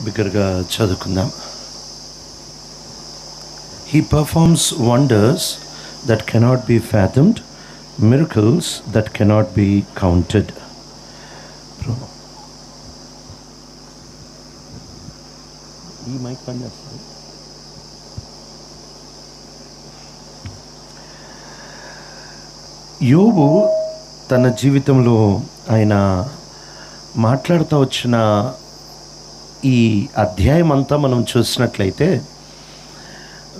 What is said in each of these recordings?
బిగ్గరగా చదువుకుందాం. He performs wonders that cannot be fathomed, miracles that cannot be counted. ఈ mic పనిచేస్తుంది. యోబు తన జీవితంలో ఆయన మాట్లాడుతూ వచ్చిన ఈ అధ్యాయం అంతా మనం చూసినట్లయితే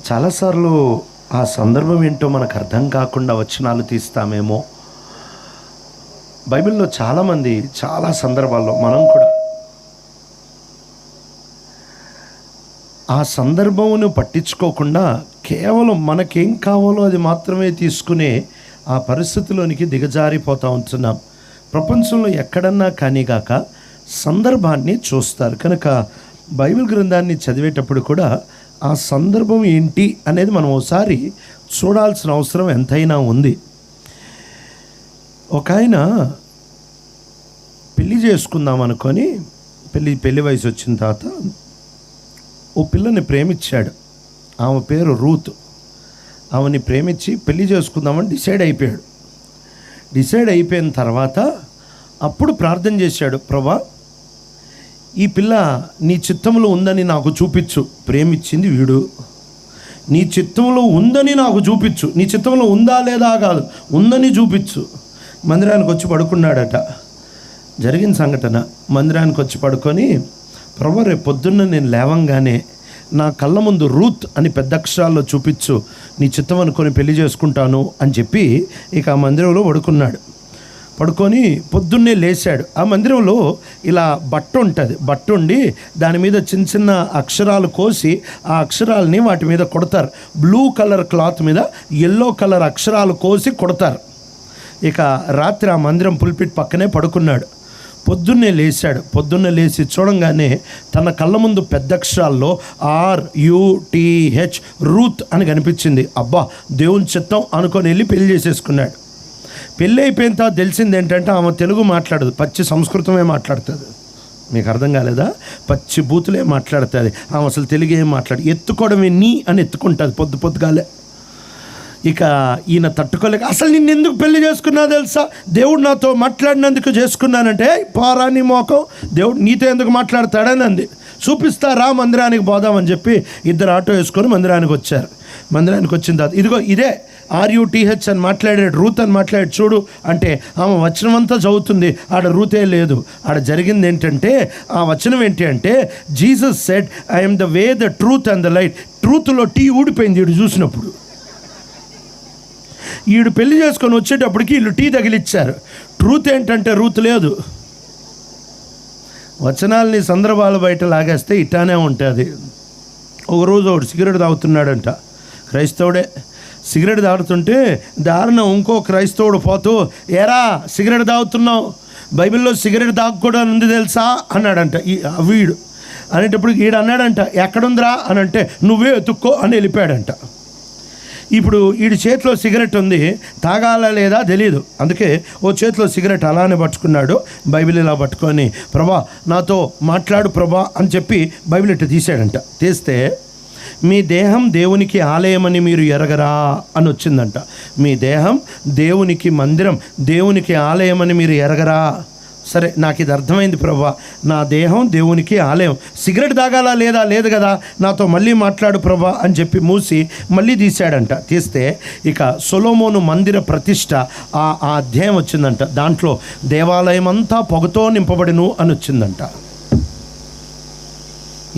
చాలాసార్లు ఆ సందర్భం ఏంటో మనకు అర్థం కాకుండా వచనాలు తీస్తామేమో. బైబిల్లో చాలామంది చాలా సందర్భాల్లో మనం కూడా ఆ సందర్భమును పట్టించుకోకుండా కేవలం మనకేం కావాలో అది మాత్రమే తీసుకునే ఆ పరిస్థితిలోనికి దిగజారిపోతూ ఉంటున్నాం. ప్రపంచంలో ఎక్కడన్నా కానీగాక సందర్భాన్ని చూస్తారు. కనుక బైబిల్ గ్రంథాన్ని చదివేటప్పుడు కూడా ఆ సందర్భం ఏంటి అనేది మనం ఒకసారి చూడాల్సిన అవసరం ఎంతైనా ఉంది. ఒక ఆయన పెళ్లి చేసుకుందాం అనుకొని పెళ్లి వయసు వచ్చిన తర్వాత ఓ పిల్లని ప్రేమించాడు. ఆమె పేరు రూత్. ఆమెని ప్రేమించి పెళ్లి చేసుకుందామని డిసైడ్ అయిపోయిన తర్వాత అప్పుడు ప్రార్థన చేశాడు, ప్రభా ఈ పిల్ల నీ చిత్తంలో ఉందని నాకు చూపించు. ప్రేమించింది వీడు. నీ చిత్తంలో ఉందని నాకు చూపించు. నీ చిత్తంలో ఉందా లేదా కాదు, ఉందని చూపించు. మందిరానికి వచ్చి పడుకున్నాడట. జరిగిన సంఘటన. మందిరానికి వచ్చి పడుకొని, ప్రభా రేపు పొద్దున్న నేను లేవంగానే నా కళ్ళ ముందు రూత్ అని పెద్ద అక్షరాల్లో చూపించు, నీ చిత్తం అనుకొని పెళ్లి చేసుకుంటాను అని చెప్పి ఇక ఆ మందిరంలో పడుకొని పొద్దున్నే లేచాడు. ఆ మందిరంలో ఇలా బట్ట ఉంటుంది. బట్ట ఉండి దాని మీద చిన్న చిన్న అక్షరాలు కోసి ఆ అక్షరాలని వాటి మీద కొడతారు. బ్లూ కలర్ క్లాత్ మీద ఎల్లో కలర్ అక్షరాలు కోసి కొడతారు. ఇక రాత్రి ఆ మందిరం పుల్పిట్ పక్కనే పడుకున్నాడు. పొద్దున్నే లేచి చూడంగానే తన కళ్ళ ముందు పెద్ద అక్షరాల్లో RUTH రూత్ అని కనిపించింది. అబ్బా దేవుని చిత్తం అనుకొని వెళ్ళి పెళ్లి చేసేసుకున్నాడు. పెళ్ళి అయిపోయిన తర్వాత తెలిసింది ఏంటంటే ఆమె తెలుగు మాట్లాడదు, పచ్చి సంస్కృతమే మాట్లాడుతుంది. మీకు అర్థం కాలేదా? పచ్చి బూతులే మాట్లాడుతుంది ఆమె. అసలు తెలుగు ఏం మాట్లాడు, ఎత్తుకోవడమే నీ అని ఎత్తుకుంటుంది పొద్దుగాలే. ఇక ఈయన తట్టుకోలేక, అసలు నిన్ను ఎందుకు పెళ్లి చేసుకున్నా తెలుసా, దేవుడు నాతో మాట్లాడినందుకు చేసుకున్నానంటే, పారాని మోకం దేవుడు నీతో ఎందుకు మాట్లాడతాడని అంది. చూపిస్తారా మందిరానికి పోదామని చెప్పి ఇద్దరు ఆటో వేసుకొని మందిరానికి వచ్చారు. మందిరానికి వచ్చిన తర్వాత ఇదిగో ఇదే RUTH అని మాట్లాడాడు, రూత్ అని మాట్లాడాడు చూడు అంటే ఆమె వచనం అంతా చదువుతుంది. ఆడ రూతే లేదు. ఆడ జరిగింది ఏంటంటే, ఆ వచనం ఏంటి అంటే, Jesus said I am the way, the truth and the light. ట్రూత్లో టీ ఊడిపోయింది వీడు చూసినప్పుడు. వీడు పెళ్లి చేసుకొని వచ్చేటప్పటికి వీళ్ళు టీ తగిలిచ్చారు. ట్రూత్ ఏంటంటే రూత్ లేదు. వచనాల్ని సందర్భాలు బయట లాగేస్తే ఇట్లానే ఉంటుంది. ఒకరోజు ఒకడు సిగరెట్ తాగుతున్నాడంట, క్రైస్తవుడే. సిగరెట్ తాగుతుంటే దారుణం ఇంకో క్రైస్తవుడు పోతూ, ఏరా సిగరెట్ తాగుతున్నావు, బైబిల్లో సిగరెట్ తాగకూడదు ఉంది తెలుసా అన్నాడంట. వీడు అనేటప్పుడు వీడు అన్నాడంట, ఎక్కడుందిరా అని అంటే, నువ్వే ఎత్తుక్కో అని వెళ్ళిపోయాడంట. ఇప్పుడు వీడి చేతిలో సిగరెట్ ఉంది, తాగాలా లేదా తెలియదు. అందుకే ఓ చేతిలో సిగరెట్ అలానే పట్టుకున్నాడు. బైబిల్ ఇలా పట్టుకొని, ప్రభా నాతో మాట్లాడు ప్రభా అని చెప్పి బైబిల్ ఇట్లా తీసాడంట. తీస్తే, మీ దేహం దేవునికి ఆలయమని మీరు ఎరగరా అని వచ్చిందంట. మీ దేహం దేవునికి మందిరం, దేవునికి ఆలయమని మీరు ఎరగరా. సరే, నాకు ఇది అర్థమైంది ప్రభా, నా దేహం దేవునికి ఆలయం. సిగరెట్ తాగాలా లేదా లేదు కదా, నాతో మళ్ళీ మాట్లాడు ప్రభా అని చెప్పి మూసి మళ్ళీ తీశాడంట. తీస్తే ఇక సొలొమోను మందిర ప్రతిష్ట ఆ అధ్యాయం వచ్చిందంట. దాంట్లో దేవాలయం అంతా పొగతో నింపబడిను అని వచ్చిందంట.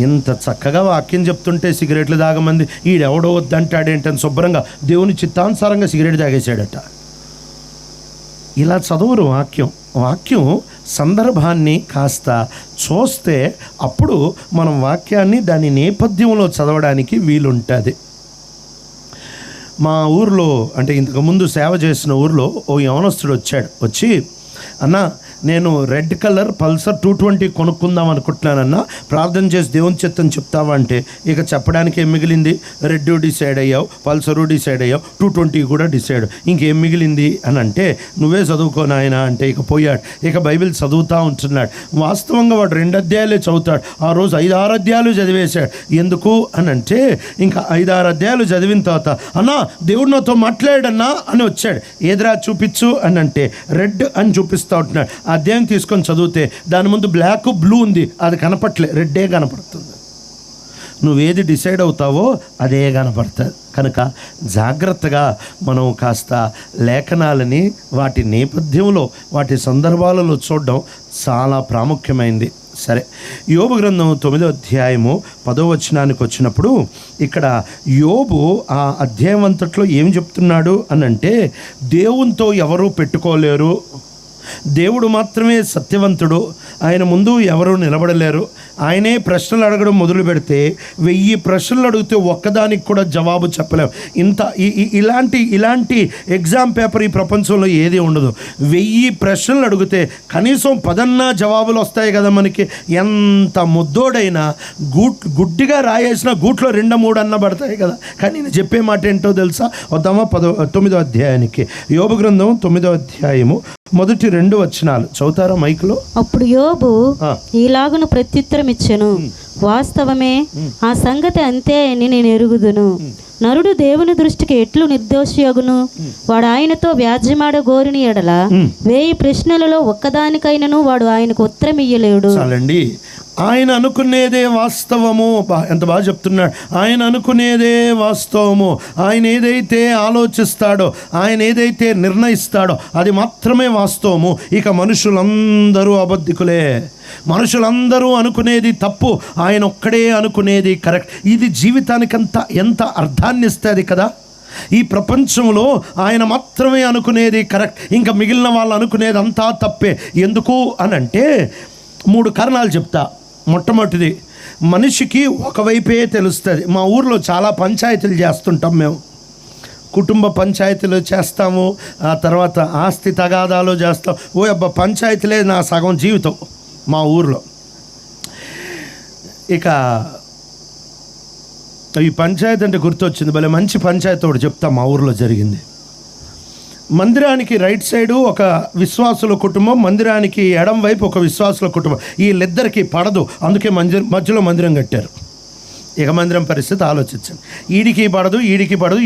ఇంత చక్కగా వాక్యం చెప్తుంటే సిగరెట్లు తాగమంది ఈడెవడో వద్దంటాడేంటని శుభ్రంగా దేవుని చిత్తానుసారంగా సిగరెట్ తాగేశాడట. ఇలా చదవరు వాక్యం సందర్భాన్ని కాస్త చూస్తే అప్పుడు మనం వాక్యాన్ని దాని నేపథ్యంలో చదవడానికి వీలుంటుంది. మా ఊర్లో అంటే ఇంతకుముందు సేవ చేసిన ఊర్లో ఓ యవనస్తుడు వచ్చి, అన్నా నేను రెడ్ కలర్ పల్సర్ 220 కొనుక్కుందాం అనుకుంటున్నానన్నా, ప్రార్థన చేసి దేవుని చిత్తం చెప్తావా అంటే, ఇక చెప్పడానికి ఏం మిగిలింది? రెడ్ డిసైడ్ అయ్యావు, పల్సరు డిసైడ్ అయ్యావు, 220 కూడా డిసైడ్, ఇంకేం మిగిలింది అని అంటే, నువ్వే చదువుకో నాయన అంటే ఇక పోయాడు. ఇక బైబిల్ చదువుతూ ఉంటున్నాడు. వాస్తవంగా వాడు 2 అధ్యాయాలే చదువుతాడు. ఆ రోజు 5-6 అధ్యాయాలు చదివేశాడు. ఎందుకు అని అంటే, ఇంకా 5-6 అధ్యాయాలు చదివిన తర్వాత, అన్నా దేవుడు నాతో మాట్లాడన్నా అని వచ్చాడు. ఏదిరా చూపించు అని అంటే, రెడ్ అని చూపిస్తూ ఉంటున్నాడు. ఆ అధ్యాయం తీసుకొని చదివితే దాని ముందు బ్లాక్ బ్లూ ఉంది, అది కనపట్లే, రెడ్డే కనపడుతుంది. నువ్వేది డిసైడ్ అవుతావో అదే కనపడుతుంది. కనుక జాగ్రత్తగా మనం కాస్త లేఖనాలని వాటి నేపథ్యంలో, వాటి సందర్భాలలో చూడడం చాలా ప్రాముఖ్యమైంది. సరే, యోబు గ్రంథం 9వ అధ్యాయము 10వ వచనానికి వచ్చినప్పుడు, ఇక్కడ యోబు ఆ అధ్యాయం అంతట్లో ఏం చెప్తున్నాడు అని అంటే, దేవునితో ఎవరూ పెట్టుకోలేరు, దేవుడు మాత్రమే సత్యవంతుడు, ఆయన ముందు ఎవరూ నిలబడలేరు, ఆయనే ప్రశ్నలు అడగడం మొదలు పెడితే 1000 ప్రశ్నలు అడిగితే ఒక్కదానికి కూడా జవాబు చెప్పలేము. ఇలాంటి ఎగ్జామ్ పేపర్ ఈ ప్రపంచంలో ఏది ఉండదు. 1000 ప్రశ్నలు అడిగితే కనీసం 10 జవాబులు వస్తాయి కదా మనకి. ఎంత ముద్దోడైనా గుడ్డిగా రాయేసిన గూట్లో 2-3 అన్న పడతాయి కదా. కానీ నేను చెప్పే మాట ఏంటో తెలుసా? వద్దామా 9వ అధ్యాయానికి. యోబు గ్రంథం 9వ అధ్యాయము మొదటి 2 వచనాలు చదువుతారా మైక్లో? అప్పుడు యోబు ఈలాగును ప్రత్యుత్తరం ఇచ్చెను, వాస్తవమే, ఆ సంగతి అంతే అని నేను ఎరుగుదును. నరుడు దేవుని దృష్టికి ఎట్లు నిర్దోషియగును? వాడు ఆయనతో వ్యాజ్యమాడ గోరిని ఎడల 1000 ప్రశ్నలలో ఒక్కదానికైనను వాడు ఆయనకు ఉత్తరం ఇయ్యలేడు. చాలండి. ఆయన అనుకునేదే వాస్తవము. ఎంత బాగా చెప్తున్నాడు. ఆయన అనుకునేదే వాస్తవము. ఆయన ఏదైతే ఆలోచిస్తాడో, ఆయన ఏదైతే నిర్ణయిస్తాడో అది మాత్రమే వాస్తవము. ఇక మనుషులందరూ అబద్ధికులే, మనుషులందరూ అనుకునేది తప్పు, ఆయన ఒక్కడే అనుకునేది కరెక్ట్. ఇది జీవితానికంత ఎంత అర్థాన్ని ఇస్తుంది కదా. ఈ ప్రపంచంలో ఆయన మాత్రమే అనుకునేది కరెక్ట్, ఇంకా మిగిలిన వాళ్ళు అనుకునేది అంతా తప్పే. ఎందుకు అని అంటే 3 కారణాలు చెప్తా. మొట్టమొదటిది, మనిషికి ఒకవైపే తెలుస్తుంది. మా ఊర్లో చాలా పంచాయతీలు చేస్తుంటాం మేము. కుటుంబ పంచాయతీలు చేస్తాము, ఆ తర్వాత ఆస్తి తగాదాలు చేస్తాం. ఓ అబ్బా, పంచాయతీలే నా సగం జీవితం మా ఊర్లో. ఇక ఈ పంచాయతీ అంటే గుర్తొచ్చింది, భలే మంచి పంచాయతీ ఒకటి చెప్తా. మా ఊర్లో జరిగింది. మందిరానికి రైట్ సైడు ఒక విశ్వాసుల కుటుంబం, మందిరానికి ఎడం వైపు ఒక విశ్వాసుల కుటుంబం. వీళ్ళిద్దరికీ పడదు, అందుకే మధ్యలో మందిరం కట్టారు. ఇక మందిరం పరిస్థితి ఆలోచించండి. ఈడికి పడదు,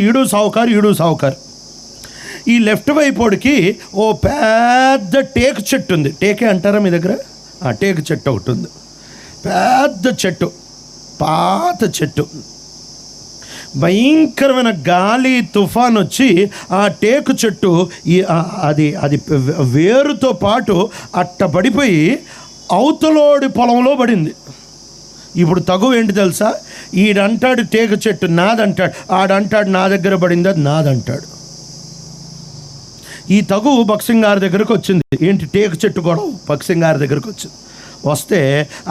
ఈడు సావుకారు. ఈ లెఫ్ట్ వైపుడికి ఓ పెద్ద టేకు చెట్టు ఉంది. టేకే అంటారా మీ దగ్గర? ఆ టేకు చెట్టు ఒకటి ఉంది, పెద్ద చెట్టు, పాత చెట్టు. భయంకరమైన గాలి తుఫాన్ వచ్చి ఆ టేకు చెట్టు అది వేరుతో పాటు అట్ట పడిపోయి అవతలోడి పొలంలో పడింది. ఇప్పుడు తగువ ఏంటి తెలుసా? ఈడంటాడు టేకు చెట్టు నాదంటాడు, ఆడంటాడు నా దగ్గర పడింది అది నాదంటాడు. ఈ తగువ భక్సింగ్ గారి దగ్గరకు వచ్చింది. ఏంటి టేకు చెట్టు కూడా భక్సింగ్ గారి దగ్గరకు వచ్చింది. వస్తే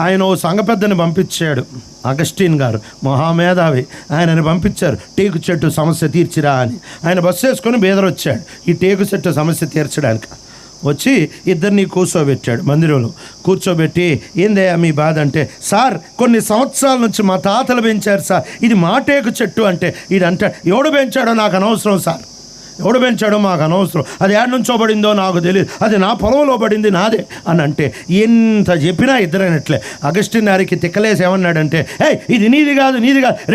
ఆయన ఓ సంఘ పెద్దని పంపించాడు, అగస్టిన్ గారు, మహామేధావి. ఆయనని పంపించారు, టేకు చెట్టు సమస్య తీర్చిరా అని. ఆయన బస్సు వేసుకొని బేదరు వచ్చాడు ఈ టేకు చెట్టు సమస్య తీర్చడానికి. వచ్చి ఇద్దరిని కూర్చోబెట్టాడు మందిరంలో. కూర్చోబెట్టి, ఏందయ్యా మీ బాధ అంటే, సార్ కొన్ని సంవత్సరాల నుంచి మా తాతలు పెంచారు సార్, ఇది మా టేకు చెట్టు అంటే. ఇదంటే ఎవడు పెంచాడో నాకు అనవసరం సార్, ఎవడు పెంచాడో మాకు అనవసరం, అది ఏడు నుంచో పడిందో నాకు తెలియదు, అది నా పొలంలో పడింది నాదే అని అంటే. ఎంత చెప్పినా ఇద్దరైనట్లే. అగస్టిన్ గారికి తిక్కలేసి ఏమన్నాడంటే, ఇది నీది కాదు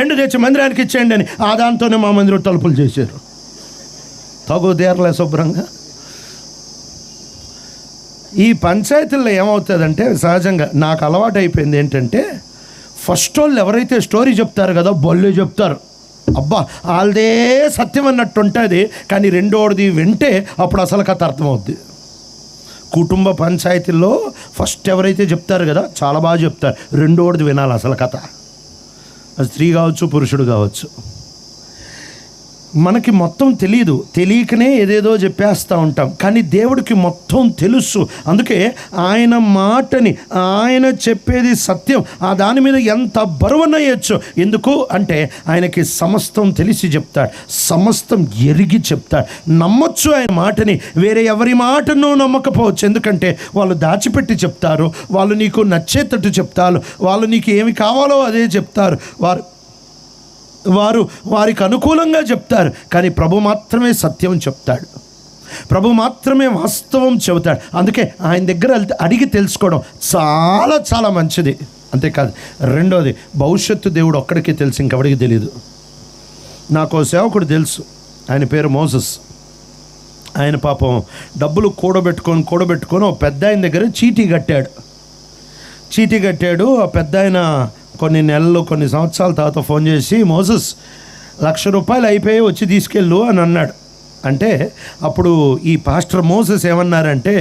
2 తెచ్చి మందిరానికి ఇచ్చేయండి అని. ఆ దాంతోనే మా మందిరం తలుపులు చేశారు. తగు దేరలే శుభ్రంగా. ఈ పంచాయతీల్లో ఏమవుతుందంటే, సహజంగా నాకు అలవాటు అయిపోయింది ఏంటంటే, ఫస్ట్ వాళ్ళు ఎవరైతే స్టోరీ చెప్తారు కదా బొల్లు చెప్తారు, అబ్బా వాళ్ళదే సత్యం అన్నట్టు ఉంటుంది. కానీ రెండోడిది వింటే అప్పుడు అసలు కథ అర్థమవుద్ది. కుటుంబ పంచాయతీల్లో ఫస్ట్ ఎవరైతే చెప్తారు కదా చాలా బాగా చెప్తారు, రెండోడిది వినాలి అసలు కథ. అది స్త్రీ కావచ్చు పురుషుడు కావచ్చు. మనకి మొత్తం తెలియదు, తెలియకనే ఏదేదో చెప్పేస్తూ ఉంటాం, కానీ దేవుడికి మొత్తం తెలుసు. అందుకే ఆయన మాటని, ఆయన చెప్పేది సత్యం, ఆ దాని మీద ఎంత బరువునయ్యొచ్చు. ఎందుకు అంటే ఆయనకి సమస్తం తెలిసి చెప్తాడు, సమస్తం ఎరిగి చెప్తాడు. నమ్మొచ్చు ఆయన మాటని, వేరే ఎవరి మాటను నమ్మకపోవచ్చు. ఎందుకంటే వాళ్ళు దాచిపెట్టి చెప్తారు, వాళ్ళు నీకు నచ్చేటట్టు చెప్తారు, వాళ్ళు నీకు ఏమి కావాలో అదే చెప్తారు, వారికి అనుకూలంగా చెప్తారు. కానీ ప్రభు మాత్రమే సత్యం చెప్తాడు, ప్రభు మాత్రమే వాస్తవం చెబుతాడు. అందుకే ఆయన దగ్గర అడిగి తెలుసుకోవడం చాలా చాలా మంచిది. అంతేకాదు, రెండోది, భవిష్యత్తు దేవుడు ఒక్కడికి తెలుసు, ఇంకెవడికి తెలియదు. నాకు సేవకుడు తెలుసు, ఆయన పేరు మోసెస్. ఆయన పాపం డబ్బులు కూడబెట్టుకొని ఒక పెద్ద ఆయన దగ్గర చీటీ కట్టాడు. ఆ పెద్ద ఆయన కొన్ని నెలలు, కొన్ని సంవత్సరాల తర్వాత ఫోన్ చేసి, మోసెస్, ₹1,00,000 అయిపోయి వచ్చి తీసుకెళ్ళు అని అన్నాడు. అంటే అప్పుడు ఈ పాస్టర్ మోసెస్ ఏమన్నారంటే,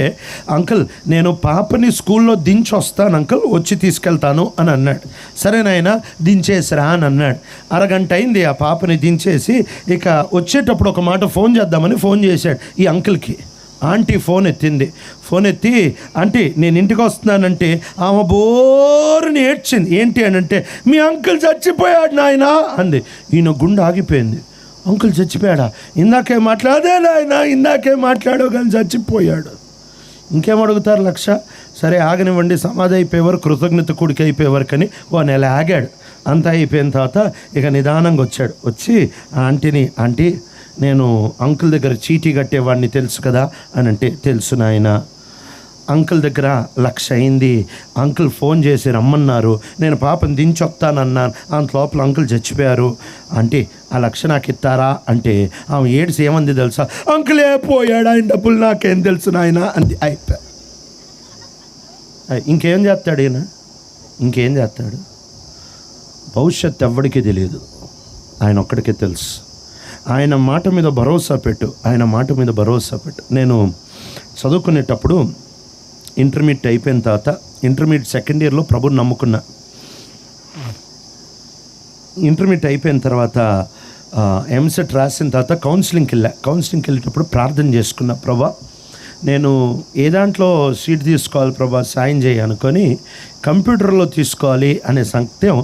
అంకుల్ నేను పాపని స్కూల్లో దించి వస్తాను అంకుల్, వచ్చి తీసుకెళ్తాను అని అన్నాడు. సరే నాయనా దించేసిరా అని అన్నాడు. అరగంట అయింది ఆ పాపని దించేసి, ఇక వచ్చేటప్పుడు ఒక మాట ఫోన్ చేద్దామని ఫోన్ చేశాడు ఈ అంకుల్కి. ఆంటీ ఫోన్ ఎత్తి, ఆంటీ నేను ఇంటికి వస్తున్నానంటే ఆమె బోరుని ఏడ్చింది. ఏంటి అని అంటే, మీ అంకుల్ చచ్చిపోయాడు నాయనా అంది. ఈయన గుండె ఆగిపోయింది. అంకుల్ చచ్చిపోయాడా? ఇందాకే మాట్లాడో కానీ చచ్చిపోయాడు. ఇంకేం అడుగుతారు? 1,00,000. సరే ఆగనివ్వండి, సమాధి అయిపోయేవారు, కృతజ్ఞత కూడికి అయిపోయేవారు. కానీ ఓ నెల ఆగాడు. అంతా అయిపోయిన తర్వాత ఇక నిదానంగా వచ్చి ఆంటీ నేను అంకుల్ దగ్గర చీటీ కట్టేవాడిని తెలుసు కదా అని అంటే, తెలుసు నాయన, అంకుల్ దగ్గర 1,00,000 అయింది, అంకుల్ ఫోన్ చేసి రమ్మన్నారు, నేను పాపని దించొస్తానన్నాను, అంత లోపల అంకుల్ చచ్చిపోయారు, అంటే ఆ 1,00,000 నాకు ఇస్తారా అంటే, ఆమె ఏడ్స్ ఏమంది తెలుసా, అంకులే పోయాడు, ఆయన డబ్బులు నాకేం తెలుసు నాయన అంది. అయిపోయా. ఇంకేం చేస్తాడు? భవిష్యత్తు ఎవ్వడికి తెలియదు, ఆయన ఒక్కడికే తెలుసు. ఆయన మాట మీద భరోసా పెట్టు. నేను చదువుకునేటప్పుడు ఇంటర్మీడియట్ అయిపోయిన తర్వాత, ఇంటర్మీడియట్ సెకండ్ ఇయర్లో ప్రభుని నమ్ముకున్నా. ఇంటర్మీడియట్ అయిపోయిన తర్వాత ఎంసెట్ రాసిన తర్వాత కౌన్సిలింగ్కి వెళ్ళేటప్పుడు ప్రార్థన చేసుకున్నా, ప్రభా నేను ఏ దాంట్లో సీట్ తీసుకోవాలి ప్రభా సాయం చేయి అనుకొని, కంప్యూటర్లో తీసుకోవాలి అనే సత్యం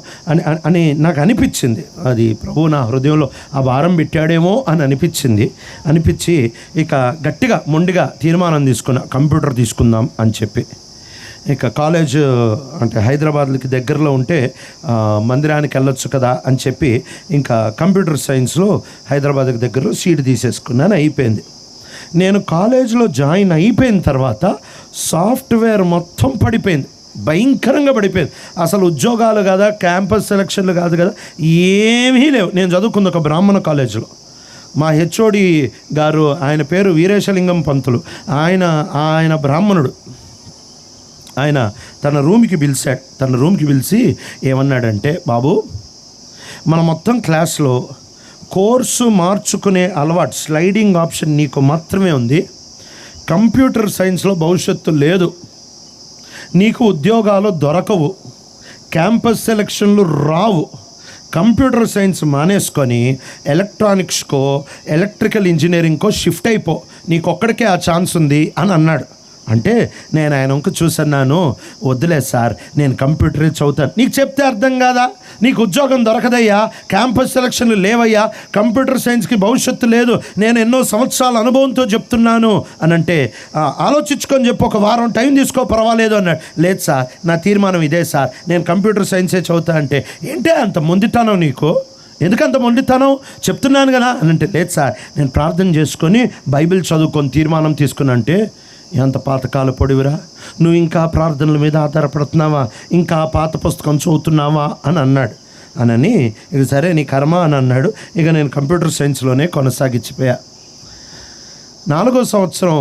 అని నాకు అనిపించింది. అది ప్రభు నా హృదయంలో ఆ భారం పెట్టాడేమో అని అనిపించి ఇక గట్టిగా మొండిగా తీర్మానం తీసుకున్నా, కంప్యూటర్ తీసుకుందాం అని చెప్పి. ఇక కాలేజ్ అంటే హైదరాబాద్కి దగ్గరలో ఉంటే మందిరానికి వెళ్ళొచ్చు కదా అని చెప్పి, ఇంకా కంప్యూటర్ సైన్స్లో హైదరాబాద్కి దగ్గరలో సీట్ తీసేసుకున్నాను. అయిపోయింది. నేను కాలేజీలో జాయిన్ అయిపోయిన తర్వాత సాఫ్ట్వేర్ మొత్తం పడిపోయింది, భయంకరంగా పడిపోయింది. అసలు ఉద్యోగాలు కదా, క్యాంపస్ సెలక్షన్లు కాదు కదా, ఏమీ లేవు. నేను చదువుకుంది ఒక బ్రాహ్మణ కాలేజీలో. మా హెచ్ఓడి గారు, ఆయన పేరు వీరేశలింగం పంతులు, ఆయన బ్రాహ్మణుడు. ఆయన తన రూమ్కి పిలిచి ఏమన్నాడంటే, బాబు మన మొత్తం క్లాస్లో కోర్సు మార్చుకునే అలవాటు, స్లైడింగ్ ఆప్షన్ నీకు మాత్రమే ఉంది. కంప్యూటర్ సైన్స్లో భవిష్యత్తు లేదు, నీకు ఉద్యోగాలు దొరకవు, క్యాంపస్ సెలక్షన్లు రావు. కంప్యూటర్ సైన్స్ మానేసుకొని ఎలక్ట్రికల్ ఇంజనీరింగ్కో షిఫ్ట్ అయిపో, నీకొక్కడికే ఆ ఛాన్స్ ఉంది అని అన్నాడు. అంటే నేను ఆయన వంక చూసన్నాను, వద్దులే సార్ నేను కంప్యూటరే చదువుతాను. నీకు చెప్తే అర్థం కాదా? నీకు ఉద్యోగం దొరకదయ్యా, క్యాంపస్ సెలక్షన్లు లేవయ్యా, కంప్యూటర్ సైన్స్కి భవిష్యత్తు లేదు, నేను ఎన్నో సంవత్సరాల అనుభవంతో చెప్తున్నాను అని అంటే, ఆలోచించుకొని చెప్పి ఒక వారం టైం తీసుకో పర్వాలేదు అన్నాడు. లేదు సార్ నా తీర్మానం ఇదే సార్, నేను కంప్యూటర్ సైన్సే చదువుతా అంటే, ఏంటే అంత మొండితనం నీకు? ఎందుకంత మొండితనం? చెప్తున్నాను కదా అని అంటే, లేదు సార్ నేను ప్రార్థన చేసుకొని బైబిల్ చదువుకొని తీర్మానం తీసుకుని. అంటే ఎంత పాతకాల పొడివిరా, నువ్వు ఇంకా ప్రార్థనల మీద ఆధారపడుతున్నావా, ఇంకా పాత పుస్తకం చదువుతున్నావా అని అన్నాడు. ఇక సరే నీ కర్మ అని అన్నాడు. ఇక నేను కంప్యూటర్ సైన్స్లోనే కొనసాగించిపోయా. 4వ సంవత్సరం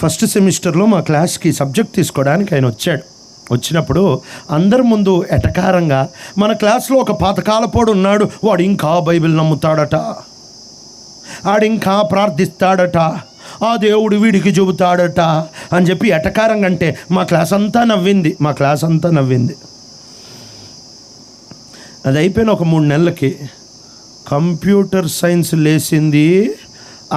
ఫస్ట్ సెమిస్టర్లో మా క్లాస్కి సబ్జెక్ట్ తీసుకోవడానికి ఆయన వచ్చినప్పుడు అందరి ముందు ఎటకారంగా, మన క్లాస్లో ఒక పాతకాలపోడు ఉన్నాడు, వాడు ఇంకా బైబిల్ నమ్ముతాడట, ఆడింకా ప్రార్థిస్తాడట, ఆ దేవుడు వీడికి చెబుతాడట అని చెప్పి ఎటకారంగా అంటే మా క్లాస్ అంతా నవ్వింది. అది అయిపోయిన ఒక 3 నెలలకి కంప్యూటర్ సైన్స్ లేచింది,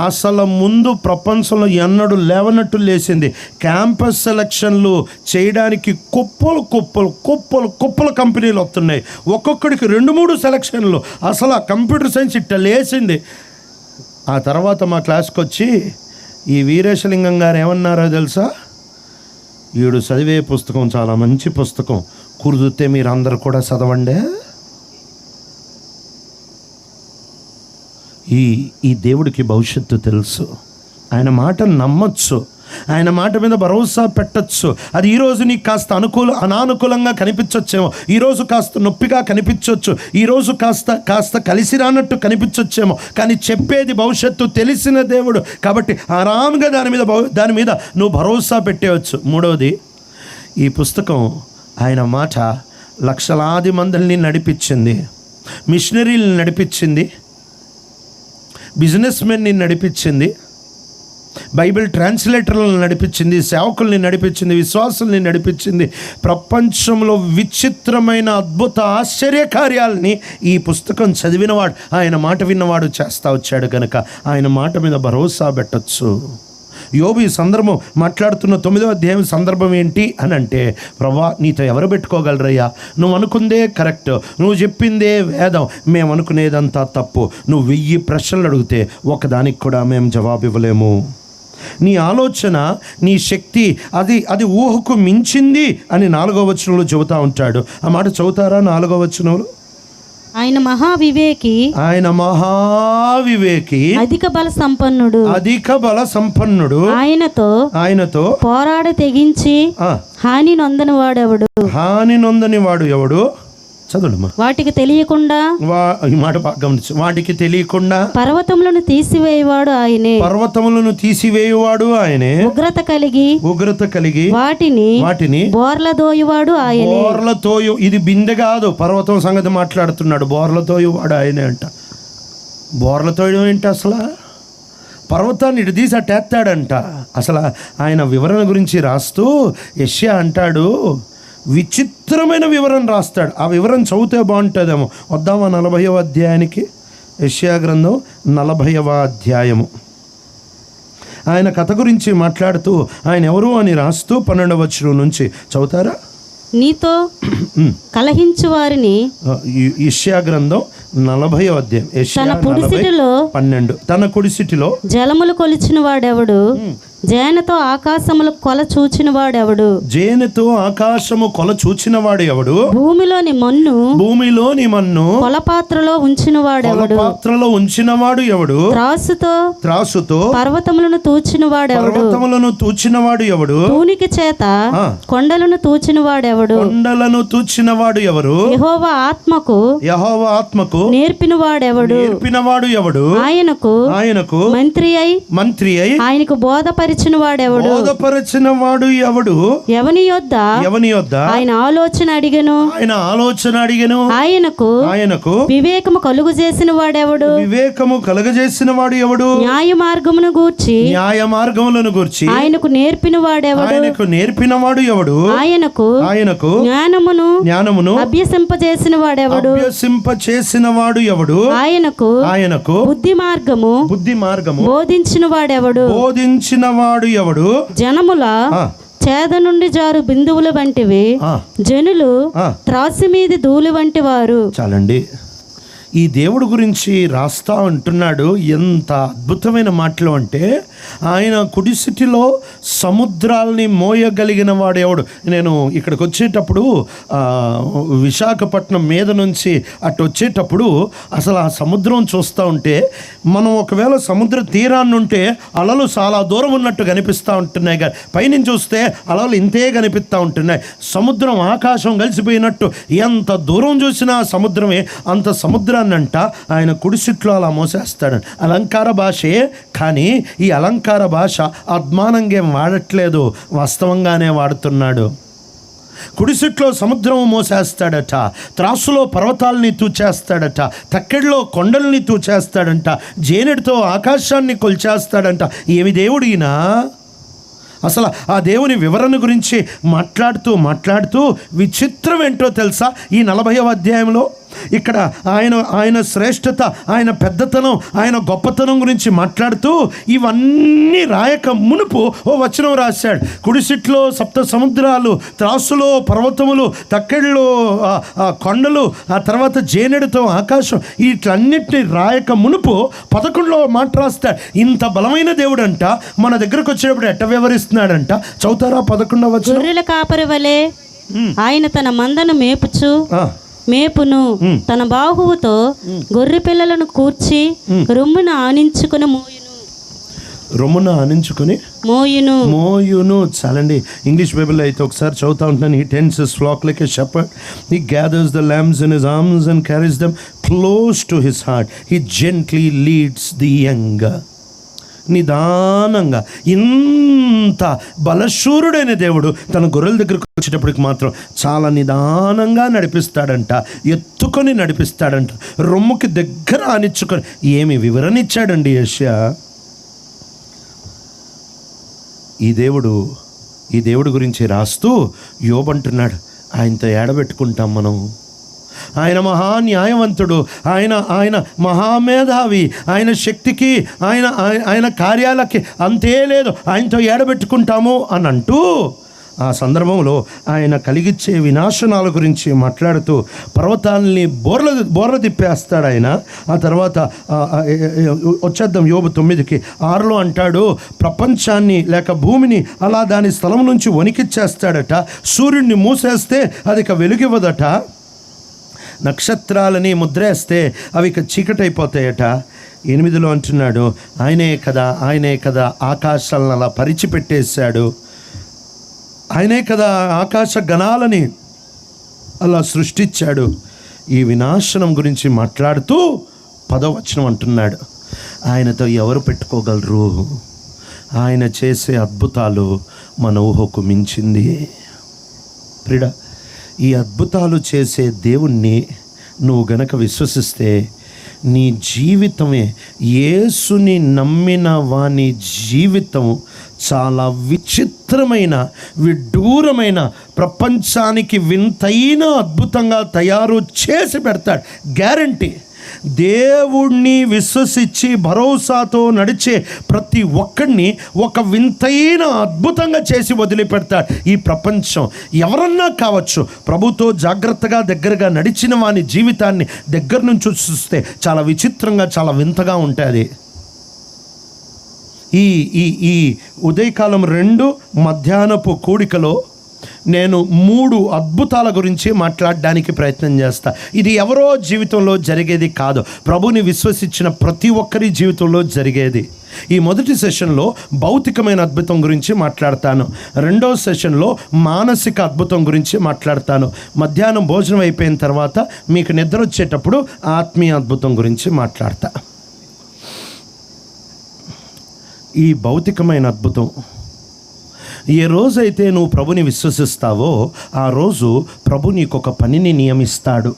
అసలు ముందు ప్రపంచంలో ఎన్నడూ లేవనట్టు లేచింది. క్యాంపస్ సెలక్షన్లు చేయడానికి కుప్పలు కంపెనీలు వస్తున్నాయి. ఒక్కొక్కడికి 2-3 సెలక్షన్లు. అసలు ఆ కంప్యూటర్ సైన్స్ ఇట్ట లేచింది. ఆ తర్వాత మా క్లాస్కి వచ్చి ఈ వీరేశలింగం గారు ఏమన్నారో తెలుసా? వీడు చదివే పుస్తకం చాలా మంచి పుస్తకం, కుదిరితే మీరు అందరు కూడా చదవండి. ఈ దేవుడికి భవిష్యత్తు తెలుసు. ఆయన మాట నమ్మొచ్చు, ఆయన మాట మీద భరోసా పెట్టచ్చు. అది ఈరోజు నీకు కాస్త అనానుకూలంగా కనిపించొచ్చేమో, ఈరోజు కాస్త నొప్పిగా కనిపించవచ్చు, ఈరోజు కాస్త కలిసి రానట్టు కనిపించొచ్చేమో, కానీ చెప్పేది భవిష్యత్తు తెలిసిన దేవుడు కాబట్టి ఆరాంగా దాని మీద నువ్వు భరోసా పెట్టేయచ్చు. మూడవది, ఈ పుస్తకం ఆయన మాట లక్షలాది మందిని నడిపించింది, మిషనరీలను నడిపించింది, బిజినెస్ మెన్ని నడిపించింది, బైబిల్ ట్రాన్స్లేటర్లను నడిపించింది, సేవకుల్ని నడిపించింది, విశ్వాసుల్ని నడిపించింది. ప్రపంచంలో విచిత్రమైన అద్భుత ఆశ్చర్యకార్యాలని ఈ పుస్తకం చదివినవాడు, ఆయన మాట విన్నవాడు చేస్తూ వచ్చాడు కనుక ఆయన మాట మీద భరోసా పెట్టచ్చు. యోబు ఈ సందర్భం మాట్లాడుతున్న 9వ అధ్యాయం సందర్భం ఏంటి అని అంటే, ప్రభా నీతో ఎవరు పెట్టుకోగలరయ్యా? నువ్వు అనుకుందే కరెక్ట్, నువ్వు చెప్పిందే వేదం, మేము అనుకునేదంతా తప్పు. నువ్వు 1000 ప్రశ్నలు అడిగితే ఒకదానికి కూడా మేము జవాబు ఇవ్వలేము. నీ ఆలోచన, నీ శక్తి అది ఊహకు మించింది అని 4వ వచనంలో చెబుతూ ఉంటాడు. ఆ మాట చదువుతారా? 4వ వచనంలో, ఆయన మహావివేకి అధిక బల సంపన్నుడు ఆయనతో పోరాడ తెగించి హాని నొందని వాడు ఎవడు? చదువుమా. వాటికి తెలియకుండా, ఈ మాట గమనించు, వాటికి తెలియకుండా పర్వతములను తీసివేయువాడు ఆయనే, ఉగ్రత కలిగి వాటిని బోర్లదోయువాడు ఆయనే. ఇది బిందె కాదు, పర్వతం సంగతి మాట్లాడుతున్నాడు. బోర్లతోయువాడు ఆయనే అంట. బోర్లతోయడం ఏంటి? అసలు పర్వతాన్ని ఇటు తీసి అట్టేస్తాడంట. అసలు ఆయన వివరణ గురించి రాస్తూ యెషయా అంటాడు, విచిత్రమైన వివరణ రాస్తాడు. ఆ వివరణ చదివితే బాగుంటుందేమో. వద్దామా 40వ అధ్యాయానికి? యెషయా గ్రంథం 40వ అధ్యాయము. ఆయన కథ గురించి మాట్లాడుతూ ఆయన ఎవరు అని రాస్తూ 12వ వచనం నుంచి చదువుతారా? నీతో కలహించు వారిని, యెషయా గ్రంథం 40వ అధ్యాయం, యెషయా 40:12. తన కుడిసిటిలో జలములు కొలిచిన వాడెవడు? జేనతో ఆకాశములు కొల చూచిన వాడు ఎవడు? భూమిలోని మన్ను కొలపాత్రలో ఉంచిన వాడు ఎవడు? త్రాసుతో పర్వతములను తూచిన వాడు ఎవడు? తూనికి చేత కొండలను తూచిన వాడు ఎవరు? యెహోవా ఆత్మకు నేర్పిన వాడు ఎవడు? ఆయనకు మంత్రి అయి ఆయనకు బోధపరిచిన వాడు ఎవడు? ఎవని యొద్ద ఆయన ఆలోచన అడిగెను. ఆయనకు వివేకము కలుగు చేసిన వాడు ఎవడు? న్యాయ మార్గములను గూర్చి ఆయనకు నేర్పిన వాడు ఎవడు? ఆయనకు జ్ఞానమును అభ్యసింపజేసిన వాడు ఎవడు? ఆయనకు బుద్ధి మార్గము బోధించిన వాడు ఎవడు? జనముల చేద నుండి జారు బిందువుల వంటివి, జనులు త్రాసి మీద ధూళి వంటి వారు. చాలండి. ఈ దేవుడు గురించి రాస్తా అంటున్నాడు. ఎంత అద్భుతమైన మాటలు అంటే, ఆయన కుడిసిటిలో సముద్రాల్ని మోయగలిగిన వాడు ఎవడు? నేను ఇక్కడికి వచ్చేటప్పుడు విశాఖపట్నం మీద నుంచి అటు వచ్చేటప్పుడు అసలు ఆ సముద్రం చూస్తూ ఉంటే, మనం ఒకవేళ సముద్ర తీరాన్ని ఉంటే అలలు చాలా దూరం ఉన్నట్టు కనిపిస్తూ ఉంటున్నాయి, కానీ పైనుంచి చూస్తే అలలు ఇంతే కనిపిస్తూ ఉంటున్నాయి. సముద్రం ఆకాశం కలిసిపోయినట్టు ఎంత దూరం చూసినా సముద్రమే. అంత సముద్రాన్ని అంట ఆయన కుడిసిట్లో అలా మోసేస్తాడని. అలంకార భాషే, కానీ ఈ అలంకార భాష అద్మానంగా వాడట్లేదు, వాస్తవంగానే వాడుతున్నాడు. కుడిసిట్లో సముద్రం మోసేస్తాడట, త్రాసులో పర్వతాలని తూచేస్తాడట, తక్కెడిలో కొండల్ని తూచేస్తాడంట, జేనెడితో ఆకాశాన్ని కొల్చేస్తాడంట. ఏమి దేవుడు ఈయన! అసలు ఆ దేవుని వివరణ గురించి మాట్లాడుతూ విచిత్రం ఏంటో తెలుసా? ఈ 40వ అధ్యాయంలో ఇక్కడ ఆయన శ్రేష్టత, ఆయన పెద్దతనం, ఆయన గొప్పతనం గురించి మాట్లాడుతూ ఇవన్నీ రాయక మునుపు ఓ వచనం రాశాడు. కుడిసిట్లో 7 సముద్రాలు, త్రాసులో పర్వతములు, తక్కెళ్ళలో కొండలు, ఆ తర్వాత జేనెడుతో ఆకాశం, వీటన్నిటిని రాయక మునుపు 11లో మాట రాస్తాడు. ఇంత బలమైన దేవుడు అంట మన దగ్గరకు వచ్చేటప్పుడు ఎట్ట వివరిస్తున్నాడంట. చదువుతారా 11వ వచనం? గొర్రెల కాపరి వలె ఆయన తన మందను మేపును, తన బాహువుతో గొర్రె పిల్లలను కూర్చి రొమ్మున ఆనించుకుని మోయును. చాలండి. ఇంగ్లీష్ బైబిల్లో అయితే ఒకసారి చదువుతా ఉంటాను. He tends his flock like a shepherd. He gathers the lambs in his arms and carries them close to his heart. He gently leads the young. నిదానంగా, ఇంత బలశూరుడైన దేవుడు తన గొర్రెల దగ్గరకు వచ్చేటప్పటికి మాత్రం చాలా నిదానంగా నడిపిస్తాడంట, ఎత్తుకొని నడిపిస్తాడంట, రొమ్ముకి దగ్గర ఆనిచ్చుకొని. ఏమి వివరణ ఇచ్చాడండి యెషయా. ఈ దేవుడు గురించి రాస్తూ యోబు అంటున్నాడు, ఆయనతో ఏడబెట్టుకుంటాం మనం. ఆయన మహాన్యాయవంతుడు, ఆయన మహామేధావి, ఆయన శక్తికి ఆయన కార్యాలకి అంతే లేదు, ఆయనతో ఏడబెట్టుకుంటాము అని అంటూ ఆ సందర్భంలో ఆయన కలిగించే వినాశనాల గురించి మాట్లాడుతూ పర్వతాలని బోర్ల తిప్పేస్తాడు ఆయన. ఆ తర్వాత వచ్చేద్దాం యోబు 9:6 అంటాడు, ప్రపంచాన్ని లేక భూమిని అలా దాని స్థలం నుంచి వణికిచ్చేస్తాడట. సూర్యుడిని మూసేస్తే అది ఇక వెలుగివ్వదట. నక్షత్రాలని ముద్రేస్తే అవి ఇక చీకటైపోతాయట. 8లో అంటున్నాడు, ఆయనే కదా ఆకాశాలను అలా పరిచిపెట్టేశాడు, ఆయనే కదా ఆకాశ గణాలని అలా సృష్టించాడు. ఈ వినాశనం గురించి మాట్లాడుతూ 10వ వచనం అంటున్నాడు, ఆయనతో ఎవరు పెట్టుకోగలరు? ఆయన చేసే అద్భుతాలు మన ఊహకు మించింది. ప్రియుడా, ఈ అద్భుతాలు చేసే దేవుణ్ణి నువ్వు గనక విశ్వసిస్తే నీ జీవితమే, యేసుని నమ్మిన వాని జీవితం చాలా విచిత్రమైన, విడ్డూరమైన, ప్రపంచానికి వింతైన అద్భుతంగా తయారు చేసి పెడతాడు. గ్యారంటీ. దేవుణ్ణి విశ్వసించి భరోసాతో నడిచే ప్రతి ఒక్కడిని ఒక వింతైన అద్భుతంగా చేసి వదిలిపెడతాడు. ఈ ప్రపంచం ఎవరన్నా కావచ్చు, ప్రభుతో జాగ్రత్తగా దగ్గరగా నడిచిన వాని జీవితాన్ని దగ్గర నుంచి చూస్తే చాలా విచిత్రంగా, చాలా వింతగా ఉంటుంది. ఈ ఉదయకాలం 2 మధ్యాహ్నపు కూడికలో నేను 3 అద్భుతాల గురించి మాట్లాడడానికి ప్రయత్నం చేస్తా. ఇది ఎవరో జీవితంలో జరిగేది కాదు, ప్రభుని విశ్వసించిన ప్రతి ఒక్కరి జీవితంలో జరిగేది. ఈ మొదటి సెషన్లో భౌతికమైన అద్భుతం గురించి మాట్లాడతాను. 2వ సెషన్లో మానసిక అద్భుతం గురించి మాట్లాడతాను. మధ్యాహ్నం భోజనం అయిపోయిన తర్వాత మీకు నిద్ర వచ్చేటప్పుడు ఆత్మీయ అద్భుతం గురించి మాట్లాడతా. ఈ భౌతికమైన అద్భుతం, ఏ రోజైతే నువ్వు ప్రభుని విశ్వసిస్తావో ఆ రోజు ప్రభు నీకు ఒక పనిని నియమిస్తాడు.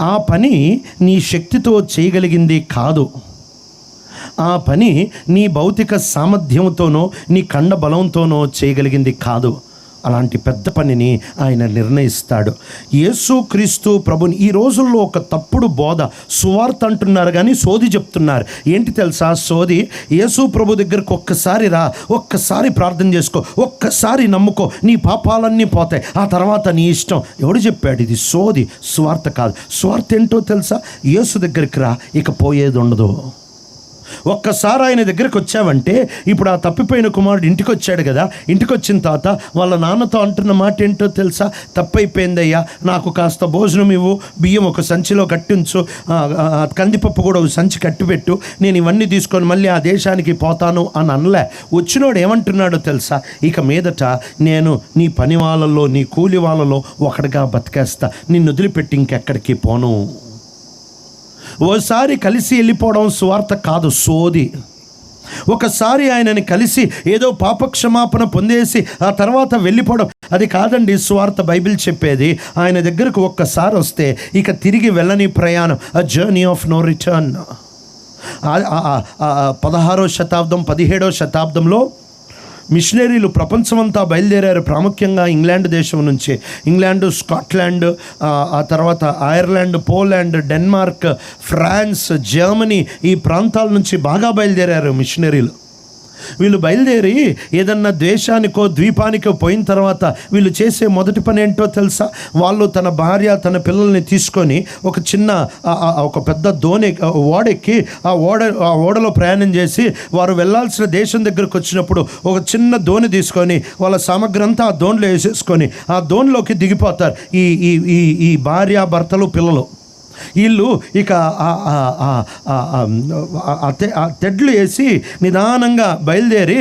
ఆ పని నీ శక్తితో చేయగలిగింది కాదు. ఆ పని నీ భౌతిక సామర్థ్యంతోనో నీ కండ బలంతోనో చేయగలిగింది కాదు. అలాంటి పెద్ద పనిని ఆయన నిర్ణయిస్తాడు. యేసుక్రీస్తు ప్రభుని ఈ రోజుల్లో ఒక తప్పుడు బోధ, సువార్త అంటున్నారు కానీ సోది చెప్తున్నారు. ఏంటి తెలుసా సోది? యేసు ప్రభు దగ్గరకు ఒక్కసారి రా, ఒక్కసారి ప్రార్థన చేసుకో, ఒక్కసారి నమ్ముకో, నీ పాపాలన్నీ పోతాయి, ఆ తర్వాత నీ ఇష్టం. ఎవడు చెప్పాడు? ఇది సోది, సువార్త కాదు. సువార్త ఏంటో తెలుసా? యేసు దగ్గరికి రా, ఇక పోయేది ఉండదు. ఒక్కసారి ఆయన దగ్గరికి వచ్చావంటే, ఇప్పుడు ఆ తప్పిపోయిన కుమారుడు ఇంటికి వచ్చాడు కదా, ఇంటికి వచ్చిన తర్వాత వాళ్ళ నాన్నతో అంటున్న మాట ఏంటో తెలుసా? తప్పైపోయిందయ్యా, నాకు కాస్త భోజనం ఇవ్వు, బియ్యం ఒక సంచిలో కట్టించు, కందిపప్పు కూడా ఒక సంచి కట్టిపెట్టు, నేను ఇవన్నీ తీసుకొని మళ్ళీ ఆ దేశానికి పోతాను అని అనలే. వచ్చినోడు ఏమంటున్నాడో తెలుసా? ఇక మీదట నేను నీ పని వాళ్ళలో, నీ కూలి వాళ్ళలో ఒకటిగా బతికేస్తా, నిన్ను వదిలిపెట్టి ఇంకెక్కడికి పోను. ఓసారి కలిసి వెళ్ళిపోవడం సువార్త కాదు, సోది. ఒకసారి ఆయనని కలిసి ఏదో పాపక్షమాపణ పొందేసి ఆ తర్వాత వెళ్ళిపోవడం, అది కాదండి సువార్త. బైబిల్ చెప్పేది ఆయన దగ్గరకు ఒక్కసారి వస్తే ఇక తిరిగి వెళ్ళని ప్రయాణం, a journey of no return. 16వ శతాబ్దం 17వ శతాబ్దంలో మిషనరీలు ప్రపంచమంతా బయలుదేరారు. ప్రాముఖ్యంగా ఇంగ్లాండ్ దేశం నుంచి, ఇంగ్లాండు, స్కాట్లాండ్, ఆ తర్వాత Ireland, Poland, Denmark, France, Germany, ఈ ప్రాంతాల నుంచి బాగా బయలుదేరారు మిషనరీలు. వీళ్ళు బయలుదేరి ఏదన్నా దేశానికో ద్వీపానికో పోయిన తర్వాత వీళ్ళు చేసే మొదటి పని ఏంటో తెలుసా? వాళ్ళు తన భార్య, తన పిల్లల్ని తీసుకొని ఒక చిన్న ఒక పెద్ద ఓడెక్కి ఆ ఓడలో ప్రయాణం చేసి వారు వెళ్ళాల్సిన దేశం దగ్గరకు వచ్చినప్పుడు ఒక చిన్న దోణి తీసుకొని వాళ్ళ సామగ్రి అంతా ఆ దోణిలో వేసేసుకొని ఆ దోణిలోకి దిగిపోతారు. ఈ భార్య, భర్తలు, పిల్లలు వీళ్ళు ఇక తెడ్లు వేసి నిదానంగా బయలుదేరి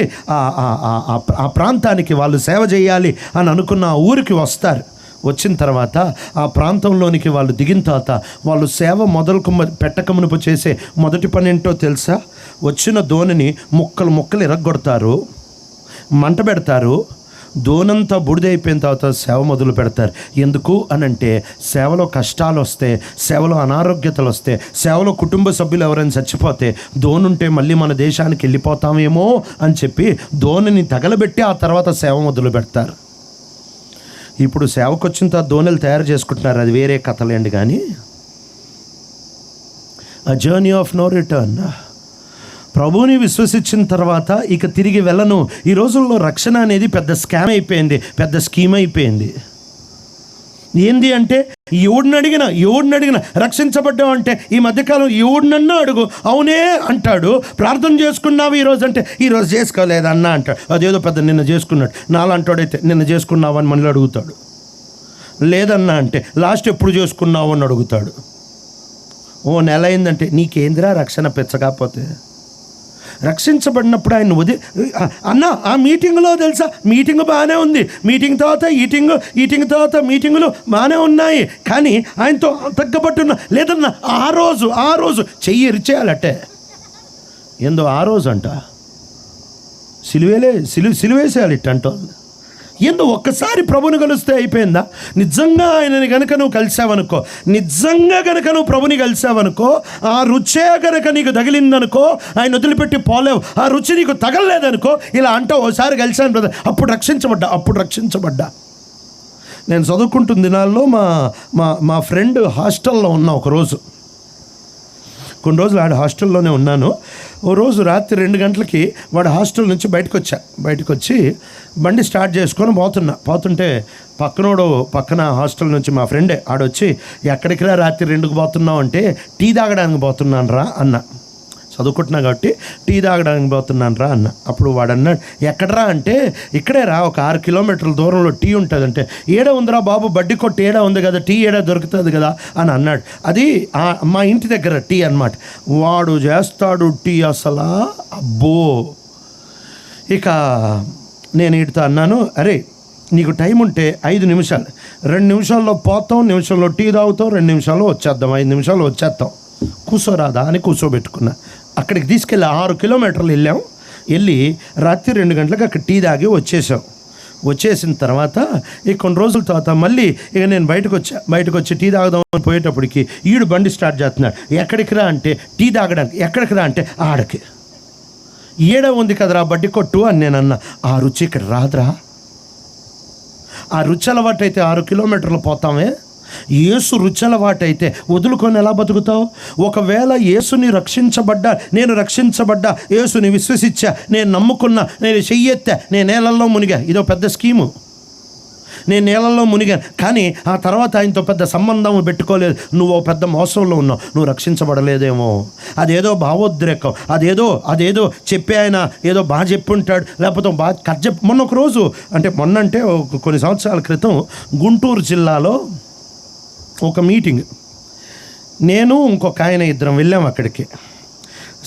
ఆ ప్రాంతానికి వాళ్ళు సేవ చేయాలి అని అనుకున్న ఆ ఊరికి వస్తారు. వచ్చిన తర్వాత ఆ ప్రాంతంలోనికి వాళ్ళు దిగిన తర్వాత వాళ్ళు సేవ పెట్టకమునుపు చేసే మొదటి పని ఏంటో తెలుసా? వచ్చిన దోణిని ముక్కలు ఇరగ్గొడతారు, మంట పెడతారు, దోనంతా బుడిదైపోయిన తర్వాత సేవ మొదలు పెడతారు. ఎందుకు అనంటే సేవలో కష్టాలు వస్తే, సేవలో అనారోగ్యతలు వస్తే, సేవలో కుటుంబ సభ్యులు ఎవరైనా చచ్చిపోతే దోనుంటే మళ్ళీ మన దేశానికి వెళ్ళిపోతామేమో అని చెప్పి దోణిని తగలబెట్టి ఆ తర్వాత సేవ మొదలు పెడతారు. ఇప్పుడు సేవకు వచ్చిన తర్వాత దోణిలు తయారు చేసుకుంటున్నారు, అది వేరే కథలేండి. కానీ a journey of no return. ప్రభువుని విశ్వసించిన తర్వాత ఇక తిరిగి వెళ్ళను. ఈ రోజుల్లో రక్షణ అనేది పెద్ద స్కామ్ అయిపోయింది, పెద్ద స్కీమ్ అయిపోయింది. ఏంది అంటే ఎవడిని అడిగినా రక్షించబడ్డావు అంటే ఈ మధ్యకాలం ఎవడినన్నా అడుగు అవునే అంటాడు. ప్రార్థన చేసుకున్నావు ఈరోజు అంటే ఈరోజు చేసుకోలేదన్నా అంటాడు. అదేదో పెద్ద నిన్న చేసుకున్నాడు. నాలంటాడైతే నిన్న చేసుకున్నావు అని మనల్ని అడుగుతాడు. లేదన్నా అంటే లాస్ట్ ఎప్పుడు చేసుకున్నావు అని అడుగుతాడు. ఓ నెల అయిందంటే నీకేందిరా రక్షణ పెచ్చకపోతే? రక్షించబడినప్పుడు ఆయన అన్న ఆ మీటింగ్లో తెలుసా, మీటింగ్ బాగానే ఉంది, మీటింగ్ తర్వాత ఈటింగ్ తర్వాత మీటింగులు బాగానే ఉన్నాయి, కానీ ఆయనతో తగ్గబట్టున్నా లేదన్నా ఆ రోజు చెయ్యి ఇరిచేయాలట్టే. ఏందో ఆ రోజు అంట సిలువేసేయాలి ఇట్టంటో. ఏందో ఒక్కసారి ప్రభుని కలిస్తే అయిపోయిందా? నిజంగా ఆయనని గనక నువ్వు కలిసావనుకో, నిజంగా గనక నువ్వు ప్రభుని కలిసావనుకో, ఆ రుచే గనక నీకు తగిలిందనుకో, ఆయన వదిలిపెట్టి పోలేవు. ఆ రుచి నీకు తగలలేదనుకో, ఇలా అంటావు ఓసారి కలిసాను బ్రదర్, అప్పుడు రక్షించబడ్డా. నేను చదువుకుంటున్న దినాల్లో మా ఫ్రెండ్ హాస్టల్లో ఉన్నా. ఒకరోజు కొన్ని రోజులు ఆడ హాస్టల్లోనే ఉన్నాను. ఓ రోజు రాత్రి 2 గంటలకి వాడు హాస్టల్ నుంచి బయటకు వచ్చి బండి స్టార్ట్ చేసుకొని పోతుంటే పక్కన హాస్టల్ నుంచి మా ఫ్రెండే ఆడొచ్చి, ఎక్కడికి రా రాత్రి 2కి పోతున్నావు అంటే, టీ తాగడానికి పోతున్నాను రా అన్న. చదువుకుంటున్నా కాబట్టి టీ తాగడానికి పోతున్నాను రా అన్న. అప్పుడు వాడు అన్నాడు, ఎక్కడరా అంటే, ఇక్కడే రా, ఒక 6 కిలోమీటర్ల దూరంలో టీ ఉంటుంది అంటే, ఏడ ఉందిరా బాబు, బడ్డీ కొట్టు ఏడా ఉంది కదా, టీ ఏడా దొరుకుతుంది కదా అని అన్నాడు. అది మా ఇంటి దగ్గర టీ అన్నమాట. వాడు చేస్తాడు టీ అసలు అబ్బో. ఇక నేను వీటితో అన్నాను, అరే నీకు టైం ఉంటే 5 నిమిషాలు, 2 నిమిషాల్లో పోతాం, నిమిషంలో టీ తాగుతాం, 2 నిమిషాల్లో వచ్చేద్దాం, 5 నిమిషాల్లో వచ్చేస్తాం, కూర్చోరాదా అని కూర్చోబెట్టుకున్నా. అక్కడికి తీసుకెళ్ళి 6 కిలోమీటర్లు వెళ్ళి రాత్రి 2 గంటలకు అక్కడ టీ తాగి వచ్చేసిన తర్వాత ఇక కొన్ని రోజుల తర్వాత మళ్ళీ ఇక నేను బయటకు వచ్చి టీ తాగుదామని పోయేటప్పటికి ఈడు బండి స్టార్ట్ చేస్తున్నాడు. ఎక్కడికి రా అంటే, టీ తాగడానికి. ఎక్కడికి రా అంటే, ఆడకి. ఏడ ఉంది కదరా బడ్డీ కొట్టు అని నేను అన్నా. ఆ రుచి ఇక్కడ రాదురా. ఆ రుచి అలవాటు అయితే 6 కిలోమీటర్లు పోతామే. యేసు రుచి అలవాటు అయితే వదులుకొని ఎలా బతుకుతావు? ఒకవేళ యేసుని నేను రక్షించబడ్డా, యేసుని విశ్వసించా, నేను నమ్ముకున్నా, నేను చెయ్యెత్తా, నేను నేలల్లో మునిగా, ఇదో పెద్ద స్కీము. నేను నేలల్లో మునిగాను, కానీ ఆ తర్వాత ఆయనతో పెద్ద సంబంధం పెట్టుకోలేదు. నువ్వు పెద్ద మోసంలో ఉన్నావు, నువ్వు రక్షించబడలేదేమో. అదేదో భావోద్రేకం, అదేదో చెప్పి ఆయన ఏదో బాగా చెప్పి ఉంటాడు, లేకపోతే బాగా మొన్న ఒక రోజు అంటే కొన్ని సంవత్సరాల క్రితం గుంటూరు జిల్లాలో ఒక మీటింగ్, నేను ఇంకొక ఆయన ఇద్దరం వెళ్ళాం అక్కడికి.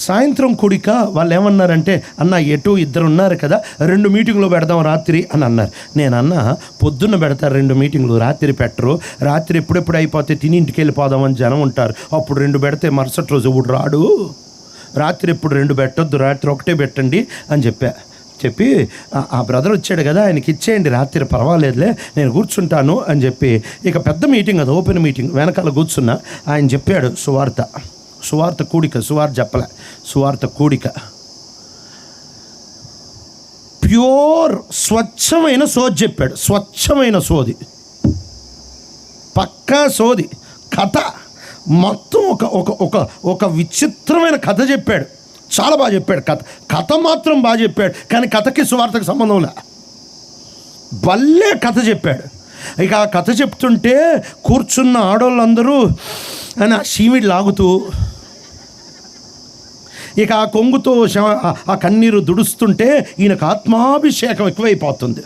సాయంత్రం కూడిక వాళ్ళు ఏమన్నారంటే, అన్న ఎటు 2 ఉన్నారు కదా, 2 మీటింగ్లు పెడదాం రాత్రి అని అన్నారు. నేను అన్న, పొద్దున్న పెడతారు 2 మీటింగ్లు, రాత్రి పెట్టరు. రాత్రి ఎప్పుడెప్పుడు అయిపోతే తిని ఇంటికి వెళ్ళిపోదామని జనం ఉంటారు, అప్పుడు 2 పెడితే మరుసటి రోజు ఇప్పుడు రాడు. రాత్రి ఎప్పుడు 2 పెట్టొద్దు, రాత్రి 1 పెట్టండి అని చెప్పి ఆ బ్రదర్ వచ్చాడు కదా, ఆయనకి ఇచ్చేయండి, రాత్రి పర్వాలేదులే నేను కూర్చుంటాను అని చెప్పి, ఇక పెద్ద మీటింగ్, అది ఓపెన్ మీటింగ్, వెనకాల కూర్చున్నా. ఆయన చెప్పాడు సువార్త కూడిక, సువార్త చెప్పలే, సువార్త కూడిక. ప్యూర్ స్వచ్ఛమైన సోది చెప్పాడు. స్వచ్ఛమైన సోది, పక్కా సోది కథ మొత్తం ఒక ఒక ఒక ఒక విచిత్రమైన కథ చెప్పాడు. చాలా బాగా చెప్పాడు. కథ మాత్రం బాగా చెప్పాడు, కానీ కథకి సువార్తకు సంబంధం లే. భలే కథ చెప్పాడు. ఇక ఆ కథ చెప్తుంటే కూర్చున్న ఆడవాళ్ళందరూ అని ఆ షీమిడి లాగుతూ, ఇక ఆ కొంగుతో ఆ కన్నీరు దుడుస్తుంటే ఈయనకు ఆత్మాభిషేకం ఎక్కువైపోతుంది.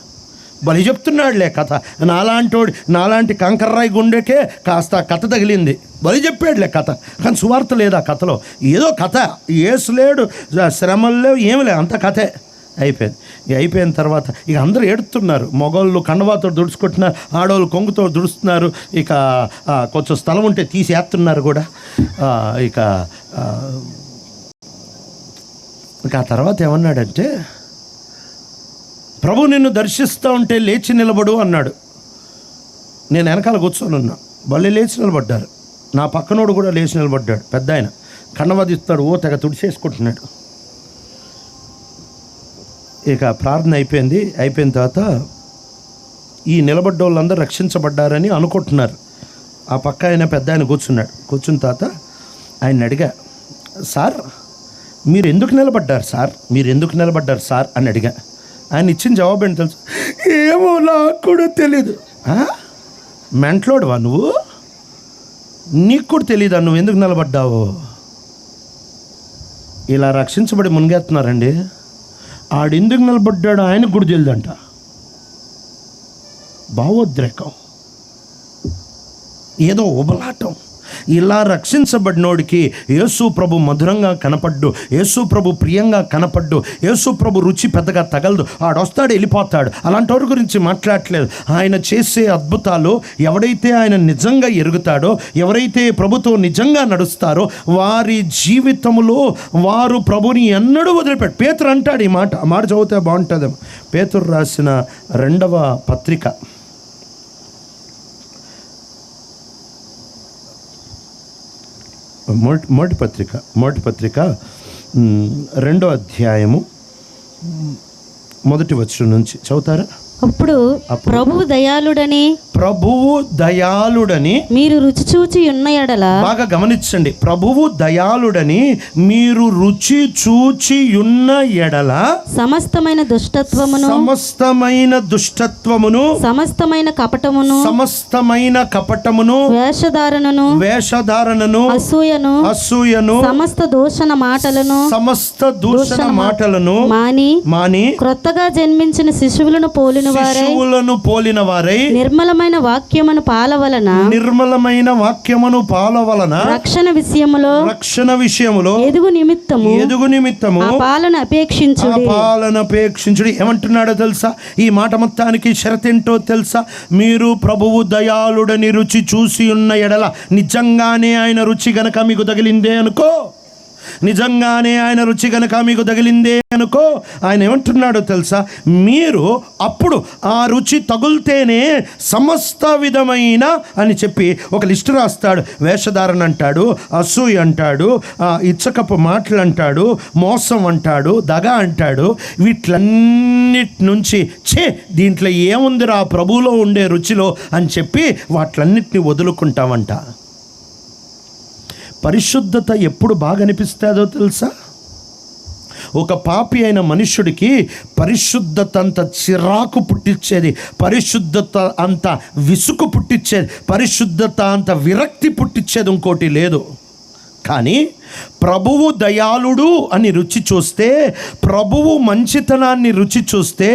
బలి చెప్తున్నాడులే కథ. నాలాంటి కంకర్రాయి గుండెకే కాస్త కథ తగిలింది. బలి చెప్పాడులే కథ, కానీ సువార్త లేదు ఆ కథలో. ఏదో కథ, యేసు లేడు, శ్రమలు లేవు, ఏమి లేవు, అంత కథే. అయిపోయింది. అయిపోయిన తర్వాత ఇక అందరూ ఏడుతున్నారు. మగవాళ్ళు కండవాతో దుడుచుకుంటున్నారు, ఆడవాళ్ళు కొంగుతో దుడుస్తున్నారు. ఇక కొంచెం స్థలం ఉంటే తీసేస్తున్నారు కూడా. ఇక ఆ తర్వాత ఏమన్నాడంటే, ప్రభు నిన్ను దర్శిస్తూ ఉంటే లేచి నిలబడు అన్నాడు. నేను వెనకాల కూర్చొని ఉన్నా. వాళ్ళు లేచి నిలబడ్డారు. నా పక్కనోడు కూడా లేచి నిలబడ్డాడు. పెద్ద ఆయన కన్నవదిస్తాడు, ఓ తెగ తుడిచేసుకుంటున్నాడు. ఇక ప్రార్థన అయిపోయింది. అయిపోయిన తర్వాత ఈ నిలబడ్డ వాళ్ళందరూ రక్షించబడ్డారని అనుకుంటున్నారు. ఆ పక్క ఆయన పెద్ద ఆయన కూర్చున్నాడు. కూర్చున్న తర్వాత ఆయన అడిగా, సార్ మీరు ఎందుకు నిలబడ్డారు సార్, మీరు ఎందుకు నిలబడ్డారు సార్ అని అడిగా. ఆయన ఇచ్చిన జవాబు ఏంటి తెలుసు? ఏమో నాకు కూడా తెలీదు. మెంట్లోడువా నువ్వు? నీకు కూడా తెలీదా నువ్వు ఎందుకు నిలబడ్డావు? ఇలా రక్షించబడి మునిగేస్తున్నారండి. ఆడెందుకు నిలబడ్డాడు ఆయనకు కూడా తెలియదంట. భావోద్రేకం, ఏదో ఉబలాటం. ఇలా రక్షించబడినోడికి యేసు ప్రభు మధురంగా కనపడ్డు, యేసు ప్రభు ప్రియంగా కనపడ్డు, యేసు ప్రభు రుచి పెద్దగా తగలదు. ఆడొస్తాడు, వెళ్ళిపోతాడు. అలాంటి వారి గురించి మాట్లాడట్లేదు. ఆయన చేసే అద్భుతాలు ఎవడైతే ఆయన నిజంగా ఎరుగుతాడో, ఎవరైతే ప్రభుతో నిజంగా నడుస్తారో వారి జీవితంలో వారు ప్రభుని ఎన్నడూ వదిలిపెట్టు. పేతురు అంటాడు ఈ మాట. ఆ మాట చదివితే బాగుంటుంది. పేతురు రాసిన 2వ పత్రిక, మొదటి పత్రిక 2వ అధ్యాయము 1వ వచనం నుంచి చదువుతారా? అప్పుడు ప్రభువు దయాళుడని మీరు రుచి చూచి ఉన్న ఎడల, బాగా గమనించండి, ప్రభువు దయాళుడని మీరు రుచి చూచి ఉన్న ఎడల సమస్తమైన దుష్టత్వమును సమస్తమైన కపటమును వేషధారణను అసూయను సమస్త దూషణ మాటలను మాని క్రొత్తగా జన్మించిన శిశువులను పోలిన వారై నిర్మలమైన వాక్యమును పాలవలన రక్షణ విషయములో ఎదుగు నిమిత్తము పాలన అపేక్షించుడి. ఏమంటున్నాడో తెలుసా? ఈ మాట మొత్తానికి షరతేంటో తెలుసా? మీరు ప్రభువు దయాళుడని రుచి చూసి ఉన్న ఎడల, నిజంగానే ఆయన రుచి గనక మీకు తగిలిందే అనుకో, ఆయన ఏమంటున్నాడో తెలుసా? మీరు అప్పుడు ఆ రుచి తగులుతేనే సమస్త విధమైన అని చెప్పి ఒక లిస్టు రాస్తాడు. వేషధారణ అంటాడు, అసూయ అంటాడు, ఇచ్చకపు మాటలు అంటాడు, మోసం అంటాడు, దగ అంటాడు. వీటిలన్నిటి నుంచి దీంట్లో ఏముందిరా ప్రభువులో ఉండే రుచిలో అని చెప్పి వాటిలన్నిటిని వదులుకుంటామంట. పరిశుద్ధత ఎప్పుడు బాగా అనిపిస్తుందో తెలుసా? ఒక పాపి అయిన మనుష్యుడికి పరిశుద్ధత అంత చిరాకు పుట్టించేది, పరిశుద్ధత అంత విసుగు పుట్టించేది, పరిశుద్ధత అంత విరక్తి పుట్టించేది ఇంకోటి లేదు. కానీ ప్రభువు దయాళుడు అని రుచి చూస్తే, ప్రభువు మంచితనాన్ని రుచి చూస్తే,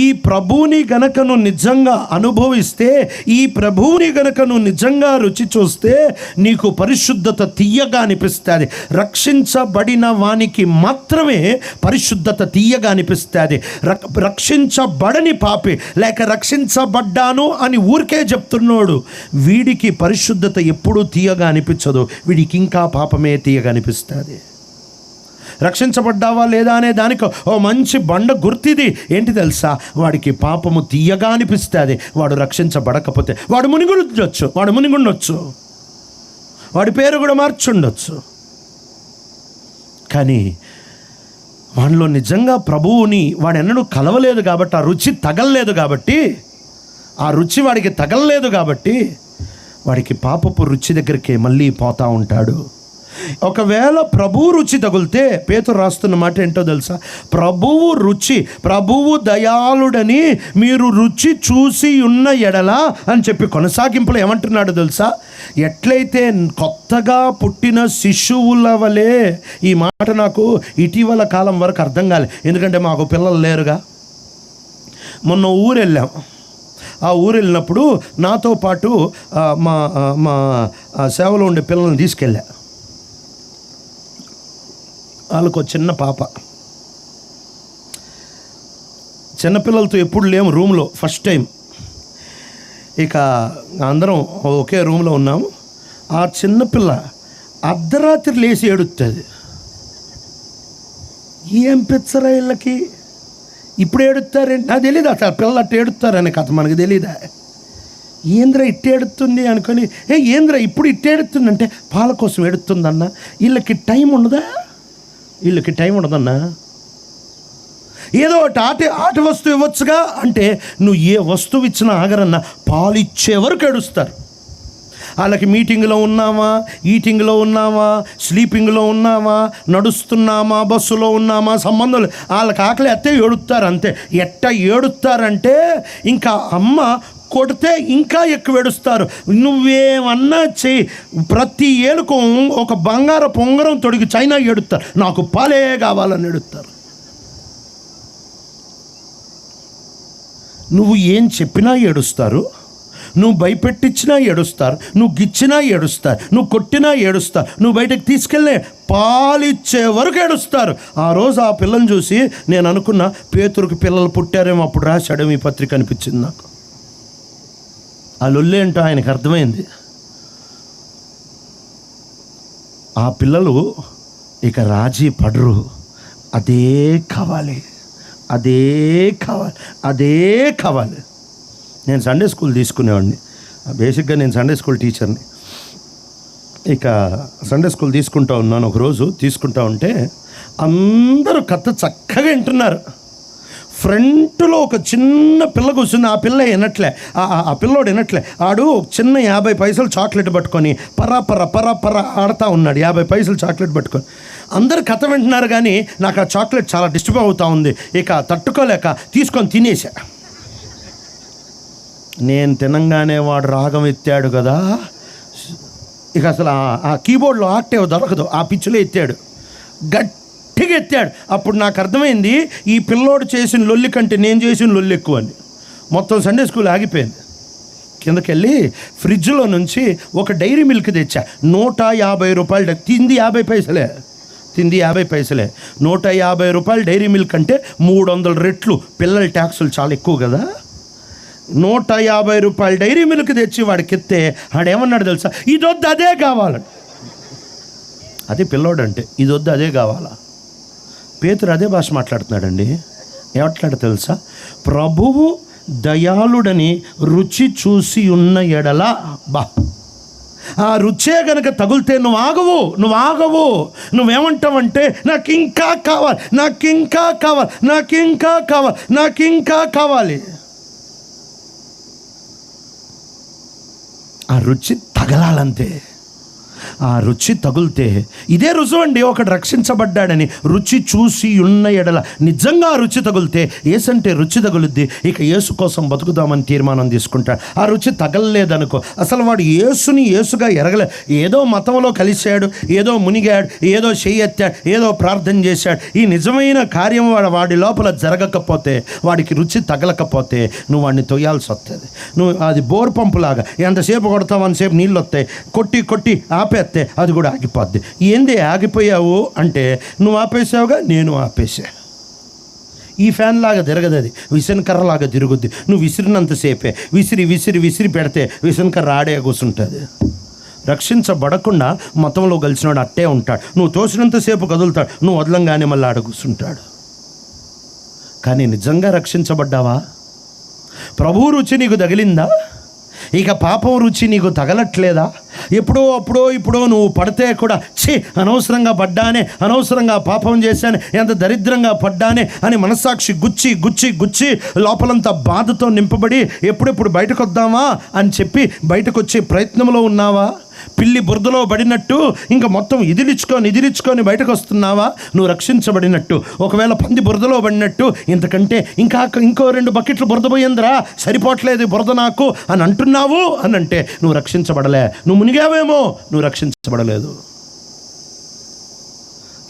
ఈ ప్రభువుని గనకను నిజంగా అనుభవిస్తే, ఈ ప్రభువుని గనకను నిజంగా రుచి చూస్తే నీకు పరిశుద్ధత తీయగా అనిపిస్తుంది. రక్షించబడిన వానికి మాత్రమే పరిశుద్ధత తీయగా అనిపిస్తుంది. రక్షించబడని పాపి లేక రక్షించబడ్డాను అని ఊరికే చెప్తున్నాడు, వీడికి పరిశుద్ధత ఎప్పుడూ తీయగా అనిపించదు. వీడికి ఇంకా పాపమే తీయగా అనిపిస్తుంది. రక్షించబడ్డావా లేదా అనే దానికి ఓ మంచి బండ గుర్తిది ఏంటి తెలుసా? వాడికి పాపము తీయగా అనిపిస్తుంది. వాడు రక్షించబడకపోతే వాడు మునిగుండొచ్చు, వాడి పేరు కూడా మార్చుండొచ్చు. కానీ వాడిలో నిజంగా ప్రభువుని వాడెన్నడూ కలవలేదు కాబట్టి, ఆ రుచి తగలలేదు కాబట్టి, ఆ రుచి వాడికి తగలలేదు కాబట్టి వాడికి పాపపు రుచి దగ్గరికి మళ్ళీ పోతూ ఉంటాడు. ఒకవేళ ప్రభువు రుచి తగిలితే, పేతురు రాస్తున్న మాట ఏంటో తెలుసా? ప్రభువు రుచి, ప్రభువు దయాళుడని మీరు రుచి చూసి ఉన్న ఎడల అని చెప్పి కొనసాగింపులో ఏమంటున్నాడు తెలుసా? ఎట్లయితే కొత్తగా పుట్టిన శిశువుల వలె. ఈ మాట నాకు ఇటీవల కాలం వరకు అర్థం కాలేదు, ఎందుకంటే మాకు పిల్లలు లేరుగా. మొన్న ఊరు వెళ్ళాం. ఆ ఊరు వెళ్ళినప్పుడు నాతో పాటు మా మా సేవలో ఉండే పిల్లల్ని తీసుకెళ్ళా. వాళ్ళకు చిన్న పాప. చిన్నపిల్లలతో ఎప్పుడు లేము రూమ్లో, ఫస్ట్ టైం. ఇక అందరం ఒకే రూమ్లో ఉన్నాము. ఆ చిన్నపిల్ల అర్ధరాత్రి లేచి ఏడుస్తుంది. ఏం పిచ్చరా వీళ్ళకి, ఇప్పుడు ఏడుస్తారేంటి నాకు తెలియదు. అసలు పిల్లలు అట్ట ఏడుస్తారనే కథ మనకు తెలీదా? ఏంద్ర ఇట్టేడుతుంది అనుకొని, ఏంద్ర ఇప్పుడు ఇట్టేడుతుందంటే పాల కోసం ఏడుతుందన్న. వీళ్ళకి టైం ఉండదా? వీళ్ళకి టైం ఉండదన్నా. ఏదో ఒకటి ఆట వస్తువు ఇవ్వచ్చుగా అంటే, నువ్వు ఏ వస్తువు ఇచ్చినా ఆగరన్నా, పాలు ఇచ్చే వరకు ఏడుస్తారు. వాళ్ళకి మీటింగ్లో ఉన్నామా, ఈటింగ్లో ఉన్నామా, స్లీపింగ్లో ఉన్నామా, నడుస్తున్నామా, బస్సులో ఉన్నామా, సంబంధం లేదు. వాళ్ళకి ఆకలి ఎత్తే ఏడుస్తారు అంతే. ఎట్ట ఏడుస్తారంటే ఇంకా అమ్మ కొడితే ఇంకా ఎక్కువ ఏడుస్తారు. నువ్వేమన్నా చెయ్యి, ప్రతి ఏలుకు ఒక బంగారు పొంగరం తొడిగి చైనా ఏడుస్తారు, నాకు పాలే కావాలని ఏడుస్తారు. నువ్వు ఏం చెప్పినా ఏడుస్తారు, నువ్వు భయపెట్టించినా ఏడుస్తారు, నువ్వు గిచ్చినా ఏడుస్తారు, నువ్వు కొట్టినా ఏడుస్తారు, నువ్వు బయటకు తీసుకెళ్ళే పాలిచ్చే వరకు ఏడుస్తారు. ఆ రోజు ఆ పిల్లని చూసి నేను అనుకున్నా, పేతురుకి పిల్లలు పుట్టారేమో అప్పుడు రాశాడేమో ఈ పత్రిక అనిపించింది నాకు. ఆ లొల్లి ఏంటో ఆయనకు అర్థమైంది. ఆ పిల్లలు ఇక రాజీ పడరు. అదే కావాలి, అదే కావాలి, అదే కావాలి. నేను సండే స్కూల్ తీసుకునేవాడిని. బేసిక్గా నేను సండే స్కూల్ టీచర్ని. ఇక సండే స్కూల్ తీసుకుంటా ఉన్నాను. ఒకరోజు తీసుకుంటా ఉంటే అందరూ కథ చక్కగా వింటున్నారు. ఫ్రంట్లో ఒక చిన్న పిల్ల కూర్చుంది. ఆ పిల్ల వినట్లే, ఆ పిల్లోడు వినట్లే. ఆడు చిన్న 50 పైసలు చాక్లెట్ పట్టుకొని పరా ఆడుతూ ఉన్నాడు. 50 పైసలు చాక్లెట్ పట్టుకొని అందరు కథ వింటున్నారు, కానీ నాకు ఆ చాక్లెట్ చాలా డిస్టర్బ్ అవుతూ ఉంది. ఇక తట్టుకోలేక తీసుకొని తినేసా. నేను తినంగానే వాడు రాగం ఎత్తాడు కదా. ఇక అసలు ఆ కీబోర్డ్లో ఆక్టేవ్ దొరకదు, ఆ పిచ్చిలో ఎత్తాడు, గట్టిగా ఎత్తాడు. అప్పుడు నాకు అర్థమైంది, ఈ పిల్లోడు చేసిన లొల్లి కంటే నేను చేసిన లొల్లి ఎక్కువ అని. మొత్తం సండే స్కూల్ ఆగిపోయింది. కిందకెళ్ళి ఫ్రిడ్జ్లో నుంచి ఒక డైరీ మిల్క్ తెచ్చా. 150 రూపాయలు. తింది 50 పైసలే, తింది 50 పైసలే. 150 రూపాయలు డైరీ మిల్క్ అంటే 300 రెట్లు పిల్లల ట్యాక్సులు చాలా ఎక్కువ కదా. 150 రూపాయలు డైరీ మిల్క్ తెచ్చి వాడికి ఎత్తే ఆడేమన్నాడు తెలుసా? ఇదొద్దు అదే కావాలని. అదే పిల్లోడు అంటే, ఇదొద్దు అదే కావాలా. పేతురు అదే భాష మాట్లాడుతున్నాడండి. ఏమాట్లాడు తెలుసా? ప్రభువు దయాళుడని రుచి చూసి ఉన్న ఎడల, ఆ రుచే గనక తగులితే నువ్వు ఆగవు. నువ్వేమంటావంటే, నాకు ఇంకా కావాలి, నాకు ఇంకా కావాలి, నాకు ఇంకా కావాలి, నాకు ఇంకా కావాలి. ఆ రుచి తగలాలంతే. ఆ రుచి తగులితే ఇదే రుజువు అండి, ఒకడు రక్షించబడ్డాడని. రుచి చూసి ఉన్న ఎడల, నిజంగా ఆ రుచి తగులితే, ఏసంటే రుచి తగులుద్ది. ఇక యేసు కోసం బతుకుదామని తీర్మానం తీసుకుంటాడు. ఆ రుచి తగలలేదనుకో, అసలు వాడు యేసుని యేసుగా ఎరగలే. ఏదో మతంలో కలిశాడు, ఏదో మునిగాడు, ఏదో చెయ్యెత్తాడు, ఏదో ప్రార్థన చేశాడు. ఈ నిజమైన కార్యం వాడి లోపల జరగకపోతే, వాడికి రుచి తగలకపోతే, నువ్వు వాడిని తొయ్యాల్సి వస్తుంది. నువ్వు అది బోర్ పంపులాగా ఎంతసేపు కొడతావు అంతసేపు నీళ్ళు వస్తాయి. కొట్టి ఆపేస్తే అది కూడా ఆగిపోద్ది. ఏంది ఆగిపోయావు అంటే, నువ్వు ఆపేసావుగా, నేను ఆపేసా. ఈ ఫ్యాన్ లాగా తిరగదు, అది విసనకర్రలాగా తిరుగుద్ది. నువ్వు విసిరినంతసేపే, విసిరి పెడితే విసనకర్ర ఆడే కూర్చుంటుంది. రక్షించబడకుండా మతంలో కలిసినాడు అట్టే ఉంటాడు. నువ్వు తోసినంతసేపు కదులుతాడు, నువ్వు వదలంగానే మళ్ళీ ఆడ కూర్చుంటాడు. కానీ నిజంగా రక్షించబడ్డావా? ప్రభు రుచి నీకు తగిలిందా? ఇక పాపం రుచి నీకు తగలట్లేదా? ఎప్పుడో నువ్వు పడితే కూడా అనవసరంగా పడ్డానే, అనవసరంగా పాపం చేశానే, ఎంత దరిద్రంగా పడ్డానే అని మనస్సాక్షి గుచ్చి లోపలంతా బాధతో నింపబడి ఎప్పుడెప్పుడు బయటకు వద్దామా అని చెప్పి బయటకు వచ్చే ప్రయత్నంలో ఉన్నావా? పిల్లి బురదలో పడినట్టు ఇంకా మొత్తం ఇదిలించుకొని బయటకు వస్తున్నావా? నువ్వు రక్షించబడినట్టు. ఒకవేళ పంది బురదలో పడినట్టు ఇంతకంటే ఇంకో 2 బకెట్లు బురద పోయిందిరా, సరిపోవట్లేదు బురద నాకు అని అంటున్నావు అని అంటే నువ్వు రక్షించబడలే. నువ్వు మునిగావేమో, నువ్వు రక్షించబడలేదు.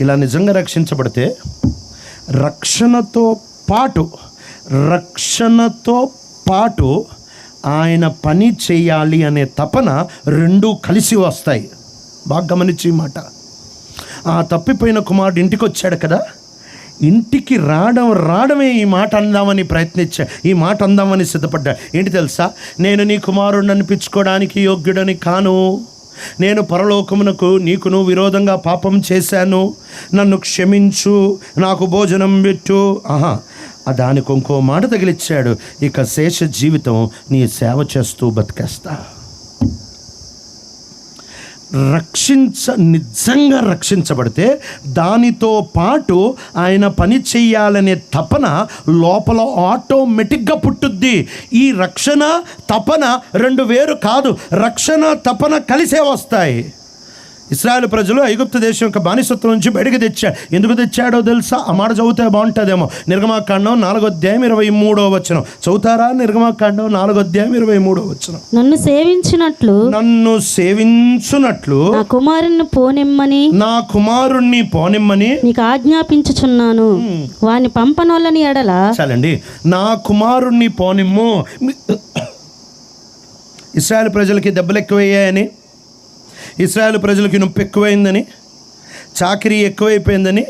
ఇలా నిజంగా రక్షించబడితే రక్షణతో పాటు ఆయన పని చేయాలి అనే తపన 2 కలిసి వస్తాయి. బాగా గమనించి ఈ మాట. ఆ తప్పిపోయిన కుమారుడు ఇంటికి వచ్చాడు కదా, ఇంటికి రావడమే ఈ మాట అందామని సిద్ధపడ్డా. ఏంటి తెలుసా? నేను నీ కుమారుడిని అనిపించుకోవడానికి యోగ్యుడని కాను, నేను పరలోకమునకు నీకును విరోధంగా పాపం చేశాను, నన్ను క్షమించు, నాకు భోజనం పెట్టు. దానికి ఇంకో మాట తగిలిచ్చాడు, ఇక శేష జీవితం నీ సేవ చేస్తూ బతికేస్తా. నిజంగా రక్షించబడితే దానితో పాటు ఆయన పని చెయ్యాలనే తపన లోపల ఆటోమేటిక్గా పుట్టుద్ది. ఈ రక్షణ తపన 2 వేరు కాదు, రక్షణ తపన కలిసే వస్తాయి. ఇశ్రాయేలు ప్రజలు ఐగుప్తు దేశం యొక్క బానిసత్వం నుంచి బయటకు తెచ్చాడు. ఎందుకు తెచ్చాడో తెలుసా? ఆ మాట చదివితే బాగుంటుందేమో. నిర్గమాకాండం 4:23 చదువుతారా? నిర్గమాకాండం 4:23 నన్ను సేవించునట్లు నా కుమారుణ్ణి పోనిమ్మని నీకు ఆజ్ఞాపించుచున్నాను. వాని పంపనోళ్ళని ఎడల చాలండి, నా కుమారుణ్ణి పోనిమ్ము. ఇశ్రాయేలు ప్రజలకి దెబ్బలు ఎక్కువయ్యాయని, ఇశ్రాయేలు ప్రజలకి నొప్పి ఎక్కువైందని, చాకరీ ఎక్కువైపోయిందని,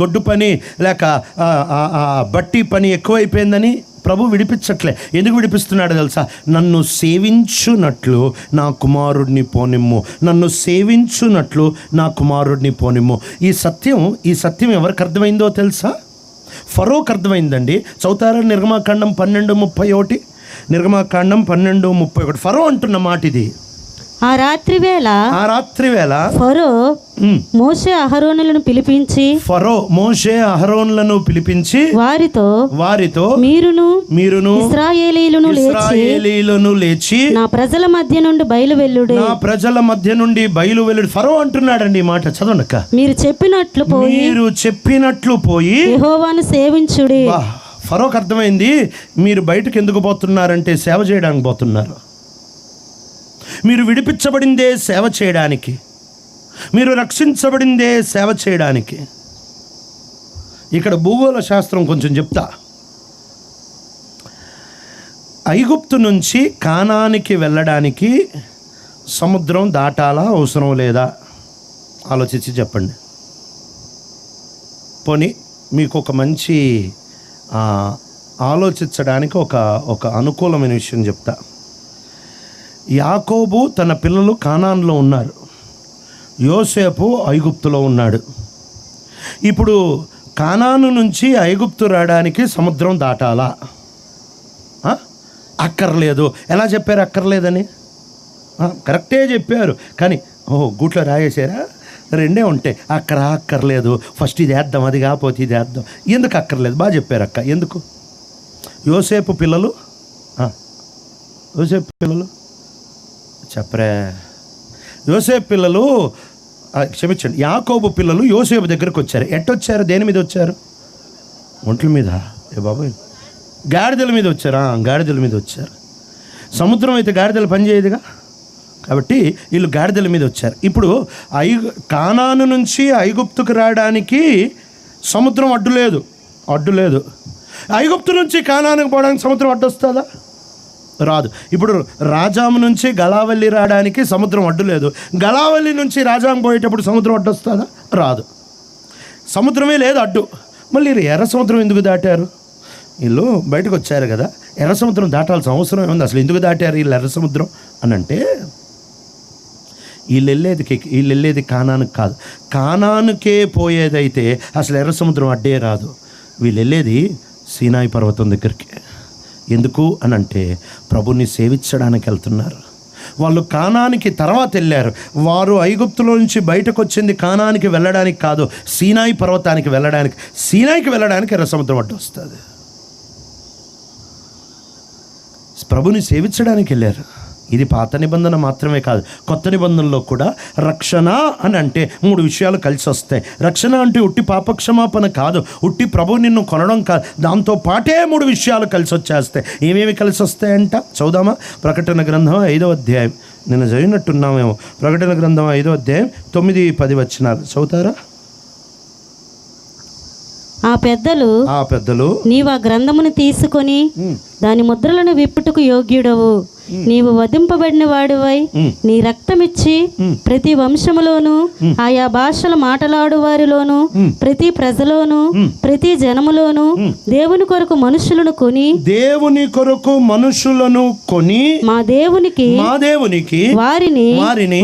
గొడ్డు పని లేక బట్టి పని ఎక్కువైపోయిందని ప్రభు విడిపించట్లే. ఎందుకు విడిపిస్తున్నాడు తెలుసా? నన్ను సేవించునట్లు నా కుమారుడిని పోనిమ్ము, నన్ను సేవించునట్లు నా కుమారుడిని పోనిమ్ము. ఈ సత్యం ఎవరికి అర్థమైందో తెలుసా? ఫరోకి అర్థమైందండి. చదువుతారా? నిర్గమాకాండం 12:31. నిర్గమాకాండం 12:31 ఫరో అంటున్న మాట ఇది. ఆ రాత్రి వేళ ఫరో మోషే అహరోనులను పిలిపించి వారితో మీరును ఇశ్రాయేలీయులను లేచి నా ప్రజల మధ్య నుండి బయలువెళ్ళుడి. ఫరో అంటున్నాడండి ఈ మాట. చదవండి. మీరు చెప్పినట్లు పోయి యెహోవాను సేవించుడి. ఫరోకి అర్థమైంది, మీరు బయటకు ఎందుకు పోతున్నారంటే సేవ చేయడానికి పోతున్నారు. మీరు విడిపించబడిందే సేవ చేయడానికి, మీరు రక్షించబడిందే సేవ చేయడానికి. ఇక్కడ భూగోళ శాస్త్రం కొంచెం చెప్తా. ఐగుప్తు నుంచి కానానికి వెళ్ళడానికి సముద్రం దాటాలా అవసరం లేదా? ఆలోచించి చెప్పండి. పోనీ మీకు ఒక మంచి ఆలోచించడానికి ఒక అనుకూలమైన విషయం చెప్తా. యాకోబు తన పిల్లలు కానాన్లో ఉన్నారు, యోసేపు ఐగుప్తులో ఉన్నాడు. ఇప్పుడు కానాను నుంచి ఐగుప్తు రావడానికి సముద్రం దాటాలా? అక్కర్లేదు. ఎలా చెప్పారు అక్కర్లేదని? కరెక్టే చెప్పారు, కానీ గూట్లో రాయేసారా? 2 ఉంటాయి. అక్కర్లేదు, ఫస్ట్ ఇది వేద్దాం, అది కాకపోతే ఇది వేద్దాం. ఎందుకు అక్కర్లేదు? బాగా చెప్పారు అక్క. ఎందుకు? యోసేపు పిల్లలు చెప్పరే. యోసేపు పిల్లలు క్షమించండి, యాకోబు పిల్లలు యోసేపు దగ్గరకు వచ్చారు. ఎట్టొచ్చారు? దేని మీద వచ్చారు? ఒంట్ల మీద. బాబాయ్, గాడిదల మీద వచ్చారా? గాడిదల మీద వచ్చారు. సముద్రం అయితే గాడిదలు పనిచేయదుగా, కాబట్టి వీళ్ళు గాడిదల మీద వచ్చారు. ఇప్పుడు కానాను నుంచి ఐగుప్తుకు రావడానికి సముద్రం అడ్డు లేదు. ఐగుప్తు నుంచి కానానికి పోవడానికి సముద్రం అడ్డు వస్తుందా? రాదు. ఇప్పుడు రాజాము నుంచి గలావల్లి రావడానికి సముద్రం అడ్డు లేదు. గలావల్లి నుంచి రాజాం పోయేటప్పుడు సముద్రం అడ్డు వస్తుందా? రాదు. సముద్రమే లేదు అడ్డు. మళ్ళీ ఎర్ర సముద్రం ఎందుకు దాటారు? వీళ్ళు బయటకు వచ్చారు కదా, ఎర్ర సముద్రం దాటాల్సిన అవసరం ఏముంది? అసలు ఎందుకు దాటారు వీళ్ళు ఎర్ర సముద్రం అని అంటే, వీళ్ళు వెళ్ళేది కానానికి కాదు. కానానికే పోయేదైతే అసలు ఎర్ర సముద్రం అడ్డే రాదు. వీళ్ళు వెళ్ళేది సీనాయి పర్వతం దగ్గరికి. ఎందుకు అని అంటే ప్రభుని సేవించడానికి వెళ్తున్నారు. వాళ్ళు కానానికి తర్వాత వెళ్ళారు. వారు ఐగుప్తులో నుంచి బయటకు వచ్చింది కానానికి వెళ్ళడానికి కాదు, సీనాయి పర్వతానికి వెళ్ళడానికి. సీనాయికి వెళ్ళడానికి ఎర్ర సముద్రం అడ్డు వస్తుంది. ప్రభుని సేవించడానికి వెళ్ళారు. ఇది పాత నిబంధన మాత్రమే కాదు, కొత్త నిబంధనలో కూడా రక్షణ అని అంటే 3 విషయాలు కలిసి వస్తాయి. రక్షణ అంటే ఉట్టి పాపక్షమాపణ కాదు, ఉట్టి ప్రభు నిన్ను కొనడం కాదు, దాంతో పాటే 3 విషయాలు కలిసి వచ్చేస్తాయి. ఏమేమి కలిసి వస్తాయంట చదువుదామా? ప్రకటన గ్రంథం 5వ అధ్యాయం. నిన్న చదివినట్టున్నామేమో. ప్రకటన గ్రంథం 5వ అధ్యాయం 9-10 వచనాలు చదువుతారా? ఆ పెద్దలు నీవు ఆ గ్రంథమును తీసుకొని దాని ముద్రలను విప్పుటకు యోగ్యుడవు, నీవు వధింపబడిన వాడివై నీ రక్తమిచ్చి ప్రతి వంశములోను ఆయా భాషలు మాట్లాడు వారిలోను ప్రతి ప్రజలోను ప్రతి జనములోను దేవుని కొరకు మనుషులను కొని మా దేవునికి వారిని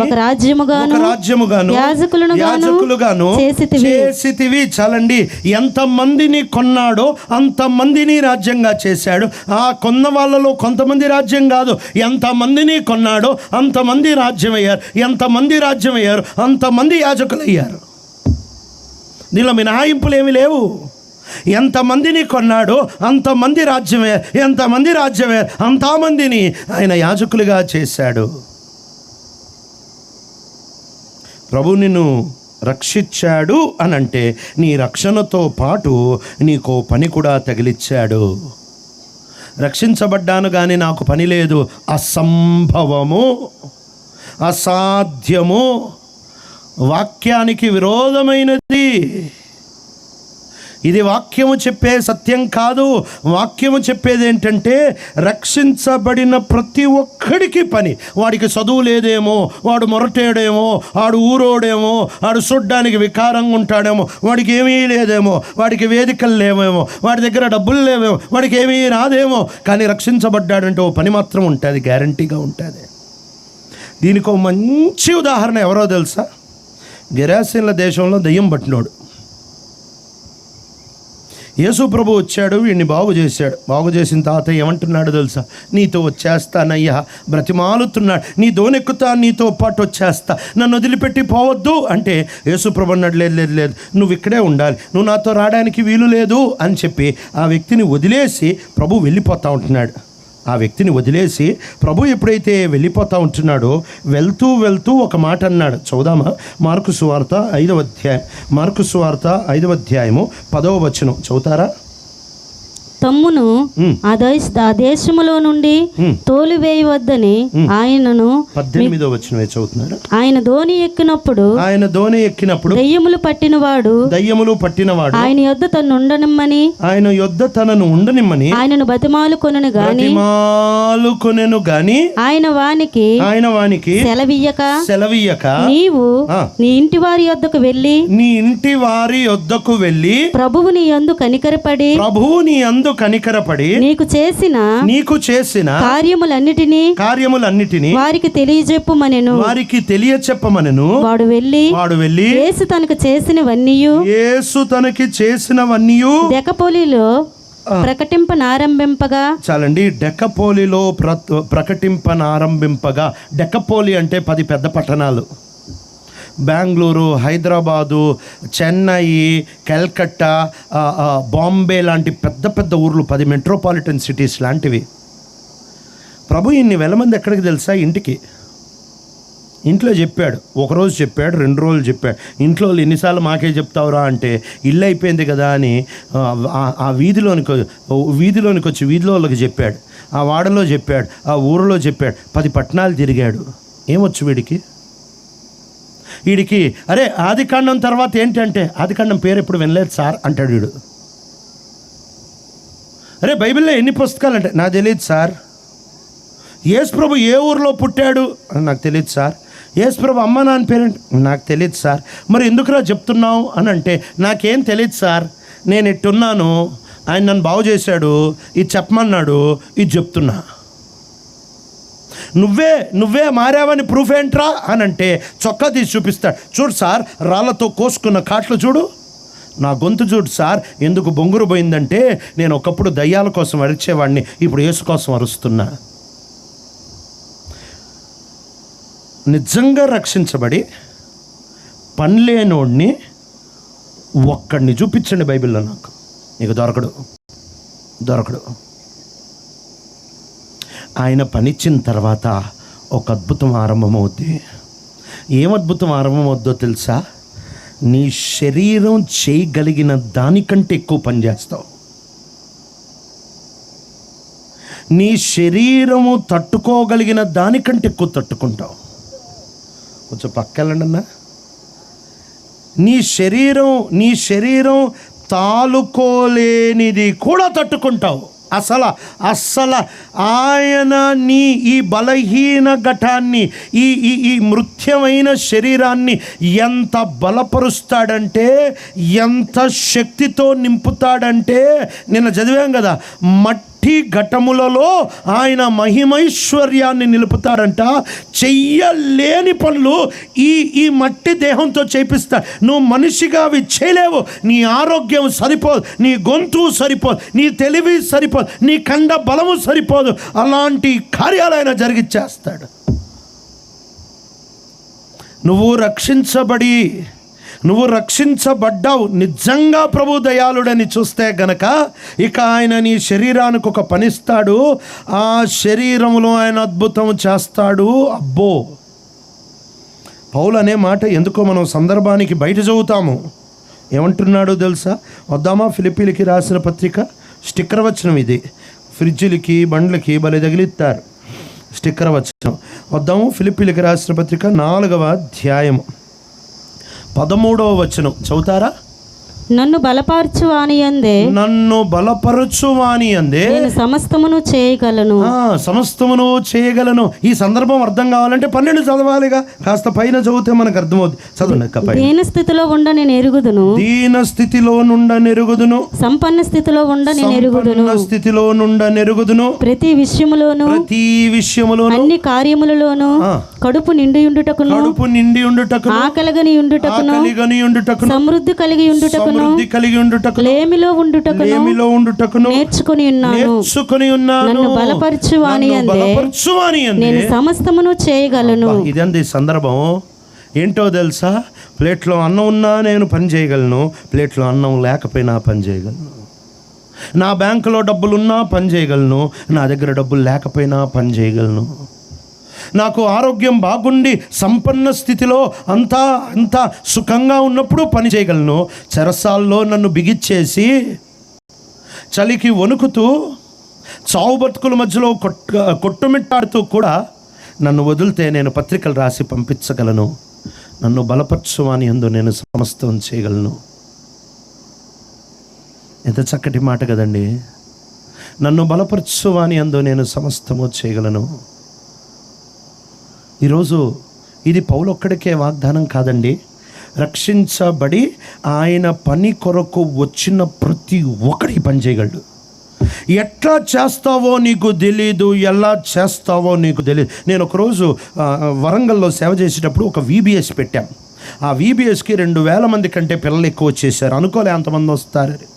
ఒక రాజ్యముగాను యాజకులుగాను చేసితివి. చాలండి, ఎంతమందిని కొన్నాడో అంతమందిని రాజ్యంగా చేశాడు. ఆ కొన్న వాళ్ళలో కొంతమంది రాజ్యం కాదు, ఎంతమందిని కొన్నాడో అంతమంది రాజ్యమయ్యారు. ఎంతమంది రాజ్యమయ్యారు అంతమంది యాజకులయ్యారు. దీనిలో మినహాయింపులు ఏమి లేవు. ఎంతమందిని కొన్నాడో అంతమంది రాజ్యమయ్యారు, ఎంతమంది రాజ్యమయ్యారు అంతమందిని ఆయన యాజకులుగా చేశాడు. ప్రభు నిన్ను రక్షించాడు అనంటే నీ రక్షణతో పాటు నీకో పని కూడా తగిలిచ్చాడు. రక్షించబడ్డాను కానీ నాకు పని లేదు, అసంభవము, అసాధ్యము, వాక్యానికి విరోధమైనది. ఇది వాక్యము చెప్పే సత్యం కాదు. వాక్యము చెప్పేది ఏంటంటే రక్షించబడిన ప్రతి ఒక్కడికి పని. వాడికి చదువు లేదేమో, వాడు మొరటేడేమో, వాడు ఊరోడేమో, వాడు చూడ్డానికి వికారంగా ఉంటాడేమో, వాడికి ఏమీ లేదేమో, వాడికి వేదికలు లేవేమో, వాడి దగ్గర డబ్బులు లేవేమో, వాడికి ఏమీ రాదేమో, కానీ రక్షించబడ్డాడంటే ఓ పని మాత్రం ఉంటుంది, గ్యారంటీగా ఉంటుంది. దీనికి ఒక మంచి ఉదాహరణ ఎవరో తెలుసా? గెరాసీన్ల దేశంలో దెయ్యం పట్టినోడు. యేసు ప్రభు వచ్చాడు, వీడిని బాగు చేశాడు. బాగు చేసిన తర్వాత ఏమంటున్నాడు తెలుసా? నీతో వచ్చేస్తానయ్యా, బ్రతిమాలుతున్నాడు. నీ దోనెక్కుతా, నీతో పాటు వచ్చేస్తా, నన్ను వదిలిపెట్టి పోవద్దు అంటే యేసు ప్రభు అన్నాడు, లేదు, నువ్వు ఇక్కడే ఉండాలి, నువ్వు నాతో రావడానికి వీలు లేదు అని చెప్పి ఆ వ్యక్తిని వదిలేసి ప్రభు వెళ్ళిపోతూ ఉంటున్నాడు. ఆ వ్యక్తిని వదిలేసి ప్రభు ఎప్పుడైతే వెళ్ళిపోతూ ఉంటున్నాడో వెళ్తూ ఒక మాట అన్నాడు. చదువుదామా? మార్కు సువార్త 5వ అధ్యాయం. మార్కు సువార్త 5వ అధ్యాయము 10వ వచనం చదువుతారా? తమ్మును ఆ దేశములో నుండి తోలివేయవద్దని ఆయనను 18వ వచనం చదువుతున్నారు. ఆయన ధోని ఎక్కినప్పుడు దయ్యములు పట్టినవాడు ఆయన యొద్ద తనను ఉండనిమ్మని ఆయనను బతిమాలుకొనెను గాని ఆయన వానికి సెలవీయక నీవు నీ ఇంటి వారి యొద్దకు వెళ్ళి ప్రభువు నీ యందు కనికరపడి నీకు చేసిన కార్యములన్నిటినీ వారికి తెలియచెప్పమనెను. వాడు వెళ్ళి యేసు తనకు చేసినవన్నీయు దెకపోలిలో ప్రకటింపనారంభింపగా. చాలండి, డెకపోలిలో ప్రకటింపనారంభింపగా. డెకపోలి అంటే 10 పెద్ద పట్టణాలు. బెంగళూరు, హైదరాబాదు, చెన్నై, కల్కట్టా, బాంబే లాంటి పెద్ద ఊర్లు, 10 మెట్రోపాలిటన్ సిటీస్ లాంటివి. ప్రభు ఇన్ని వేల మంది ఎక్కడికి తెలుసా? ఇంట్లో చెప్పాడు. ఒకరోజు చెప్పాడు, 2 రోజులు చెప్పాడు. ఇంట్లో వాళ్ళు ఎన్నిసార్లు మాకే చెప్తావురా అంటే ఇల్లు అయిపోయింది కదా అని ఆ వీధిలోనికి వచ్చి వీధిలో వాళ్ళకి చెప్పాడు, ఆ వాడలో చెప్పాడు, ఆ ఊరిలో చెప్పాడు. 10 పట్టణాలు తిరిగాడు. ఏమొచ్చు వీడికి? అరే ఆదికాండం తర్వాత ఏంటంటే ఆదికాండం పేరు ఎప్పుడు వినలేదు సార్ అంటాడు వీడు. అరే బైబిల్లో ఎన్ని పుస్తకాలు అంటే నాకు తెలియదు సార్. యేసు ప్రభు ఏ ఊరిలో పుట్టాడు అని నాకు తెలియదు సార్. యేసు ప్రభు అమ్మ నాన్న పేరెంట్ నాకు తెలియదు సార్. మరి ఎందుకురా చెప్తున్నావు అని అంటే నాకేం తెలియదు సార్, నేను ఎట్టున్నాను, ఆయన నన్ను బాగు చేశాడు, ఇది చెప్పమన్నాడు, ఇది చెప్తున్నా. నువ్వే మారావని ప్రూఫ్ ఏంట్రా అని అంటే చొక్కా తీసి చూపిస్తాడు. చూడు సార్, రాళ్ళతో కోసుకున్న కాట్లు చూడు, నా గొంతు చూడు సార్, ఎందుకు బొంగురు పోయిందంటే నేను ఒకప్పుడు దయ్యాల కోసం అరిచేవాడిని, ఇప్పుడు యేసు కోసం అరుస్తున్నా. నిజంగా రక్షించబడి పని లేనోడిని ఒక్కడిని చూపించండి బైబిల్లో, నాకు నీకు దొరకడు. ఆయన పనిచ్చిన తర్వాత ఒక అద్భుతం ఆరంభమవుద్ది. ఏం అద్భుతం ఆరంభమవుద్దో తెలుసా? నీ శరీరం చేయగలిగిన దానికంటే ఎక్కువ పని చేస్తావు. నీ శరీరము తట్టుకోగలిగిన దానికంటే ఎక్కువ తట్టుకుంటావు. కొంచెం పక్కెళ్ళండి అన్న. నీ శరీరం తాలుకోలేనిది కూడా తట్టుకుంటావు. అసలు ఆయన నీ ఈ బలహీన ఘటాన్ని, ఈ మృత్యమైన శరీరాన్ని ఎంత బలపరుస్తాడంటే, ఎంత శక్తితో నింపుతాడంటే, నిన్న చదివాం కదా, మట్టి ఘటములలో ఆయన మహిమైశ్వర్యాన్ని నిలుపుతాడంట. చెయ్యలేని పనులు ఈ మట్టి దేహంతో చేపిస్తా. నువ్వు మనిషిగా అవి చేయలేవు. నీ ఆరోగ్యం సరిపోదు, నీ గొంతు సరిపోదు, నీ తెలివి సరిపోదు, నీ కండ బలము సరిపోదు. అలాంటి కార్యాలు ఆయన జరిగిచ్చేస్తాడు. నువ్వు రక్షించబడ్డావు. నిజంగా ప్రభు దయాళుడని చూస్తే గనక ఇక ఆయన నీ శరీరానికి ఒక పనిస్తాడు. ఆ శరీరంలో ఆయన అద్భుతం చేస్తాడు. అబ్బో, పౌలు అనే మాట ఎందుకో మనం సందర్భానికి బయట చదువుతాము. ఏమంటున్నాడో తెలుసా? వద్దామా? ఫిలిప్పీలకి రాసిన పత్రిక, స్టిక్కర్ వచనం ఇది. ఫ్రిడ్జ్లకి బండ్లకి భలే తగిలిస్తారు స్టిక్కర్ వచనం. వద్దాము ఫిలిప్పీలకి రాసిన పత్రిక 4వ అధ్యాయము 13వ వచనం చదువుతారా? నన్ను బలపరచువాని యందే నేను సమస్తమును చేయగలను. ఈ సందర్భం అర్థం కావాలంటే 12 చదవాలిగా. కాస్త పైన చదివితే మనకు అర్థమవుతుంది. చదవండి. దీన స్థితిలో ఉండ నేను ఎరుగుదును, సంపన్న స్థితిలో ఉండ నెరుగుదును, ప్రతి విషయములోను అన్ని కార్యములలోను కడుపు నిండి ఉండుటకును, ఆకలిగని ఉండుటకును, సమృద్ధి కలిగి ఉండుటకును, లేమిలో ఉండుటకును నేర్చుకుని ఉన్నాను. నన్ను బలపరచువాని యందే నేను సమస్తమును చేయగలను. ఇదండి సందర్భం. ఏంటో తెలుసా? ప్లేట్లో అన్నం ఉన్నా నేను పని చేయగలను, ప్లేట్లో అన్నం లేకపోయినా పని చేయగలను. నా బ్యాంకులో డబ్బులున్నా పని చేయగలను, నా దగ్గర డబ్బులు లేకపోయినా పని చేయగలను. నాకు ఆరోగ్యం బాగుండి సంపన్న స్థితిలో అంతా సుఖంగా ఉన్నప్పుడు పని చేయగలను. చెరసాల్లో నన్ను బిగిచ్చేసి చలికి వణుకుతూ చావు బతుకుల మధ్యలో కొట్టుమిట్టాడుతూ కూడా నన్ను వదిలితే నేను పత్రికలు రాసి పంపించగలను. నన్ను బలపరచువాని యందు నేను సమస్తం చేయగలను. ఎంత చక్కటి మాట కదండి. నన్ను బలపరచువాని యందు నేను సమస్తము చేయగలను. ఈరోజు ఇది పౌలొక్కడికే వాగ్దానం కాదండి. రక్షించబడి ఆయన పని కొరకు వచ్చిన ప్రతి ఒక్కడి పని చేయగలడు. ఎట్లా చేస్తావో నీకు తెలీదు, ఎలా చేస్తావో నీకు తెలియదు. నేను ఒకరోజు వరంగల్లో సేవ చేసేటప్పుడు ఒక VBS పెట్టాం. ఆ VBSకి 2000 మంది కంటే పిల్లలు ఎక్కువ వచ్చేసారు. అనుకోలే అంతమంది వస్తారని.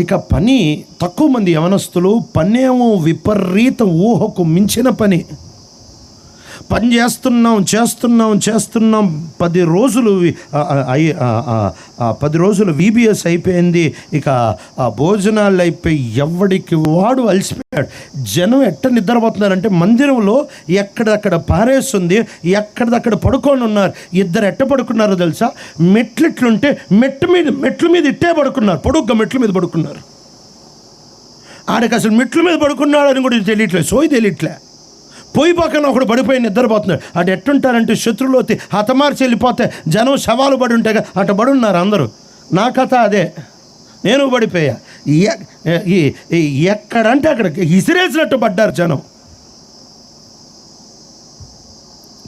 ఇక పని తక్కువ మంది యవనస్తులు, పనేమో విపరీత ఊహకు మించిన పని చేస్తున్నాం. 10 రోజులు VBS అయిపోయింది. ఇక ఆ భోజనాలు అయిపోయి ఎవడికి వాడు అలసిపోయాడు. జనం ఎట్ట నిద్రపోతున్నారంటే మందిరంలో ఎక్కడక్కడ పారేస్తుంది, ఎక్కడదక్కడ పడుకొని ఉన్నారు. 2 ఎట్ట పడుకున్నారో తెలుసా? మెట్లుంటే మెట్ల మీద ఇట్టే పడుకున్నారు. పొడుగ్గా మెట్ల మీద పడుకున్నారు. ఆడికి అసలు మెట్ల మీద పడుకున్నాడు అని కూడా తెలియట్లే. పోయి పక్కన ఒకడు పడిపోయి నిద్రపోతున్నాడు. అటు ఎట్టుంటారంటే శత్రువులు హతమార్చి వెళ్ళిపోతే జనం శవాలు పడి ఉంటాయి కదా, అటు పడున్నారు అందరూ. నా కథ అదే. నేను పడిపోయా. ఎక్కడంటే అక్కడ ఇసిరేసినట్టు పడ్డారు జనం.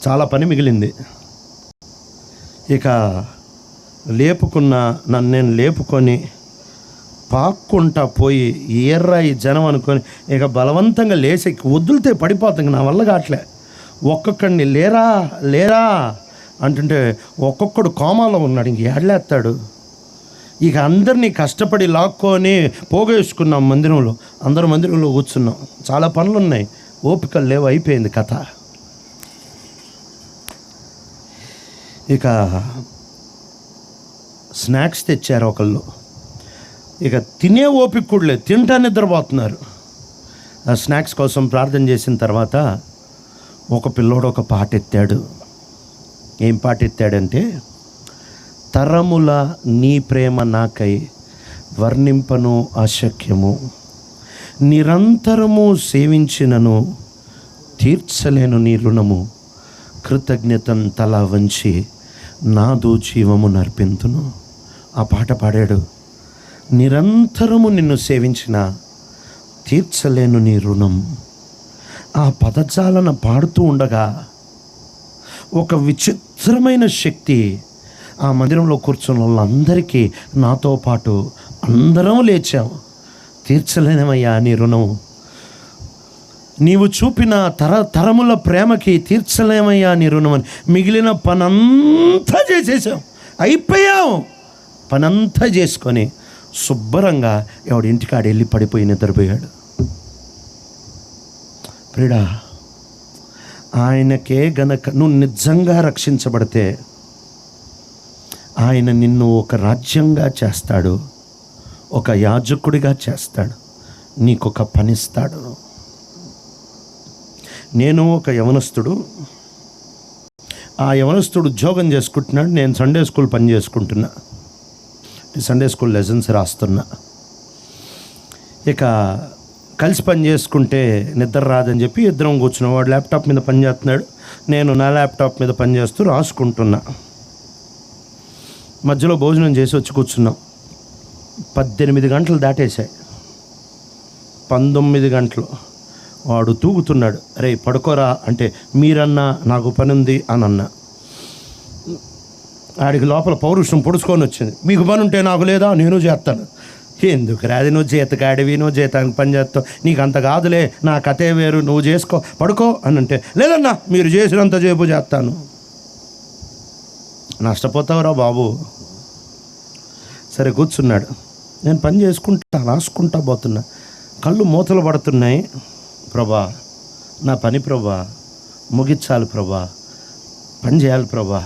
చాలా పని మిగిలింది. ఇక నన్ను నేను లేపుకొని పాక్కుంటా పోయి ఈ జనం అనుకొని ఇక బలవంతంగా లేచి వదులుతే పడిపోతాం. నా వల్ల కావట్లే. ఒక్కొక్కడిని లేరా అంటుంటే ఒక్కొక్కడు కోమాలో ఉన్నాడు. ఇంక ఏడలేస్తాడు. ఇక అందరినీ కష్టపడి లాక్కొని పోగేసుకున్నాం మందిరంలో. అందరూ మందిరంలో కూర్చున్నాం. చాలా పనులు ఉన్నాయి. ఓపికలు లేవు, అయిపోయింది కథ. ఇక స్నాక్స్ తెచ్చారు ఒకళ్ళు, ఇక తినే ఓపిక కూడా లేదు, తింటా నిద్రపోతున్నారు. ఆ స్నాక్స్ కోసం ప్రార్థన చేసిన తర్వాత ఒక పిల్లోడు ఒక పాట ఎత్తాడు. ఏం పాట ఎత్తాడంటే, తరముల నీ ప్రేమ నాకై వర్ణింపను అశక్యము, నిరంతరము సేవించినను తీర్చలేను నీ రుణము, కృతజ్ఞతను తల వంచి నాదు జీవము నర్పింతును. ఆ పాట పాడాడు. నిరంతరము నిన్ను సేవించిన తీర్చలేను నీ రుణం. ఆ పదజాలన పాడుతూ ఉండగా ఒక విచిత్రమైన శక్తి ఆ మందిరంలో కూర్చున్న వాళ్ళందరికీ, నాతో పాటు అందరం లేచాం. తీర్చలేనమయ్యా నీ రుణం, నీవు చూపిన తరముల ప్రేమకి తీర్చలేమయ్యా నీ రుణం అని మిగిలిన పనంతా చేసేసాం, అయిపోయాం. పనంతా చేసుకొని శుభ్రంగా ఎవడి ఇంటికాడు వెళ్ళి పడిపోయి నిద్రపోయాడు. ప్రియుడా, ఆయనకే గనక నువ్వు నిజంగా రక్షించబడితే ఆయన నిన్ను ఒక రాజ్యంగా చేస్తాడు, ఒక యాజకుడిగా చేస్తాడు, నీకొక పనిస్తాడు. నేను ఒక యవనస్తుడు, ఆ యవనస్తుడు ఉద్యోగం చేసుకుంటున్నాడు, నేను సండే స్కూల్ పని చేసుకుంటున్నా, సండే స్కూల్ లెసన్స్ రాస్తున్నా. ఇక కలిసి పని చేసుకుంటే నిద్ర రాదని చెప్పి ఇద్దరం కూర్చున్నాం. వాడు ల్యాప్టాప్ మీద పని చేస్తున్నాడు, నేను నా ల్యాప్టాప్ మీద పని చేస్తూ రాసుకుంటున్నా. మధ్యలో భోజనం చేసి వచ్చి కూర్చున్నాం. 18 గంటలు దాటేశాయి. 19 గంటలు వాడు తూగుతున్నాడు. అరే పడుకోరా అంటే, మీరన్నా నాకు పని ఉంది అని అన్నా. ఆడికి లోపల పౌరుషం పొడుచుకొని వచ్చింది. మీకు పని ఉంటే నాకు లేదా, నేను చేస్తాను. ఎందుకు రాది, నువ్వు జీతకాడివి, నువ్వు జీతానికి పని చేస్తావు, నీకు అంత కాదులే, నా కథే వేరు, నువ్వు చేసుకో పడుకో అని అంటే, లేదన్నా మీరు చేసినంత చేపు చేస్తాను. నష్టపోతావురా బాబు. సరే కూర్చున్నాడు. నేను పని చేసుకుంటా రాసుకుంటా పోతున్నా, కళ్ళు మూతలు పడుతున్నాయి. ప్రభా నా పని ప్రభా, ముగించాలి ప్రభా, పని చేయాలి ప్రభా.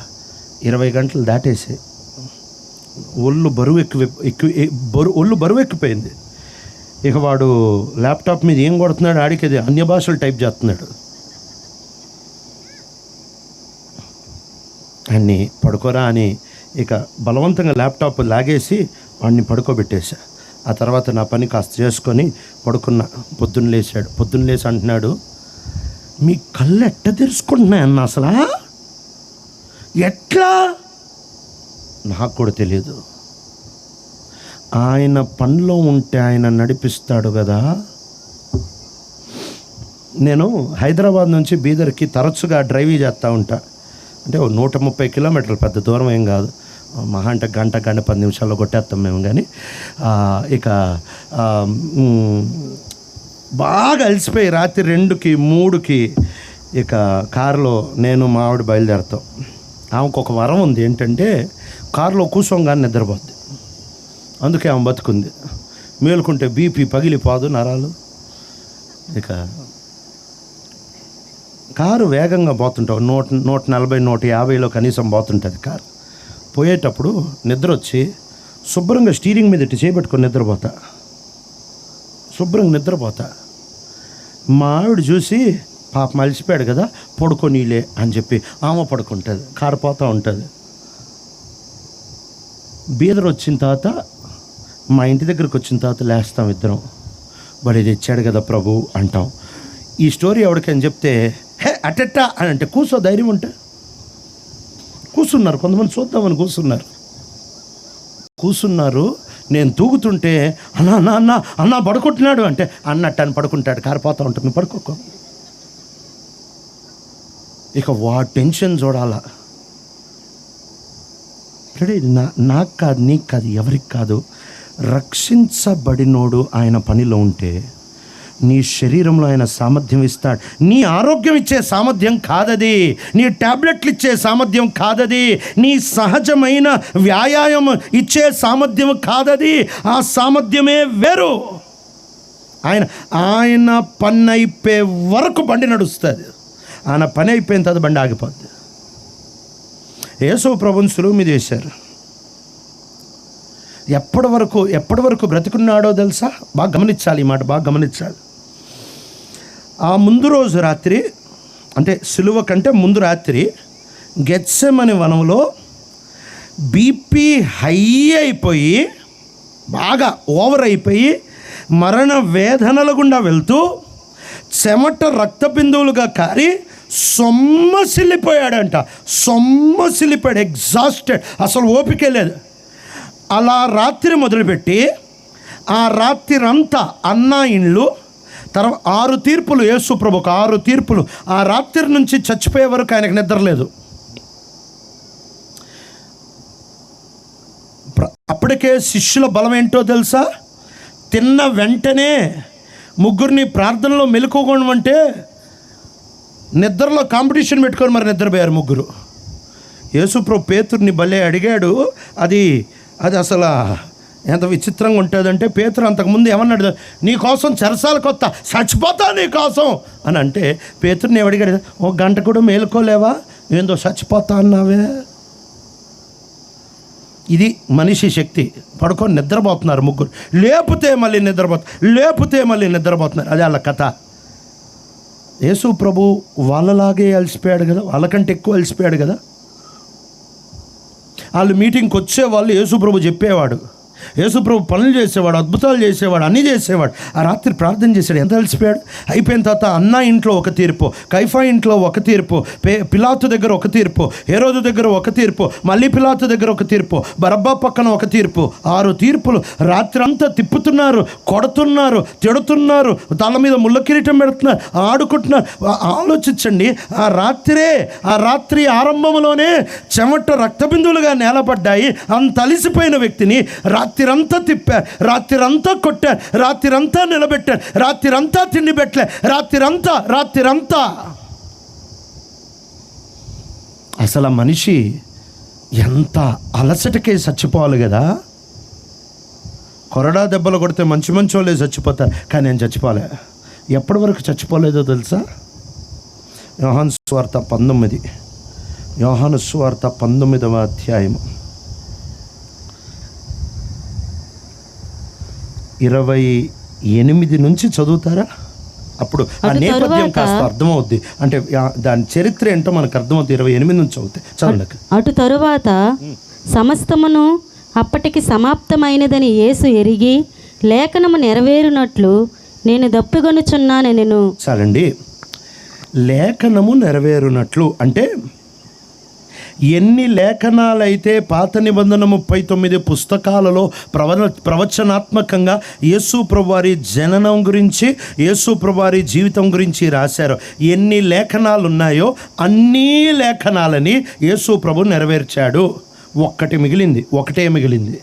20 గంటలు దాటేసి ఒళ్ళు బరువు ఎక్కిపోయింది. ఇక వాడు ల్యాప్టాప్ మీద ఏం కొడుతున్నాడు, ఆడికి అది అన్య భాషలు టైప్ చేస్తున్నాడు. అన్నీ పడుకోరా అని ఇక బలవంతంగా ల్యాప్టాప్ లాగేసి వాడిని పడుకోబెట్టేశా. ఆ తర్వాత నా పని కాస్త చేసుకొని పడుకున్నా. పొద్దున్న లేచి అంటున్నాడు, మీ కళ్ళు ఎట్ట తెరుచుకుంటున్నాయన్న, అసలు ఎట్లా నాకు కూడా తెలియదు. ఆయన పనిలో ఉంటే ఆయన నడిపిస్తాడు కదా. నేను హైదరాబాద్ నుంచి బీదర్కి తరచుగా డ్రైవ్ చేస్తూ ఉంటా. అంటే 130 కిలోమీటర్లు, పెద్ద దూరం ఏం కాదు. మహా అంటే గంట 10 నిమిషాల్లో కొట్టేస్తాం మేము. కానీ ఇక బాగా అలసిపోయి రాత్రి 2కి 3కి ఇక కారులో నేను మా ఆవిడ బయలుదేరుతాం. ఆమెకు ఒక వరం ఉంది, ఏంటంటే కారులో కూర్చోగానే నిద్రపోద్ది. అందుకే ఆమె బతుకుంది. మేలుకుంటే బీపీ పగిలిపోదు నరాలు. ఇక కారు వేగంగా పోతుంటావు, 140 150లో కనీసం పోతుంటుంది కారు. పోయేటప్పుడు నిద్ర వచ్చి శుభ్రంగా స్టీరింగ్ మీద ఇటు చేపెట్టుకొని శుభ్రంగా నిద్రపోతా. మా ఆవిడ చూసి, పాప మలిసిపోయాడు కదా పడుకోనీలే అని చెప్పి ఆమె పడుకుంటుంది, కారు పోతూ ఉంటుంది. బీదర్ వచ్చిన తర్వాత మా ఇంటి దగ్గరికి వచ్చిన తర్వాత లేస్తాం ఇద్దరం. వాడు తెచ్చాడు కదా ప్రభు అంటాం. ఈ స్టోరీ ఎవరికని చెప్తే, హే అట్టెట్టా అని అంటే, కూర్చో ధైర్యం ఉంటే. కూర్చున్నారు కొంతమంది, చూద్దామని కూర్చున్నారు. నేను తూగుతుంటే అన్నా పడుకుంటున్నాడు అంటే, అన్నట్టు అని పడుకుంటాడు, కారిపోతూ ఉంటుంది, పడుకోకో. ఇక టెన్షన్ చూడాలా. నాకు కాదు, నీకు కాదు, ఎవరికి కాదు. రక్షించబడినోడు ఆయన పనిలో ఉంటే నీ శరీరంలో ఆయన సామర్థ్యం ఇస్తాడు. నీ ఆరోగ్యం ఇచ్చే సామర్థ్యం కాదది, నీ టాబ్లెట్లు ఇచ్చే సామర్థ్యం కాదది, నీ సహజమైన వ్యాయామం ఇచ్చే సామర్థ్యం కాదది. ఆ సామర్థ్యమే వేరు. ఆయన పని అయిపోయే వరకు బండి నడుస్తుంది. ఆయన పని అయిపోయిన తర్వాత బండి ఆగిపోద్ది. యేసు ప్రభువుని సులువు మీద వేశారు. ఎప్పటి వరకు బ్రతికున్నాడో తెలుసా? బాగా గమనించాలి, ఈ మాట బాగా గమనించాలి. ఆ ముందు రోజు రాత్రి, అంటే సిలువ కంటే ముందు రాత్రి గెత్సెమని వనంలో బీపీ హై అయిపోయి, బాగా ఓవర్ అయిపోయి, మరణ వేదనల గుండా వెళ్తూ చెమట రక్త బిందువులుగా కారి సొమ్మసిల్లిపోయాడంట. సొమ్మసిల్లిపోయాడు, ఎగ్జాస్టెడ్, అసలు ఓపికే లేదు. అలా రాత్రి మొదలుపెట్టి ఆ రాత్రిరంతా అన్నా ఇండ్లు, తర్వాత 6 తీర్పులు, యేసు ప్రభుకు 6 తీర్పులు. ఆ రాత్రి నుంచి చచ్చిపోయే వరకు ఆయనకు నిద్ర లేదు. అప్పటికే శిష్యుల బలం ఏంటో తెలుసా? తిన్న వెంటనే ముగ్గురిని ప్రార్థనలో మెలుకోమంటే నిద్రలో కాంపిటీషన్ పెట్టుకొని మరి నిద్రపోయారు ముగ్గురు. యేసుప్రభు పేతుర్ని భలే అడిగాడు. అది అసలు ఎంత విచిత్రంగా ఉంటుందంటే, పేతురు అంతకుముందు ఏమన్నాడు? నీ కోసం చెరసాల కొత్త చచ్చిపోతా నీ కోసం అని అంటే, పేతుర్ని ఏమడిగాడు? 1 గంట కూడా మేలుకోలేవా? ఏందో చచ్చిపోతా అన్నావే. ఇది మనిషి శక్తి. పడుకొని నిద్రపోతున్నారు ముగ్గురు, లేపితే మళ్ళీ నిద్రపోతున్నారు. అదే వాళ్ళ కథ. యేసు ప్రభు వాళ్ళలాగే అలసిపోయాడు కదా, వాళ్ళకంటే ఎక్కువ అలసిపోయాడు కదా. వాళ్ళు మీటింగ్కి వచ్చేవాళ్ళు, యేసు ప్రభు చెప్పేవాడు, యేసు ప్రభు పనులు చేసేవాడు, అద్భుతాలు చేసేవాడు, అన్నీ చేసేవాడు. ఆ రాత్రి ప్రార్థన చేశాడు. ఎంత అలసిపోయాడు. అయిపోయిన తర్వాత అన్నా ఇంట్లో ఒక తీర్పు, కైఫా ఇంట్లో ఒక తీర్పు, పిలాతు దగ్గర ఒక తీర్పు, హేరోదు దగ్గర ఒక తీర్పు, మళ్ళీ పిలాతు దగ్గర ఒక తీర్పు, బరబ్బా పక్కన ఒక తీర్పు. 6 తీర్పులు. రాత్రి అంతా తిప్పుతున్నారు, కొడుతున్నారు, తిడుతున్నారు, తల మీద ముళ్ళ కిరీటం పెడుతున్నారు, ఆడుకుంటున్నారు. ఆలోచించండి, ఆ రాత్రి ఆరంభంలోనే చెమట రక్తబిందువులుగా నేలపడ్డాయి. అంత అలిసిపోయిన వ్యక్తిని రాత్రిరంతా తిప్పారు, రాత్రిరంతా కొట్టారు, రాత్రిరంతా నిలబెట్టారు, రాత్రిరంతా తిండి పెట్టలే, రాత్రిరంతా. అసలు ఆ మనిషి ఎంత అలసటకే చచ్చిపోవాలి కదా. కొరడా దెబ్బలు కొడితే మంచి వాళ్ళే చచ్చిపోతారు, కానీ నేను చచ్చిపోలే. ఎప్పటి వరకు చచ్చిపోలేదో తెలుసా? యోహాను సువార్త 19వ అధ్యాయం 28 నుంచి చదువుతారా? అప్పుడు ఆ నేపథ్యం కాస్త అర్థమవుద్ది, అంటే దాని చరిత్ర ఏంటో మనకు అర్థమవుతుంది. 28 నుంచి చదవండి. అటు తరువాత సమస్తమును అప్పటికి సమాప్తమైనదని యేసు ఎరిగి, లేఖనము నెరవేరునట్లు నేను దప్పిగొనుచున్నానెను. చాలండి. లేఖనము నెరవేరునట్లు అంటే ఎన్ని లేఖనాలైతే పాత నిబంధన 39 పుస్తకాలలో ప్రవచనాత్మకంగా యేసు ప్రభువారి జననం గురించి, యేసు ప్రభువారి జీవితం గురించి రాశారో, ఎన్ని లేఖనాలు ఉన్నాయో అన్ని లేఖనాలని యేసు ప్రభు నెరవేర్చాడు. ఒకటే మిగిలింది.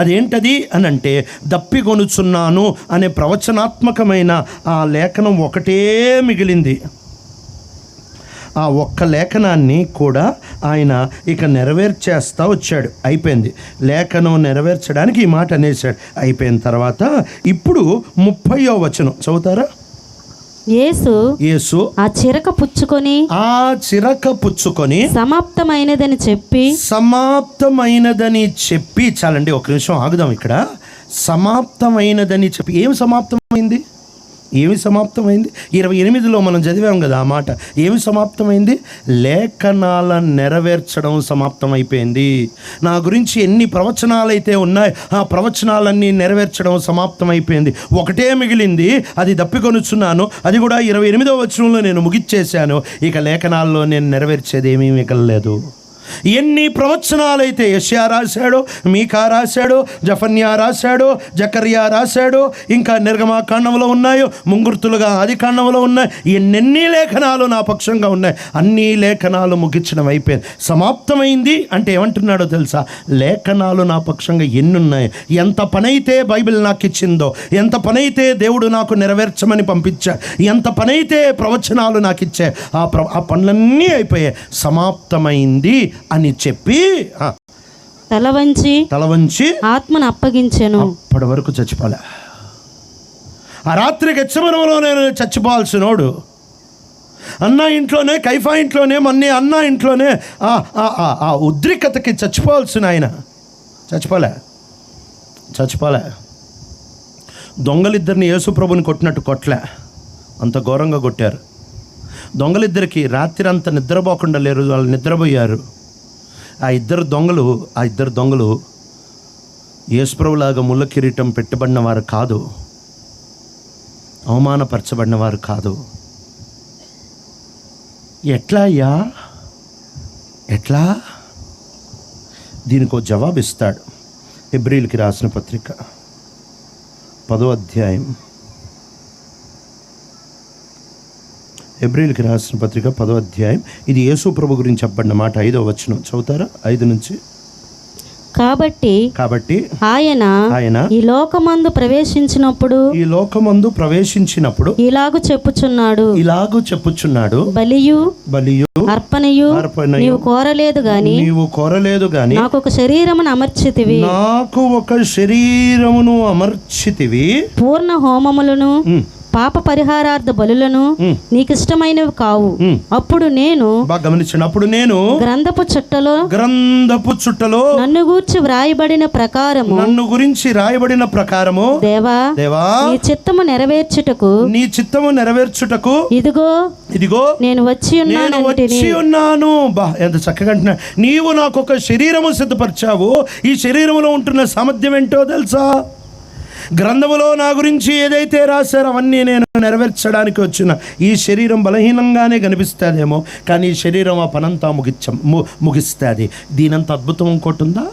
అదేంటది అని అంటే, దప్పిగొనుచున్నాను అనే ప్రవచనాత్మకమైన ఆ లేఖనం ఒకటే మిగిలింది. ఆ ఒక్క లేఖనాన్ని కూడా ఆయన ఇక నెరవేర్చేస్తా వచ్చాడు. అయిపోయింది. లేఖనం నెరవేర్చడానికి ఈ మాట అనేసాడు. అయిపోయిన తర్వాత ఇప్పుడు 30వ వచనం చదువుతారా? యేసు ఆ చిరక పుచ్చుకొని సమాప్తమైనదని చెప్పి చాలండి, ఒక నిమిషం ఆగుదాం ఇక్కడ. సమాప్తమైనదని చెప్పి ఏమి సమాప్తమైంది? 28లో మనం చదివాం కదా ఆ మాట. ఏమి సమాప్తమైంది? లేఖనాల నెరవేర్చడం సమాప్తమైపోయింది. నా గురించి ఎన్ని ప్రవచనాలైతే ఉన్నాయో ఆ ప్రవచనాలన్నీ నెరవేర్చడం సమాప్తమైపోయింది. ఒకటే మిగిలింది, అది దప్పికొనుచున్నాను. అది కూడా 28వ వచనంలో నేను ముగిచ్చేశాను. ఇక లేఖనాల్లో నేను నెరవేర్చేది ఏమీ మిగలలేదు. ఎన్ని ప్రవచనాలైతే యెషయా రాశాడో, మీకా రాశాడో, జఫన్యా రాశాడో, జకర్యా రాశాడో, ఇంకా నిర్గమాకాండంలో ఉన్నాయో, ముంగుర్తులుగా ఆదికాండంలో ఉన్నాయి, ఎన్నెన్ని లేఖనాలు నా పక్షంగా ఉన్నాయి. అన్ని లేఖనాలు ముగించడం అయిపోయింది. సమాప్తమైంది అంటే ఏమంటున్నాడో తెలుసా? లేఖనాలు నా పక్షంగా ఎన్నున్నాయి, ఎంత పనైతే బైబిల్ నాకు ఇచ్చిందో, ఎంత పనైతే దేవుడు నాకు నెరవేర్చమని పంపించాడు, ఎంత పనైతే ప్రవచనాలు నాకు ఇచ్చా, ఆ పనులన్నీ అయిపోయాయి. సమాప్తమైంది అని చెప్పి తల వంచి ఆత్మను అప్పగించెను. అప్పటి వరకు చచ్చిపోలే. ఆ రాత్రి గెత్సెమనెలో నేను చచ్చిపోవాల్సినోడు, అన్న ఇంట్లోనే, కైఫా ఇంట్లోనే, అన్న ఇంట్లోనే ఆ ఉద్రిక్తతకి చచ్చిపోవాల్సిన ఆయన చచ్చిపోలే. దొంగలిద్దరిని యేసుప్రభుని కొట్టినట్టు కొట్టలే, అంత ఘోరంగా కొట్టారు. దొంగలిద్దరికి రాత్రి అంతా నిద్రపోకుండా లేరు, వాళ్ళు నిద్రపోయారు. ఆ ఇద్దరు దొంగలు యేసుప్రభులాగా ముళ్ళ కిరీటం పెట్టబడిన వారు కాదు, అవమానపరచబడిన వారు కాదు. ఎట్లా దీనికి ఒక జవాబు ఇస్తాడు. హెబ్రీయులకి రాసిన పత్రిక 10వ అధ్యాయం, హెబ్రీయులకి రాసిన పత్రిక 10వ అధ్యాయం. ఇది యేసు ప్రభు గురించి చెప్పబడిన మాట. 5వ వచనం చదువుతారా? 5 నుంచి. కాబట్టి ఆయన ఈ లోకమందు ప్రవేశించినప్పుడు ఇలాగు చెప్పుచున్నాడు, బలియు అర్పణయు నీవు కోరలేదు గాని నాకు ఒక శరీరమును అమర్చితివి, పూర్ణ హోమములను పాప పరిహారార్థ బలులను నీకు ఇష్టమైనవి కావు. అప్పుడు నేను గ్రంథపు చుట్టలో నన్ను గురించి వ్రాయబడిన ప్రకారము దేవా నీ చిత్తము నెరవేర్చుటకు ఇదిగో నేను వచ్చి ఉన్నాను. ఎంత చక్కగా అంటున్నా, నీవు నాకు ఒక శరీరము సిద్ధపరిచావు. ఈ శరీరంలో ఉంటున్న సామర్థ్యం ఏంటో తెలుసా? గ్రంథములో నా గురించి ఏదైతే రాశారో అవన్నీ నేను నెరవేర్చడానికి వచ్చిన ఈ శరీరం బలహీనంగానే కనిపిస్తుందేమో, కానీ ఈ శరీరం ఆ పనంతా ముగిస్తుంది. దీనంత అద్భుతం ఇంకోటి ఉందా?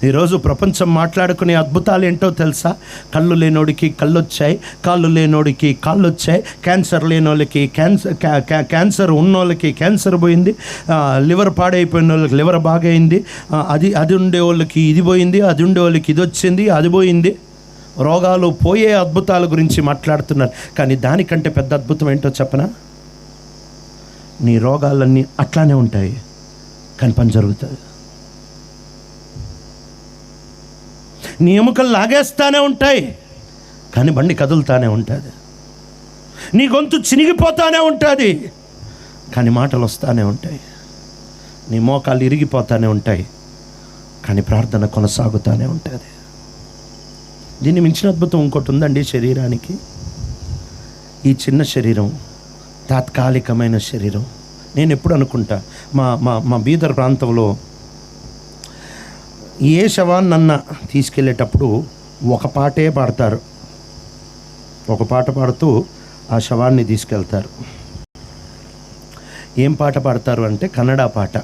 ఈరోజు ప్రపంచం మాట్లాడుకునే అద్భుతాలు ఏంటో తెలుసా? కళ్ళు లేనోడికి కళ్ళు వచ్చాయి, కాళ్ళు లేనోడికి కాళ్ళు వచ్చాయి, క్యాన్సర్ లేనోళ్ళకి క్యాన్సర్ ఉన్నోళ్ళకి క్యాన్సర్ పోయింది, లివర్ పాడైపోయిన వాళ్ళకి లివర్ బాగైంది, అది ఉండే వాళ్ళకి ఇది పోయింది, అది ఉండే వాళ్ళకి ఇది వచ్చింది, అది పోయింది. రోగాలు పోయే అద్భుతాల గురించి మాట్లాడుతున్నారు. కానీ దానికంటే పెద్ద అద్భుతం ఏంటో చెప్పనా? నీ రోగాలన్నీ అట్లానే ఉంటాయి, కానీ పని జరుగుతుంది. నీ ఎముకలు లాగేస్తానే ఉంటాయి, కానీ బండి కదులుతానే ఉంటుంది. నీ గొంతు చినిగిపోతానే ఉంటుంది, కానీ మాటలు వస్తానే ఉంటాయి. నీ మోకాలు ఇరిగిపోతానే ఉంటాయి, కానీ ప్రార్థన కొనసాగుతూనే ఉంటుంది. దీన్ని మించిన అద్భుతం ఇంకోటి ఉందండి శరీరానికి. ఈ చిన్న శరీరం తాత్కాలికమైన శరీరం. నేను ఎప్పుడు అనుకుంటా, మా బీదర్ ప్రాంతంలో ఏ శవాన్నన్నా తీసుకెళ్ళేటప్పుడు ఒక పాటే పాడతారు. ఒక పాట పాడుతూ ఆ శవాన్ని తీసుకెళ్తారు. ఏం పాట పాడతారు అంటే ಕನ್ನಡ పాట.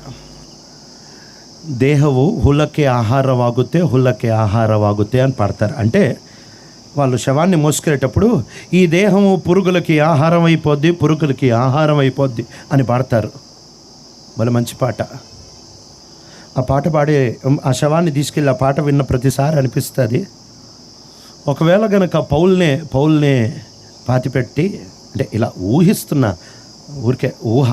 దేహವು ಹುಲಕ್ಕೆ ಆಹಾರವಾಗುತ್ತೆ అని పాడతారు. అంటే వాళ్ళు శవాన్ని మోసుకెళ్ళేటప్పుడు ఈ దేహము పురుగులకి ఆహారం అయిపోద్ది అని పాడతారు. వాళ్ళ మంచి పాట. ఆ పాట పాడే ఆ శవాన్ని తీసుకెళ్ళి ఆ పాట విన్న ప్రతిసారి అనిపిస్తుంది, ఒకవేళ కనుక పౌల్నే పాతిపెట్టి, అంటే ఇలా ఊహిస్తున్నా, ఊరికే ఊహ,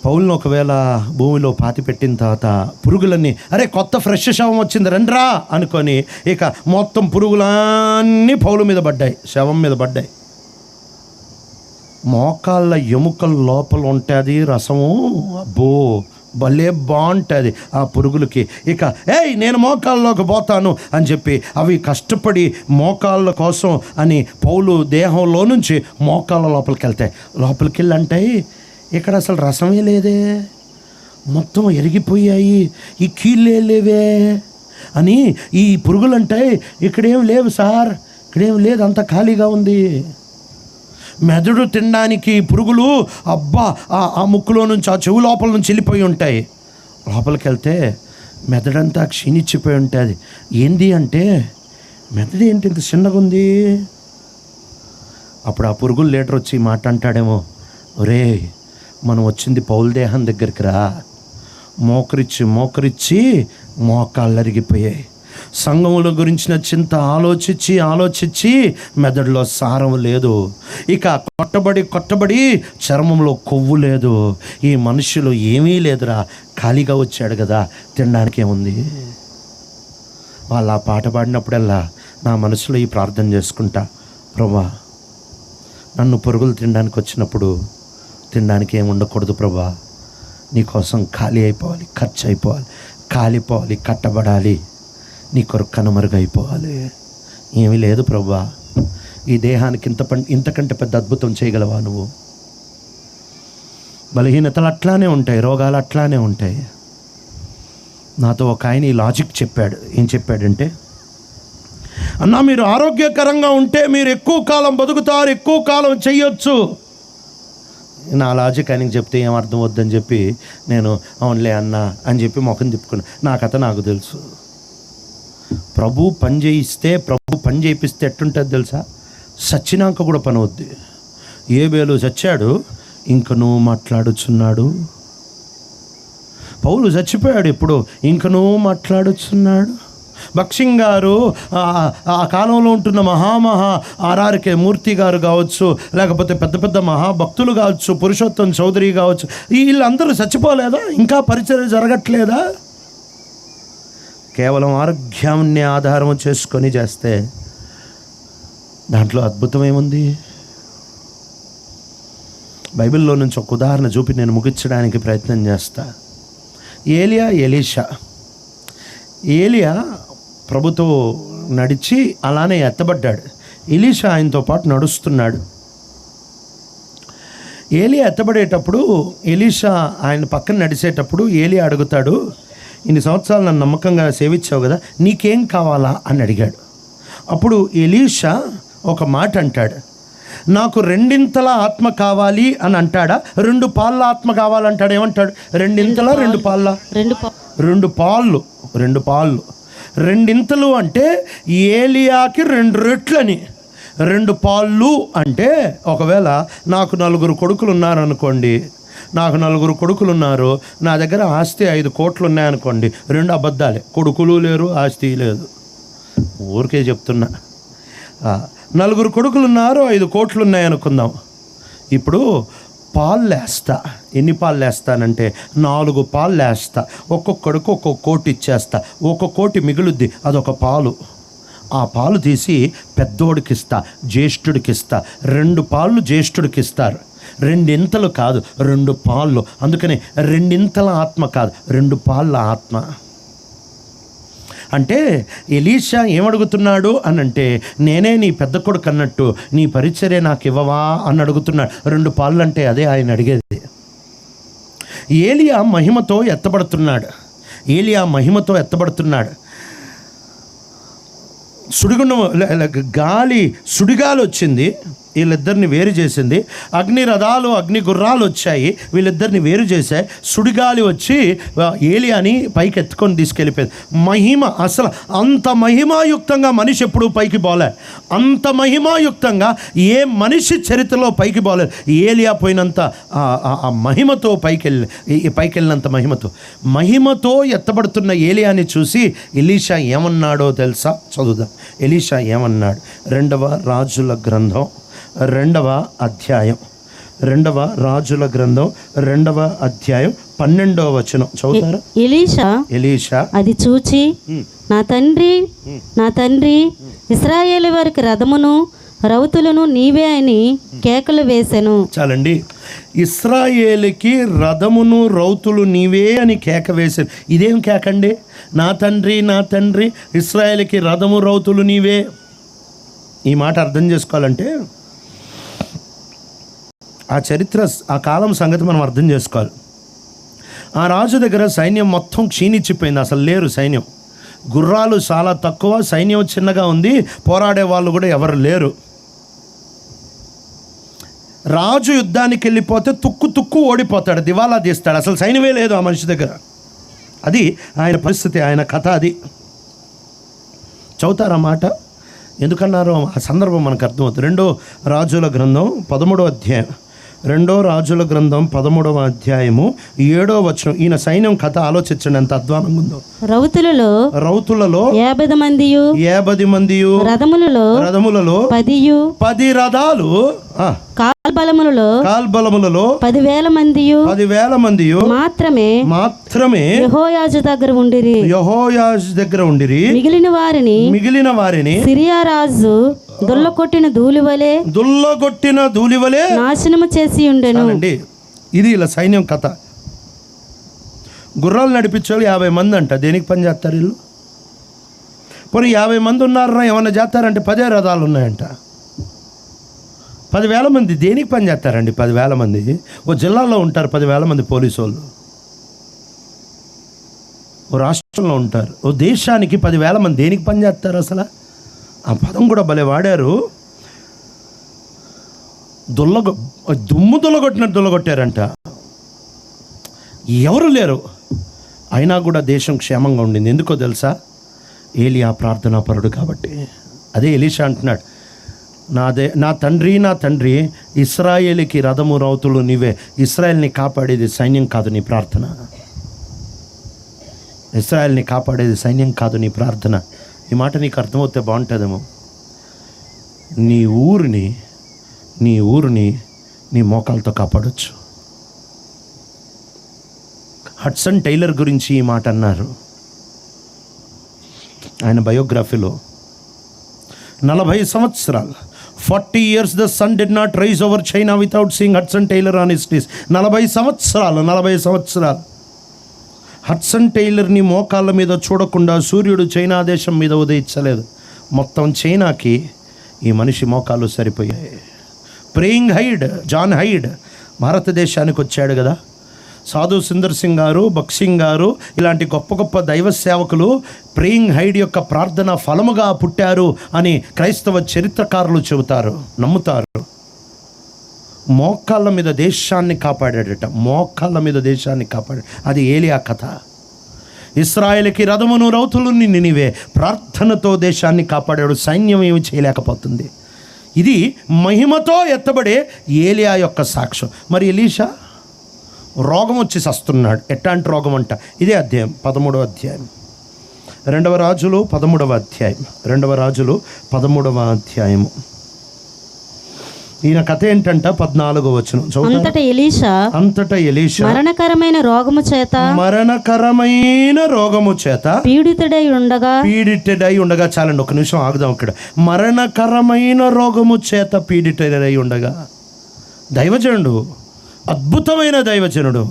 పౌల్ని ఒకవేళ భూమిలో పాతిపెట్టిన తర్వాత పురుగులన్నీ అరే కొత్త ఫ్రెష్ శవం వచ్చింది రండ్రా అనుకొని ఇక మొత్తం పురుగులన్నీ పౌలు మీద పడ్డాయి, శవం మీద పడ్డాయి. మోకాళ్ళ ఎముకల లోపల ఉంటుంది రసము, అబ్బో భలే బాగుంటుంది ఆ పురుగులకి. ఇక నేను మోకాళ్ళలోకి పోతాను అని చెప్పి అవి కష్టపడి మోకాళ్ళ కోసం అని పౌలు దేహంలో నుంచి మోకాళ్ళ లోపలికి వెళ్తాయి. లోపలికి వెళ్ళి అంటాయి, ఇక్కడ అసలు రసమే లేదే, మొత్తం ఎరిగిపోయాయి, ఈ కీళ్ళే లేవే అని ఈ పురుగులు అంటాయి, ఇక్కడేం లేవు సార్, ఇక్కడేం లేదు, అంత ఖాళీగా ఉంది. మెదడు తినడానికి పురుగులు అబ్బా ఆ ముక్కులో నుంచి ఆ చెవు లోపల నుంచి వెళ్ళిపోయి ఉంటాయి. లోపలికి వెళ్తే మెదడంతా క్షీణించిపోయి ఉంటుంది. ఏంది అంటే మెదడు ఏంటి ఇంత చిన్నగా ఉంది? అప్పుడు ఆ పురుగులు లీటర్ వచ్చి మాట అంటాడేమో, ఒరే మనం వచ్చింది పౌలు దేహం దగ్గరికి రా. మోకరిచ్చి మోకాళ్ళు అరిగిపోయాయి. సంఘముల గురించిన చింత ఆలోచించి మెదడులో సారం లేదు. ఇక కొట్టబడి చర్మంలో కొవ్వు లేదు. ఈ మనుషులు ఏమీ లేదురా, ఖాళీగా వచ్చాడు కదా, తినడానికి ఏముంది? వాళ్ళు ఆ పాట పాడినప్పుడల్లా నా మనసులో ఈ ప్రార్థన చేసుకుంటా, ప్రభా నన్ను పురుగులు తినడానికి వచ్చినప్పుడు తినడానికి ఏమి ఉండకూడదు ప్రభా, నీకోసం ఖాళీ అయిపోవాలి, ఖర్చు అయిపోవాలి, కాలిపోవాలి, కట్టబడాలి, నీ కొరకు కనుమరుగైపోవాలి. ఏమీ లేదు ప్రభా, ఈ దేహానికి ఇంతకంటే పెద్ద అద్భుతం చేయగలవా నువ్వు? బలహీనతలు అట్లానే ఉంటాయి, రోగాలు అట్లానే ఉంటాయి. నాతో ఒక ఆయన ఈ లాజిక్ చెప్పాడు. ఏం చెప్పాడంటే, అన్నా మీరు ఆరోగ్యకరంగా ఉంటే మీరు ఎక్కువ కాలం బతుకుతారు, ఎక్కువ కాలం చెయ్యొచ్చు. నా లాజిక్ ఆయనకి చెప్తే ఏం అర్థం వద్దని చెప్పి నేను అవునులే అన్నా అని చెప్పి ముఖం తిప్పుకున్నా. నా కథ నాకు తెలుసు. ప్రభు పని చేయిస్తే, ప్రభు పని చేయిస్తే ఎట్టుంటుంది తెలుసా? సచ్చినాక కూడా పని వద్ది. ఏబేలు చచ్చాడు, ఇంక నువ్వు మాట్లాడుచున్నాడు. పౌలు చచ్చిపోయాడు, ఇప్పుడు ఇంక నువ్వు మాట్లాడుచున్నాడు. భక్సింగ్ గారు ఆ కాలంలో ఉంటున్న ఆర్ఆర్కే మూర్తి గారు కావచ్చు, లేకపోతే పెద్ద పెద్ద మహాభక్తులు కావచ్చు, పురుషోత్తం చౌదరి కావచ్చు, వీళ్ళందరూ చచ్చిపోలేదా? ఇంకా పరిచర్య జరగట్లేదా? కేవలం ఆరోగ్యాన్ని ఆధారం చేసుకొని చేస్తే దాంట్లో అద్భుతం ఏముంది? బైబిల్లో నుంచి ఒక ఉదాహరణ చూపి నేను ముగించడానికి ప్రయత్నం చేస్తా. ఏలియా ప్రభుతో నడిచి అలానే ఎత్తబడ్డాడు. ఎలీషా ఆయనతో పాటు నడుస్తున్నాడు. ఏలియా ఎత్తబడేటప్పుడు ఎలీషా ఆయన పక్కన నడిచేటప్పుడు ఏలియా అడుగుతాడు, ఇన్ని సంవత్సరాలు నన్ను నమ్మకంగా సేవించావు కదా, నీకేం కావాలా అని అడిగాడు. అప్పుడు ఎలీషా ఒక మాట అంటాడు, నాకు రెండింతల ఆత్మ కావాలి అని అంటాడా, 2 పాళ్ళ ఆత్మ కావాలంటాడు. ఏమంటాడు? రెండింతల 2 పాళ్ళ? 2 పాళ్ళు. 2 పాళ్ళు. రెండింతలు అంటే ఏలియాకి 2 రెట్లని. 2 పాళ్ళు అంటే ఒకవేళ నాకు 4 కొడుకులు ఉన్నారనుకోండి, నాకు 4 కొడుకులు ఉన్నారు, నా దగ్గర ఆస్తి 5 కోట్లు ఉన్నాయనుకోండి, 2 అబద్ధాలే. కొడుకులు లేరు, ఆస్తి లేదు, ఊరికే చెప్తున్నా. 4 కొడుకులు ఉన్నారు, 5 కోట్లు ఉన్నాయనుకుందాం. ఇప్పుడు పాలు వేస్తా. ఎన్ని పాలు వేస్తానంటే 4 పాలు వేస్తా. ఒక్కొక్కడికి 1 కోటి ఇచ్చేస్తా. 1 కోటి మిగులుద్ది, అదొక పాలు. ఆ పాలు తీసి పెద్దోడికి ఇస్తా, జ్యేష్ఠుడికి ఇస్తా. 2 పాలు జ్యేష్ఠుడికి ఇస్తారు. 2 ఇంతలు కాదు, 2 పాళ్ళు. అందుకనే 2 ఇంతల ఆత్మ కాదు, 2 పాళ్ళ ఆత్మ. అంటే ఎలీషా ఏమడుగుతున్నాడు అని అంటే, నేనే నీ పెద్ద కొడుకు అన్నట్టు నీ పరిచర్య నాకు ఇవ్వవా అని అడుగుతున్నాడు. 2 పాళ్ళు అంటే అదే ఆయన అడిగేది. ఏలియా మహిమతో ఎత్తబడుతున్నాడు. సుడిగాలి వచ్చింది, వీళ్ళిద్దరిని వేరు చేసింది. అగ్ని రథాలు, అగ్ని గుర్రాలు వచ్చాయి, వీళ్ళిద్దరిని వేరు చేశాయి. సుడిగాలి వచ్చి ఏలియాని పైకి ఎత్తుకొని తీసుకెళ్ళిపోయింది. మహిమ, అసలు అంత మహిమాయుక్తంగా మనిషి ఎప్పుడూ పైకి పోలే. అంత మహిమాయుక్తంగా ఏ మనిషి చరిత్రలో పైకి పోలేదు. ఏలియా పోయినంత ఆ మహిమతో పైకెళ్ళినంత మహిమతో ఎత్తబడుతున్న ఏలియాని చూసి ఎలీషా ఏమన్నాడో తెలుసా? చదువుదాం. ఎలీషా ఏమన్నాడు? 2వ రాజుల గ్రంథం 2వ అధ్యాయం. 2వ రాజుల గ్రంథం 2వ అధ్యాయం 12వ వచనం చదువుతారా? ఎలీషా అది చూచి, నా తండ్రి ఇశ్రాయేలు వారికి రథమును రౌతులను నీవే అని కేకలు వేసెను. చాలండి. ఇశ్రాయేలుకి రథమును రౌతులు నీవే అని కేక వేశాను. ఇదేం కేకండి? నా తండ్రి ఇశ్రాయేలుకి రథము రౌతులు నీవే. ఈ మాట అర్థం చేసుకోవాలంటే ఆ చరిత్ర, ఆ కాలం సంగతి మనం అర్థం చేసుకోవాలి. ఆ రాజు దగ్గర సైన్యం మొత్తం క్షీణించిపోయింది, అసలు లేరు సైన్యం. గుర్రాలు చాలా తక్కువ, సైన్యం చిన్నగా ఉంది, పోరాడే వాళ్ళు కూడా ఎవరు లేరు. రాజు యుద్ధానికి వెళ్ళిపోతే తుక్కు ఓడిపోతాడు, దివాలా తీస్తాడు, అసలు సైన్యమే లేదు ఆ మనిషి దగ్గర. అది ఆయన పరిస్థితి, ఆయన కథ అది. చదువుతారా మాట? ఎందుకన్నారో ఆ సందర్భం మనకు అర్థమవుతుంది. 2వ రాజుల గ్రంథం 13వ అధ్యాయం. 2వ రాజుల గ్రంథం 13వ అధ్యాయము 7వ వచనం. ఈయన సైన్యం కథ ఆలోచించండి ఎంత అధ్వానంగా ఉందో. రౌతులలో 50 మందియు, రథములలో 10 రథాలు, కాల్బలములలో 10,000 మందియు మాత్రమే యెహోయాజు దగ్గర ఉండిరి. మిగిలిన వారిని సిరియా రాజు దుల్లగొట్టిన ధూళివలె నాశనము చేసి ఉండెను. ఇది ఇలా సైన్యం కథ. గుర్రాలు నడిపించాలి 50 మంది అంట. దేనికి పని చేస్తారు వీళ్ళు? పోనీ 50 మంది ఉన్నారా, ఏమన్నా చేస్తారంటే 10 రథాలు ఉన్నాయంట. 10,000 మంది దేనికి పని చేస్తారండి? 10,000 మంది ఓ జిల్లాలో ఉంటారు, 10,000 మంది పోలీసు వాళ్ళు ఓ రాష్ట్రంలో ఉంటారు. ఓ దేశానికి 10,000 మంది దేనికి పని చేస్తారు అసలు? ఆ పదం కూడా భలే వాడారు. దుమ్ము దుల్లగొట్టినట్టు దుల్లగొట్టారంట. ఎవరు లేరు, అయినా కూడా దేశం క్షేమంగా ఉండింది. ఎందుకో తెలుసా? ఏలియా ప్రార్థనా పరుడు కాబట్టి. అదే ఎలీషా అంటున్నాడు, నా తండ్రి ఇశ్రాయేలుకి రథము రౌతులు నీవే. ఇశ్రాయేల్ని కాపాడేది సైన్యం కాదు నీ ప్రార్థన. ఇశ్రాయేల్ని కాపాడేది సైన్యం కాదు నీ ప్రార్థన. ఈ మాట నీకు అర్థమవుతే బాగుంటుందేమో. నీ ఊరిని నీ మోకాలతో కాపాడొచ్చు. హడ్సన్ టైలర్ గురించి ఈ మాట అన్నారు ఆయన బయోగ్రఫీలో. 40 సంవత్సరాలు 40 years the sun did not rise over China without seeing Hudson Taylor on his knees. 40 సంవత్సరాలు హడ్సన్ టైలర్ని మోకాళ్ళ మీద చూడకుండా సూర్యుడు చైనా దేశం మీద ఉదయించలేదు. మొత్తం చైనాకి ఈ మనిషి మోకాళ్ళు సరిపోయాయి. ప్రేయింగ్ హైడ్, జాన్ హైడ్ భారతదేశానికి వచ్చాడు కదా. సాధు సుందర్ సింగ్ గారు, బక్సింగ్ గారు ఇలాంటి గొప్ప గొప్ప దైవ సేవకులు ప్రేయింగ్ హైడ్ యొక్క ప్రార్థన ఫలముగా పుట్టారు అని క్రైస్తవ చరిత్రకారులు చెబుతారు, నమ్ముతారు. మోకాళ్ళ మీద దేశాన్ని కాపాడాడట. అది ఏలియా కథ. ఇశ్రాయేలుకి రథమును రౌతులు నినివే. ప్రార్థనతో దేశాన్ని కాపాడాడు. సైన్యం ఏమి చేయలేకపోతుంది. ఇది మహిమతో ఎత్తబడే ఏలియా యొక్క సాక్ష్యం. మరి ఎలీషా రోగం వచ్చి సస్తున్నాడు. ఎట్లాంటి రోగం అంట? ఇదే అధ్యాయం 13వ అధ్యాయం 2వ రాజులు 13వ అధ్యాయము. ఈయన కథ ఏంటంట? 14వ వచనం. అంతటా ఎలీషా మరణకరమైన రోగము చేత పీడితుడై ఉండగా. చాలండి, ఒక నిమిషం ఆగుదాం ఇక్కడ. మరణకరమైన రోగము చేత పీడితుడై ఉండగా. దైవజనుడు, అద్భుతమైన దైవజనుడు,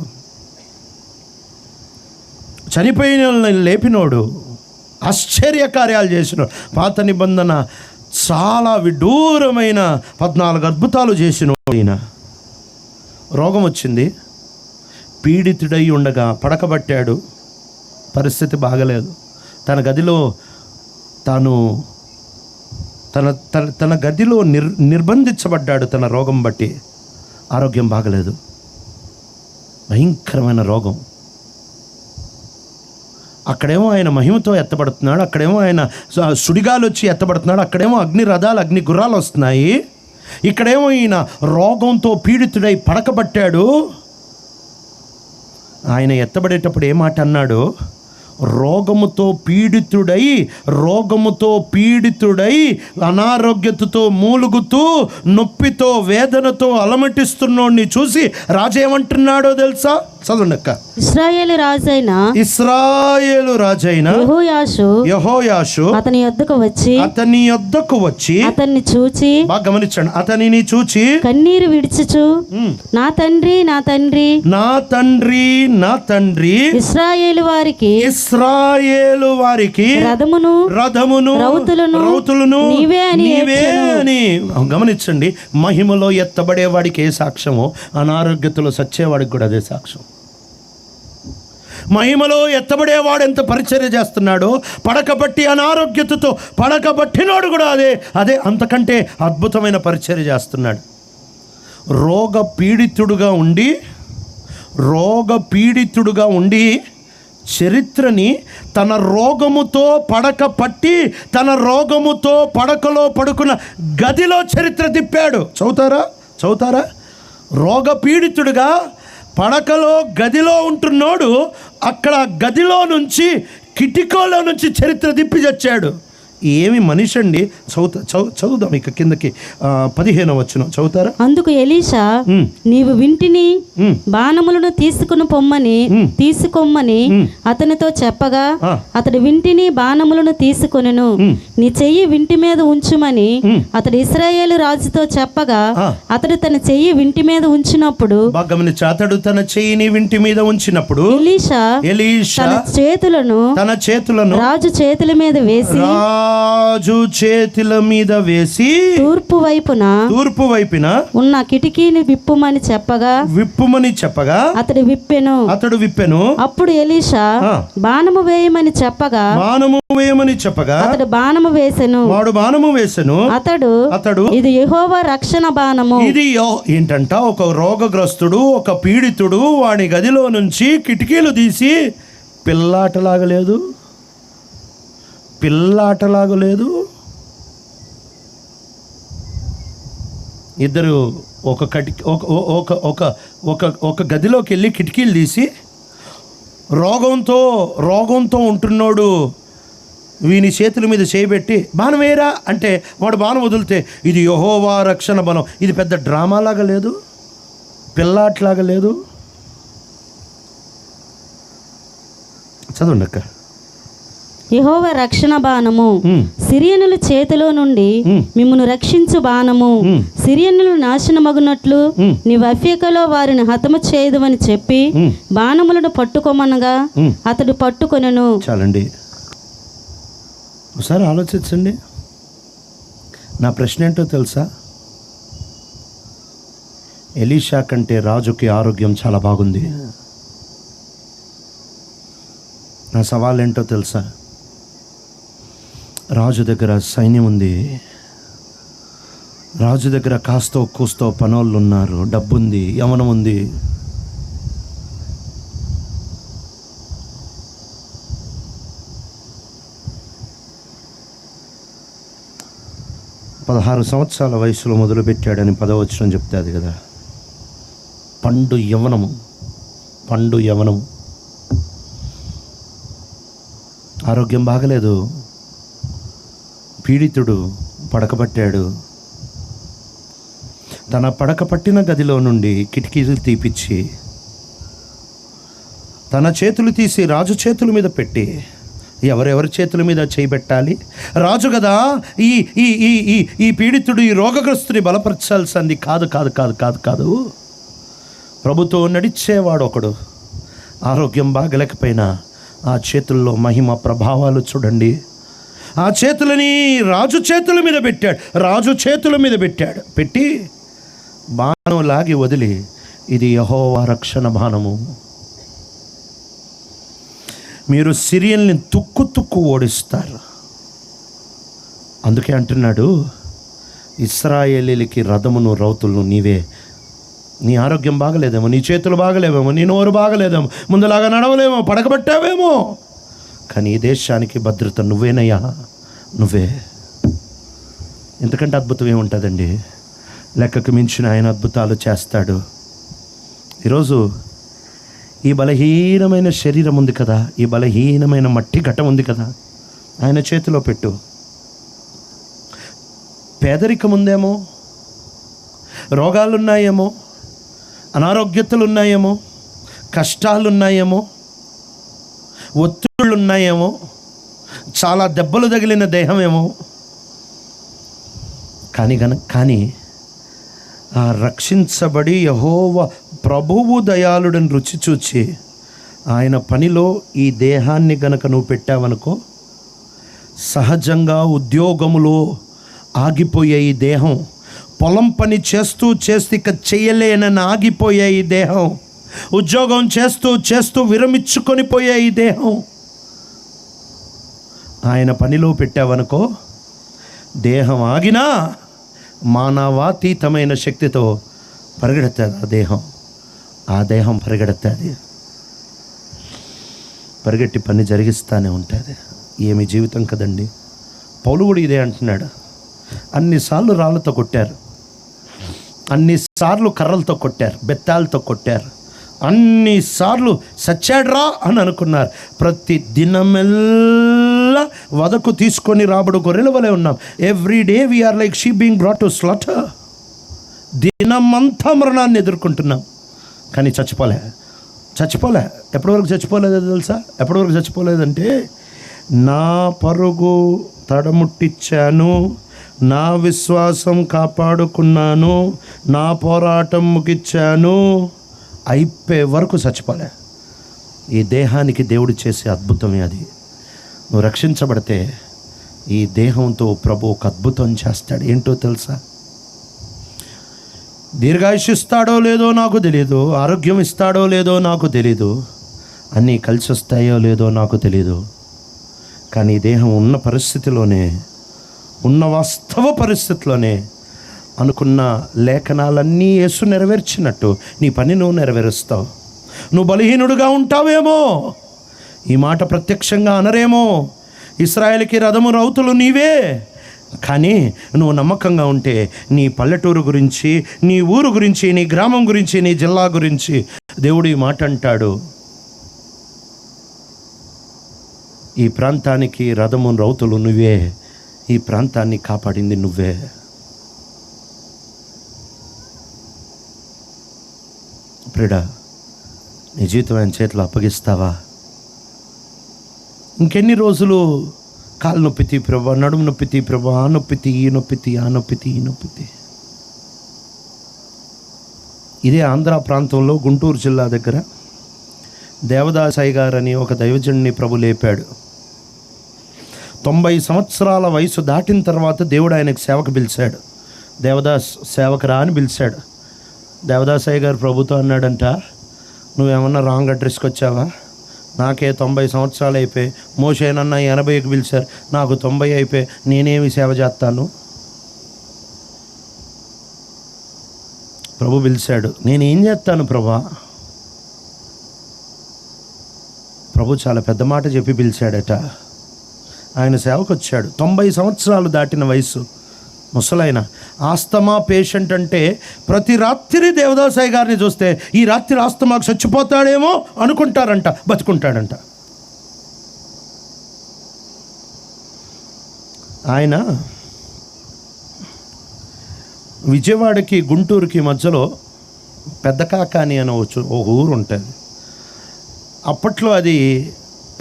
చనిపోయిన లేపినోడు, ఆశ్చర్య కార్యాలు చేసినోడు, పాత నిబంధన చాలా విడూరమైన 14 అద్భుతాలు చేసినోడు. ఈయన రోగం వచ్చింది, పీడితుడై ఉండగా పడకబట్టాడు. పరిస్థితి బాగలేదు. తన గదిలో తన గదిలో నిర్బంధించబడ్డాడు. తన రోగం బట్టి ఆరోగ్యం బాగలేదు. భయంకరమైన రోగం. అక్కడేమో ఆయన మహిమతో ఎత్తబడుతున్నాడు, అక్కడేమో ఆయన సుడిగాలు వచ్చి ఎత్తబడుతున్నాడు, అక్కడేమో అగ్ని రథాలు, అగ్ని గుర్రాలు వస్తున్నాయి. ఇక్కడేమో ఈయన రోగంతో పీడితుడై పడకబట్టాడు. ఆయన ఎత్తబడేటప్పుడు ఏ మాట అన్నాడు? రోగముతో పీడితుడై అనారోగ్యతతో మూలుగుతూ నొప్పితో వేదనతో అలమటిస్తున్నోడిని చూసి రాజు ఏమంటున్నాడో తెలుసా? చదవండక్క. ఇశ్రాయేలు రాజైన యెహోయాషు అతని యొద్దకు వచ్చి అతన్ని చూచి, బాగా గమనించండి, అతనిని చూచి కన్నీరు విడిచుచు, నా తండ్రి ఇశ్రాయేలు వారికి రథమును రౌతులను నీవే అని. గమనించండి, మహిమలో ఎత్తబడేవాడికి ఏ సాక్ష్యమో అనారోగ్యతలో సచ్చేవాడికి కూడా అదే సాక్ష్యం. మహిమలో ఎత్తబడేవాడు ఎంత పరిచర్య చేస్తున్నాడో, పడకబట్టి అనారోగ్యతతో పడకబట్టినోడు కూడా అదే అంతకంటే అద్భుతమైన పరిచర్య చేస్తున్నాడు. రోగ పీడితుడుగా ఉండి చరిత్రని తన రోగముతో పడకలో పడుకున్న గదిలో చరిత్ర తిప్పాడు. చదువుతారా? రోగ పీడితుడుగా పడకలో గదిలో ఉంటున్నాడు. అక్కడ గదిలో నుంచి కిటికీలో నుంచి చరిత్ర తిప్పి తెచ్చాడు. ఏమి మనిషి అండి. చదువుదాం ఇక కిందకి 15వ వచనం చదువుతారా? అందుకు ఎలీషా, నీవు వింటిని బాణములను తీసుకొమ్మని అతనితో చెప్పగా అతడు వింటిని బాణములను తీసుకొనెను. నీ చెయ్యి వింటి మీద ఉంచుమని అతడు ఇశ్రాయేలు రాజుతో చెప్పగా అతడు తన చెయ్యి వింటి మీద ఉంచినప్పుడు, అతడు తన చెయ్యిని వింటి మీద ఉంచినప్పుడు ఎలీషా తన చేతులను రాజు చేతుల మీద వేసి తూర్పు వైపున ఉన్న కిటికీని విప్పుమని చెప్పగా అతడు విప్పెను. అప్పుడు ఎలీషా బాణము వేయమని చెప్పగా అతడు బాణము వేసెను. అతడు ఇది యెహోవా రక్షణ బాణము. ఇది ఏంటంట, ఒక రోగగ్రస్తుడు, ఒక పీడితుడు వాడి గదిలో నుంచి కిటికీలు తీసి పిల్లాటలాగలేదు. ఇద్దరు ఒక గదిలోకి వెళ్ళి కిటికీలు తీసి రోగంతో ఉంటున్నాడు వీని చేతుల మీద చేయబెట్టి బాణం వేయరా అంటే వాడు బాణం వదిలితే ఇది యెహోవా రక్షణ బలం. ఇది పెద్ద డ్రామాలాగా లేదు, పిల్లాట్లాగా లేదు. చదవండి అక్క. యెహోవా రక్షణ బాణము, సిరియనుల చేతిలో నుండి మిమ్మును రక్షించు బాణము. సిరియనులు నాశనమగునట్లు నీవు అఫ్యకలో వారిని హతము చేయదువని చెప్పి బాణములను పట్టుకోమనగా అతడు పట్టుకొనెను. చాలండి, ఒకసారి ఆలోచించండి. నా ప్రశ్న ఏంటో తెలుసా? ఎలీషా కంటే రాజుకి ఆరోగ్యం చాలా బాగుంది. నా సవాల్ ఏంటో తెలుసా? రాజు దగ్గర సైన్యం ఉంది, రాజు దగ్గర కాస్తో కూస్తో పనోళ్ళు ఉన్నారు, డబ్బుంది, యవనం ఉంది. పదహారు సంవత్సరాల వయసులో మొదలుపెట్టాడని 10వ వచనం చెప్తాది కదా. పండు యవనము. ఆరోగ్యం బాగలేదు, పీడితుడు, పడకపట్టాడు. తన పడక పట్టిన గదిలో నుండి కిటికీలు తీపిచ్చి తన చేతులు తీసి రాజు చేతుల మీద పెట్టి, ఎవరెవరి చేతుల మీద చేయబెట్టాలి? రాజు కదా ఈ ఈ ఈ ఈ ఈ పీడితుడు, ఈ రోగగ్రస్తుని బలపరచాల్సింది కాదు. ప్రభుతో నడిచేవాడు ఒకడు ఆరోగ్యం బాగలేకపోయినా ఆ చేతుల్లో మహిమ ప్రభావాలు చూడండి. ఆ చేతులని రాజు చేతుల మీద పెట్టాడు. పెట్టి బాణం లాగి వదిలి ఇది యెహోవా రక్షణ బాణము. మీరు సిరియల్ని తుక్కు ఓడిస్తారు. అందుకే అంటున్నాడు, ఇశ్రాయేలీలకి రథమును రౌతులను నీవే. నీ ఆరోగ్యం బాగలేదేమో, నీ చేతులు బాగలేవేమో, నీ నోరు బాగలేదేమో, ముందులాగా నడవలేమో, పడకబట్టావేమో, కానీ ఈ దేశానికి భద్రత నువ్వేనయ్యా, నువ్వే. ఎందుకంటే అద్భుతం ఏముంటుందండి? లెక్కకు మించిన ఆయన అద్భుతాలు చేస్తాడు. ఈరోజు ఈ బలహీనమైన శరీరం ఉంది కదా, ఈ బలహీనమైన మట్టి ఘటం ఉంది కదా, ఆయన చేతిలో పెట్టు. పేదరికం ఉందేమో, రోగాలున్నాయేమో, అనారోగ్యతలున్నాయేమో, కష్టాలున్నాయేమో, ఒత్తిళ్ళున్నాయేమో, చాలా దెబ్బలు తగిలిన దేహమేమో, కానీ ఆ రక్షించబడి యెహోవా ప్రభువు దయాళుడని రుచి చూచి ఆయన పనిలో ఈ దేహాన్ని గనక నువ్వు పెట్టావనుకో, సహజంగా ఉద్యోగములో ఆగిపోయే ఈ దేహం, పొలం పని చేస్తూ ఇక చేయలేనని ఆగిపోయే ఈ దేహం, ఉద్యోగం చేస్తూ విరమించుకొని పోయే ఈ దేహం, ఆయన పనిలో పెట్టావనుకో, దేహం ఆగినా మానవాతీతమైన శక్తితో పరిగెడుతుంది ఆ దేహం పరిగెడుతుంది, పరిగెట్టి పని జరిగిస్తూనే ఉంటుంది. ఏమి జీవితం కదండి. పౌలు కూడా ఇదే అంటున్నాడు. అన్నిసార్లు రాళ్ళతో కొట్టారు, అన్నిసార్లు కర్రలతో కొట్టారు, బెత్తాలతో కొట్టారు, అన్నిసార్లు సచ్చాడ్రా అని అనుకున్నారు. ప్రతి దినమెల్ల గొర్రెల వదకు తీసుకొని రాబడు గొర్రెల వలె ఉన్నాం. Every day we are like sheep being brought to slaughter. దినమంతా మరణాన్ని ఎదుర్కొంటున్నాం, కానీ చచ్చిపోలే. ఎప్పటి వరకు చచ్చిపోలేదో తెలుసా? ఎప్పటి వరకు చచ్చిపోలేదంటే, నా పరుగు తడముట్టించాను, నా విశ్వాసం కాపాడుకున్నాను, నా పోరాటం ముగించాను, అయిపోయే వరకు చచ్చిపోలే. ఈ దేహానికి దేవుడు చేసే అద్భుతమే అది. నువ్వు రక్షించబడితే ఈ దేహంతో ప్రభు ఒక అద్భుతం చేస్తాడు. ఏంటో తెలుసా? దీర్ఘాయుష్ ఇస్తాడో లేదో నాకు తెలీదు, ఆరోగ్యం ఇస్తాడో లేదో నాకు తెలీదు, అన్నీ కలిసి వస్తాయో లేదో నాకు తెలీదు, కానీ ఈ దేహం ఉన్న పరిస్థితిలోనే, ఉన్న వాస్తవ పరిస్థితిలోనే అనుకున్న లేఖనాలన్నీ యేసు నెరవేర్చినట్టు నీ పని నువ్వు నెరవేరుస్తావు. నువ్వు బలహీనుడుగా ఉంటావేమో, ఈ మాట ప్రత్యక్షంగా అనరేమో, ఇశ్రాయేలుకి రథము రౌతులు నీవే, కానీ నువ్వు నమ్మకంగా ఉంటే నీ పల్లెటూరు గురించి, నీ ఊరు గురించి, నీ గ్రామం గురించి, నీ జిల్లా గురించి దేవుడు ఈ మాట అంటాడు, ఈ ప్రాంతానికి రథము రౌతులు నువ్వే, ఈ ప్రాంతాన్ని కాపాడింది నువ్వే. ప్రియుడా, నీ జీవితం ఆయన చేతిలో అప్పగిస్తావా? ఇంకెన్ని రోజులు కాలు నొప్పితి ప్రభా, నడుము నొప్పితి ప్రభా, ఆ నొప్పితి, ఈ నొప్పితి, ఆ నొప్పితి, ఈ నొప్పితి. ఇదే ఆంధ్ర ప్రాంతంలో గుంటూరు జిల్లా దగ్గర దేవదాసాయి గారు అని ఒక దైవజనుడిని ప్రభు లేపాడు. 90 సంవత్సరాల వయసు దాటిన తర్వాత దేవుడు ఆయనకు సేవకు పిలిచాడు. దేవదాస్ సేవకురా అని పిలిచాడు. దేవదాసాయి గారు ప్రభుతో అన్నాడంట, నువ్వేమన్నా రాంగ్ అడ్రస్కి వచ్చావా? నాకే 90 సంవత్సరాలు అయిపోయి, మోషేనన్నా 80కి పిలిచారు, నాకు 90 అయిపోయి, నేనేమి సేవ చేస్తాను? ప్రభు పిలిచాడు, నేనేం చేస్తాను ప్రభా? ప్రభు చాలా పెద్ద మాట చెప్పి పిలిచాడట. ఆయన సేవకు వచ్చాడు. 90 సంవత్సరాలు దాటిన వయసు, ముసలైన ఆస్తమా పేషెంట్. అంటే ప్రతి రాత్రి దేవదాసాయి గారిని చూస్తే ఈ రాత్రి ఆస్తమాకు చచ్చిపోతాడేమో అనుకుంటారంట, బతుకుంటాడంట. ఆయన విజయవాడకి గుంటూరుకి మధ్యలో పెద్దకాకాని అని ఒక ఊరు ఉంటుంది. అప్పట్లో అది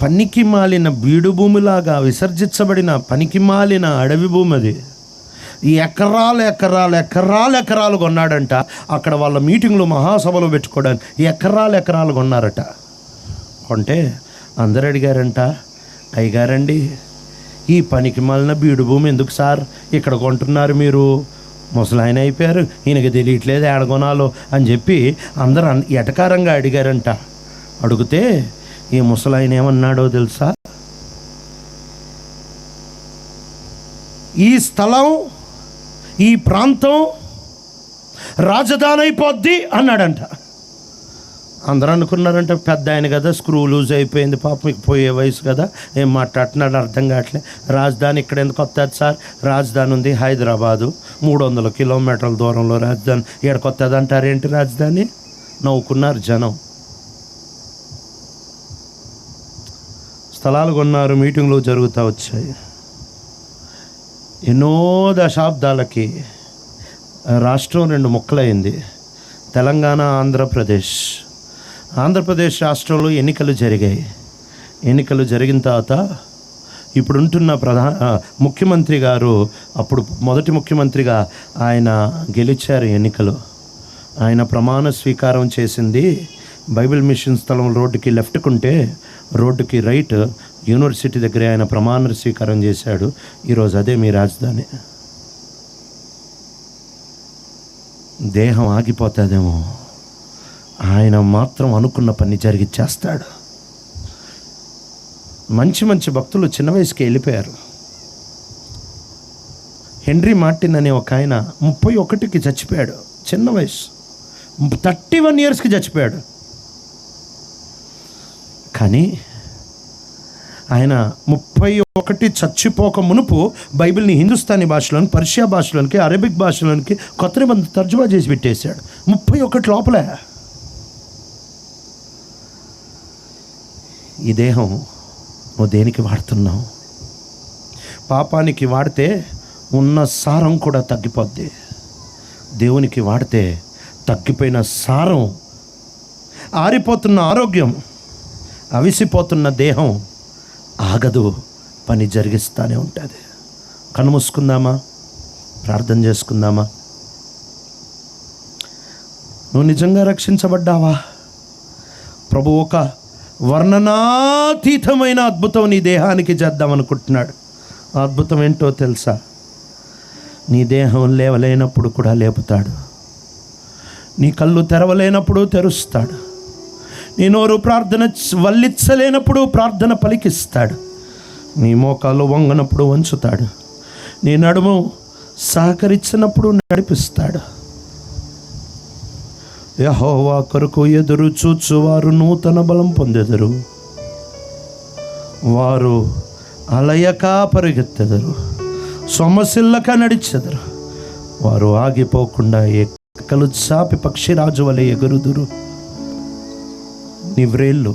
పనికి మాలిన బీడు భూమిలాగా విసర్జించబడిన పనికి మాలిన అడవి భూమి. అది ఎకరాలు కొన్నాడంట. అక్కడ వాళ్ళ మీటింగ్లు మహాసభలు పెట్టుకోవడానికి ఎకరాలు కొన్నారట. కొంటే అందరు అడిగారంట, అయ్యగారండి ఈ పనికి మాలిన బీడు భూమి ఎందుకు సార్ ఇక్కడ కొంటున్నారు మీరు? ముసలాయన అయిపోయారు, ఈయనకి తెలియట్లేదు ఏడగొనాలో అని చెప్పి అందరూ ఎటకారంగా అడిగారంట. అడిగితే ఈ ముసలాయన ఏమన్నాడో తెలుసా? ఈ స్థలం, ఈ ప్రాంతం రాజధాని అయిపోద్ది అన్నాడంట. అందరూ అనుకున్నారంట, పెద్ద ఆయన కదా, స్క్రూ లూజ్ అయిపోయింది పాపం, పోయే వయసు కదా, ఏం మాట్లాడుతున్నాడు అర్థం కావట్లే. రాజధాని ఇక్కడ ఎందుకు వస్తుంది సార్? రాజధాని ఉంది హైదరాబాదు, 300 కిలోమీటర్ల దూరంలో రాజధాని, ఇక్కడికి వస్తుంది అంటారేంటి రాజధాని? నవ్వుకున్నారు జనం. స్థలాలు కొన్నారు, మీటింగ్లు జరుగుతూ వచ్చాయి. ఎన్నో దశాబ్దాలకి రాష్ట్రం 2 ముక్కలైంది. తెలంగాణ, ఆంధ్రప్రదేశ్ రాష్ట్రంలో ఎన్నికలు జరిగాయి. ఎన్నికలు జరిగిన తర్వాత ఇప్పుడుంటున్న ముఖ్యమంత్రి గారు, అప్పుడు మొదటి ముఖ్యమంత్రిగా ఆయన గెలిచారు ఎన్నికలు. ఆయన ప్రమాణ స్వీకారం చేసింది బైబిల్ మిషన్ స్థలం రోడ్డుకి లెఫ్ట్కుంటే రోడ్డుకి రైట్ యూనివర్సిటీ దగ్గర ఆయన ప్రమాణ స్వీకారం చేశాడు. ఈరోజు అదే మీ రాజధాని. దేహం ఆగిపోతుందేమో, ఆయన మాత్రం అనుకున్న పని జరిగిచ్చేస్తాడు. మంచి భక్తులు చిన్న వయసుకి వెళ్ళిపోయారు. హెన్రీ మార్టిన్ అనే ఒక ఆయన 31కి చచ్చిపోయాడు. చిన్న వయసు, 31 ఇయర్స్కి చచ్చిపోయాడు. కానీ ఆయన 31 చచ్చిపోక మునుపు బైబిల్ని హిందుస్థానీ భాషలోని, పర్షియా భాషలోనికి, అరబిక్ భాషలోనికి కొత్త నిబంధన తర్జుమా చేసి పెట్టేశాడు 31 లోపలే. ఈ దేహం నువ్వు దేనికి వాడుతున్నావు? పాపానికి వాడితే ఉన్న సారం కూడా తగ్గిపోద్ది. దేవునికి వాడితే తగ్గిపోయిన సారం, ఆరిపోతున్న ఆరోగ్యం, అవిసిపోతున్న దేహం ఆగదు, పని జరిగిస్తూనే ఉంటుంది. కనుమూసుకుందామా, ప్రార్థన చేసుకుందామా. నువ్వు నిజంగా రక్షించబడ్డావా? ప్రభు ఒక వర్ణనాతీతమైన అద్భుతం నీ దేహానికి చేద్దామనుకుంటున్నాడు. ఆ అద్భుతం ఏంటో తెలుసా? నీ దేహం లేవలేనప్పుడు కూడా లేపుతాడు. నీ కళ్ళు తెరవలేనప్పుడు తెరుస్తాడు. నీ నోరు ప్రార్థన వల్లించలేనప్పుడు ప్రార్థన పలికిస్తాడు. నీ మోకాలు వంగనప్పుడు వంచుతాడు. నీ నడుము సహకరించినప్పుడు నడిపిస్తాడు. యెహోవా కొరకు ఎదురు చూచువారు నూతన బలం పొందెదరు. వారు అలయక పరిగెత్తెదరు, సొమ్మసిల్లక నడిచెదరు. వారు ఆగిపోకుండా ఎక్కలు చాపి పక్షిరాజు వలె ఎగురుదురు. నీ వ్రేళ్ళు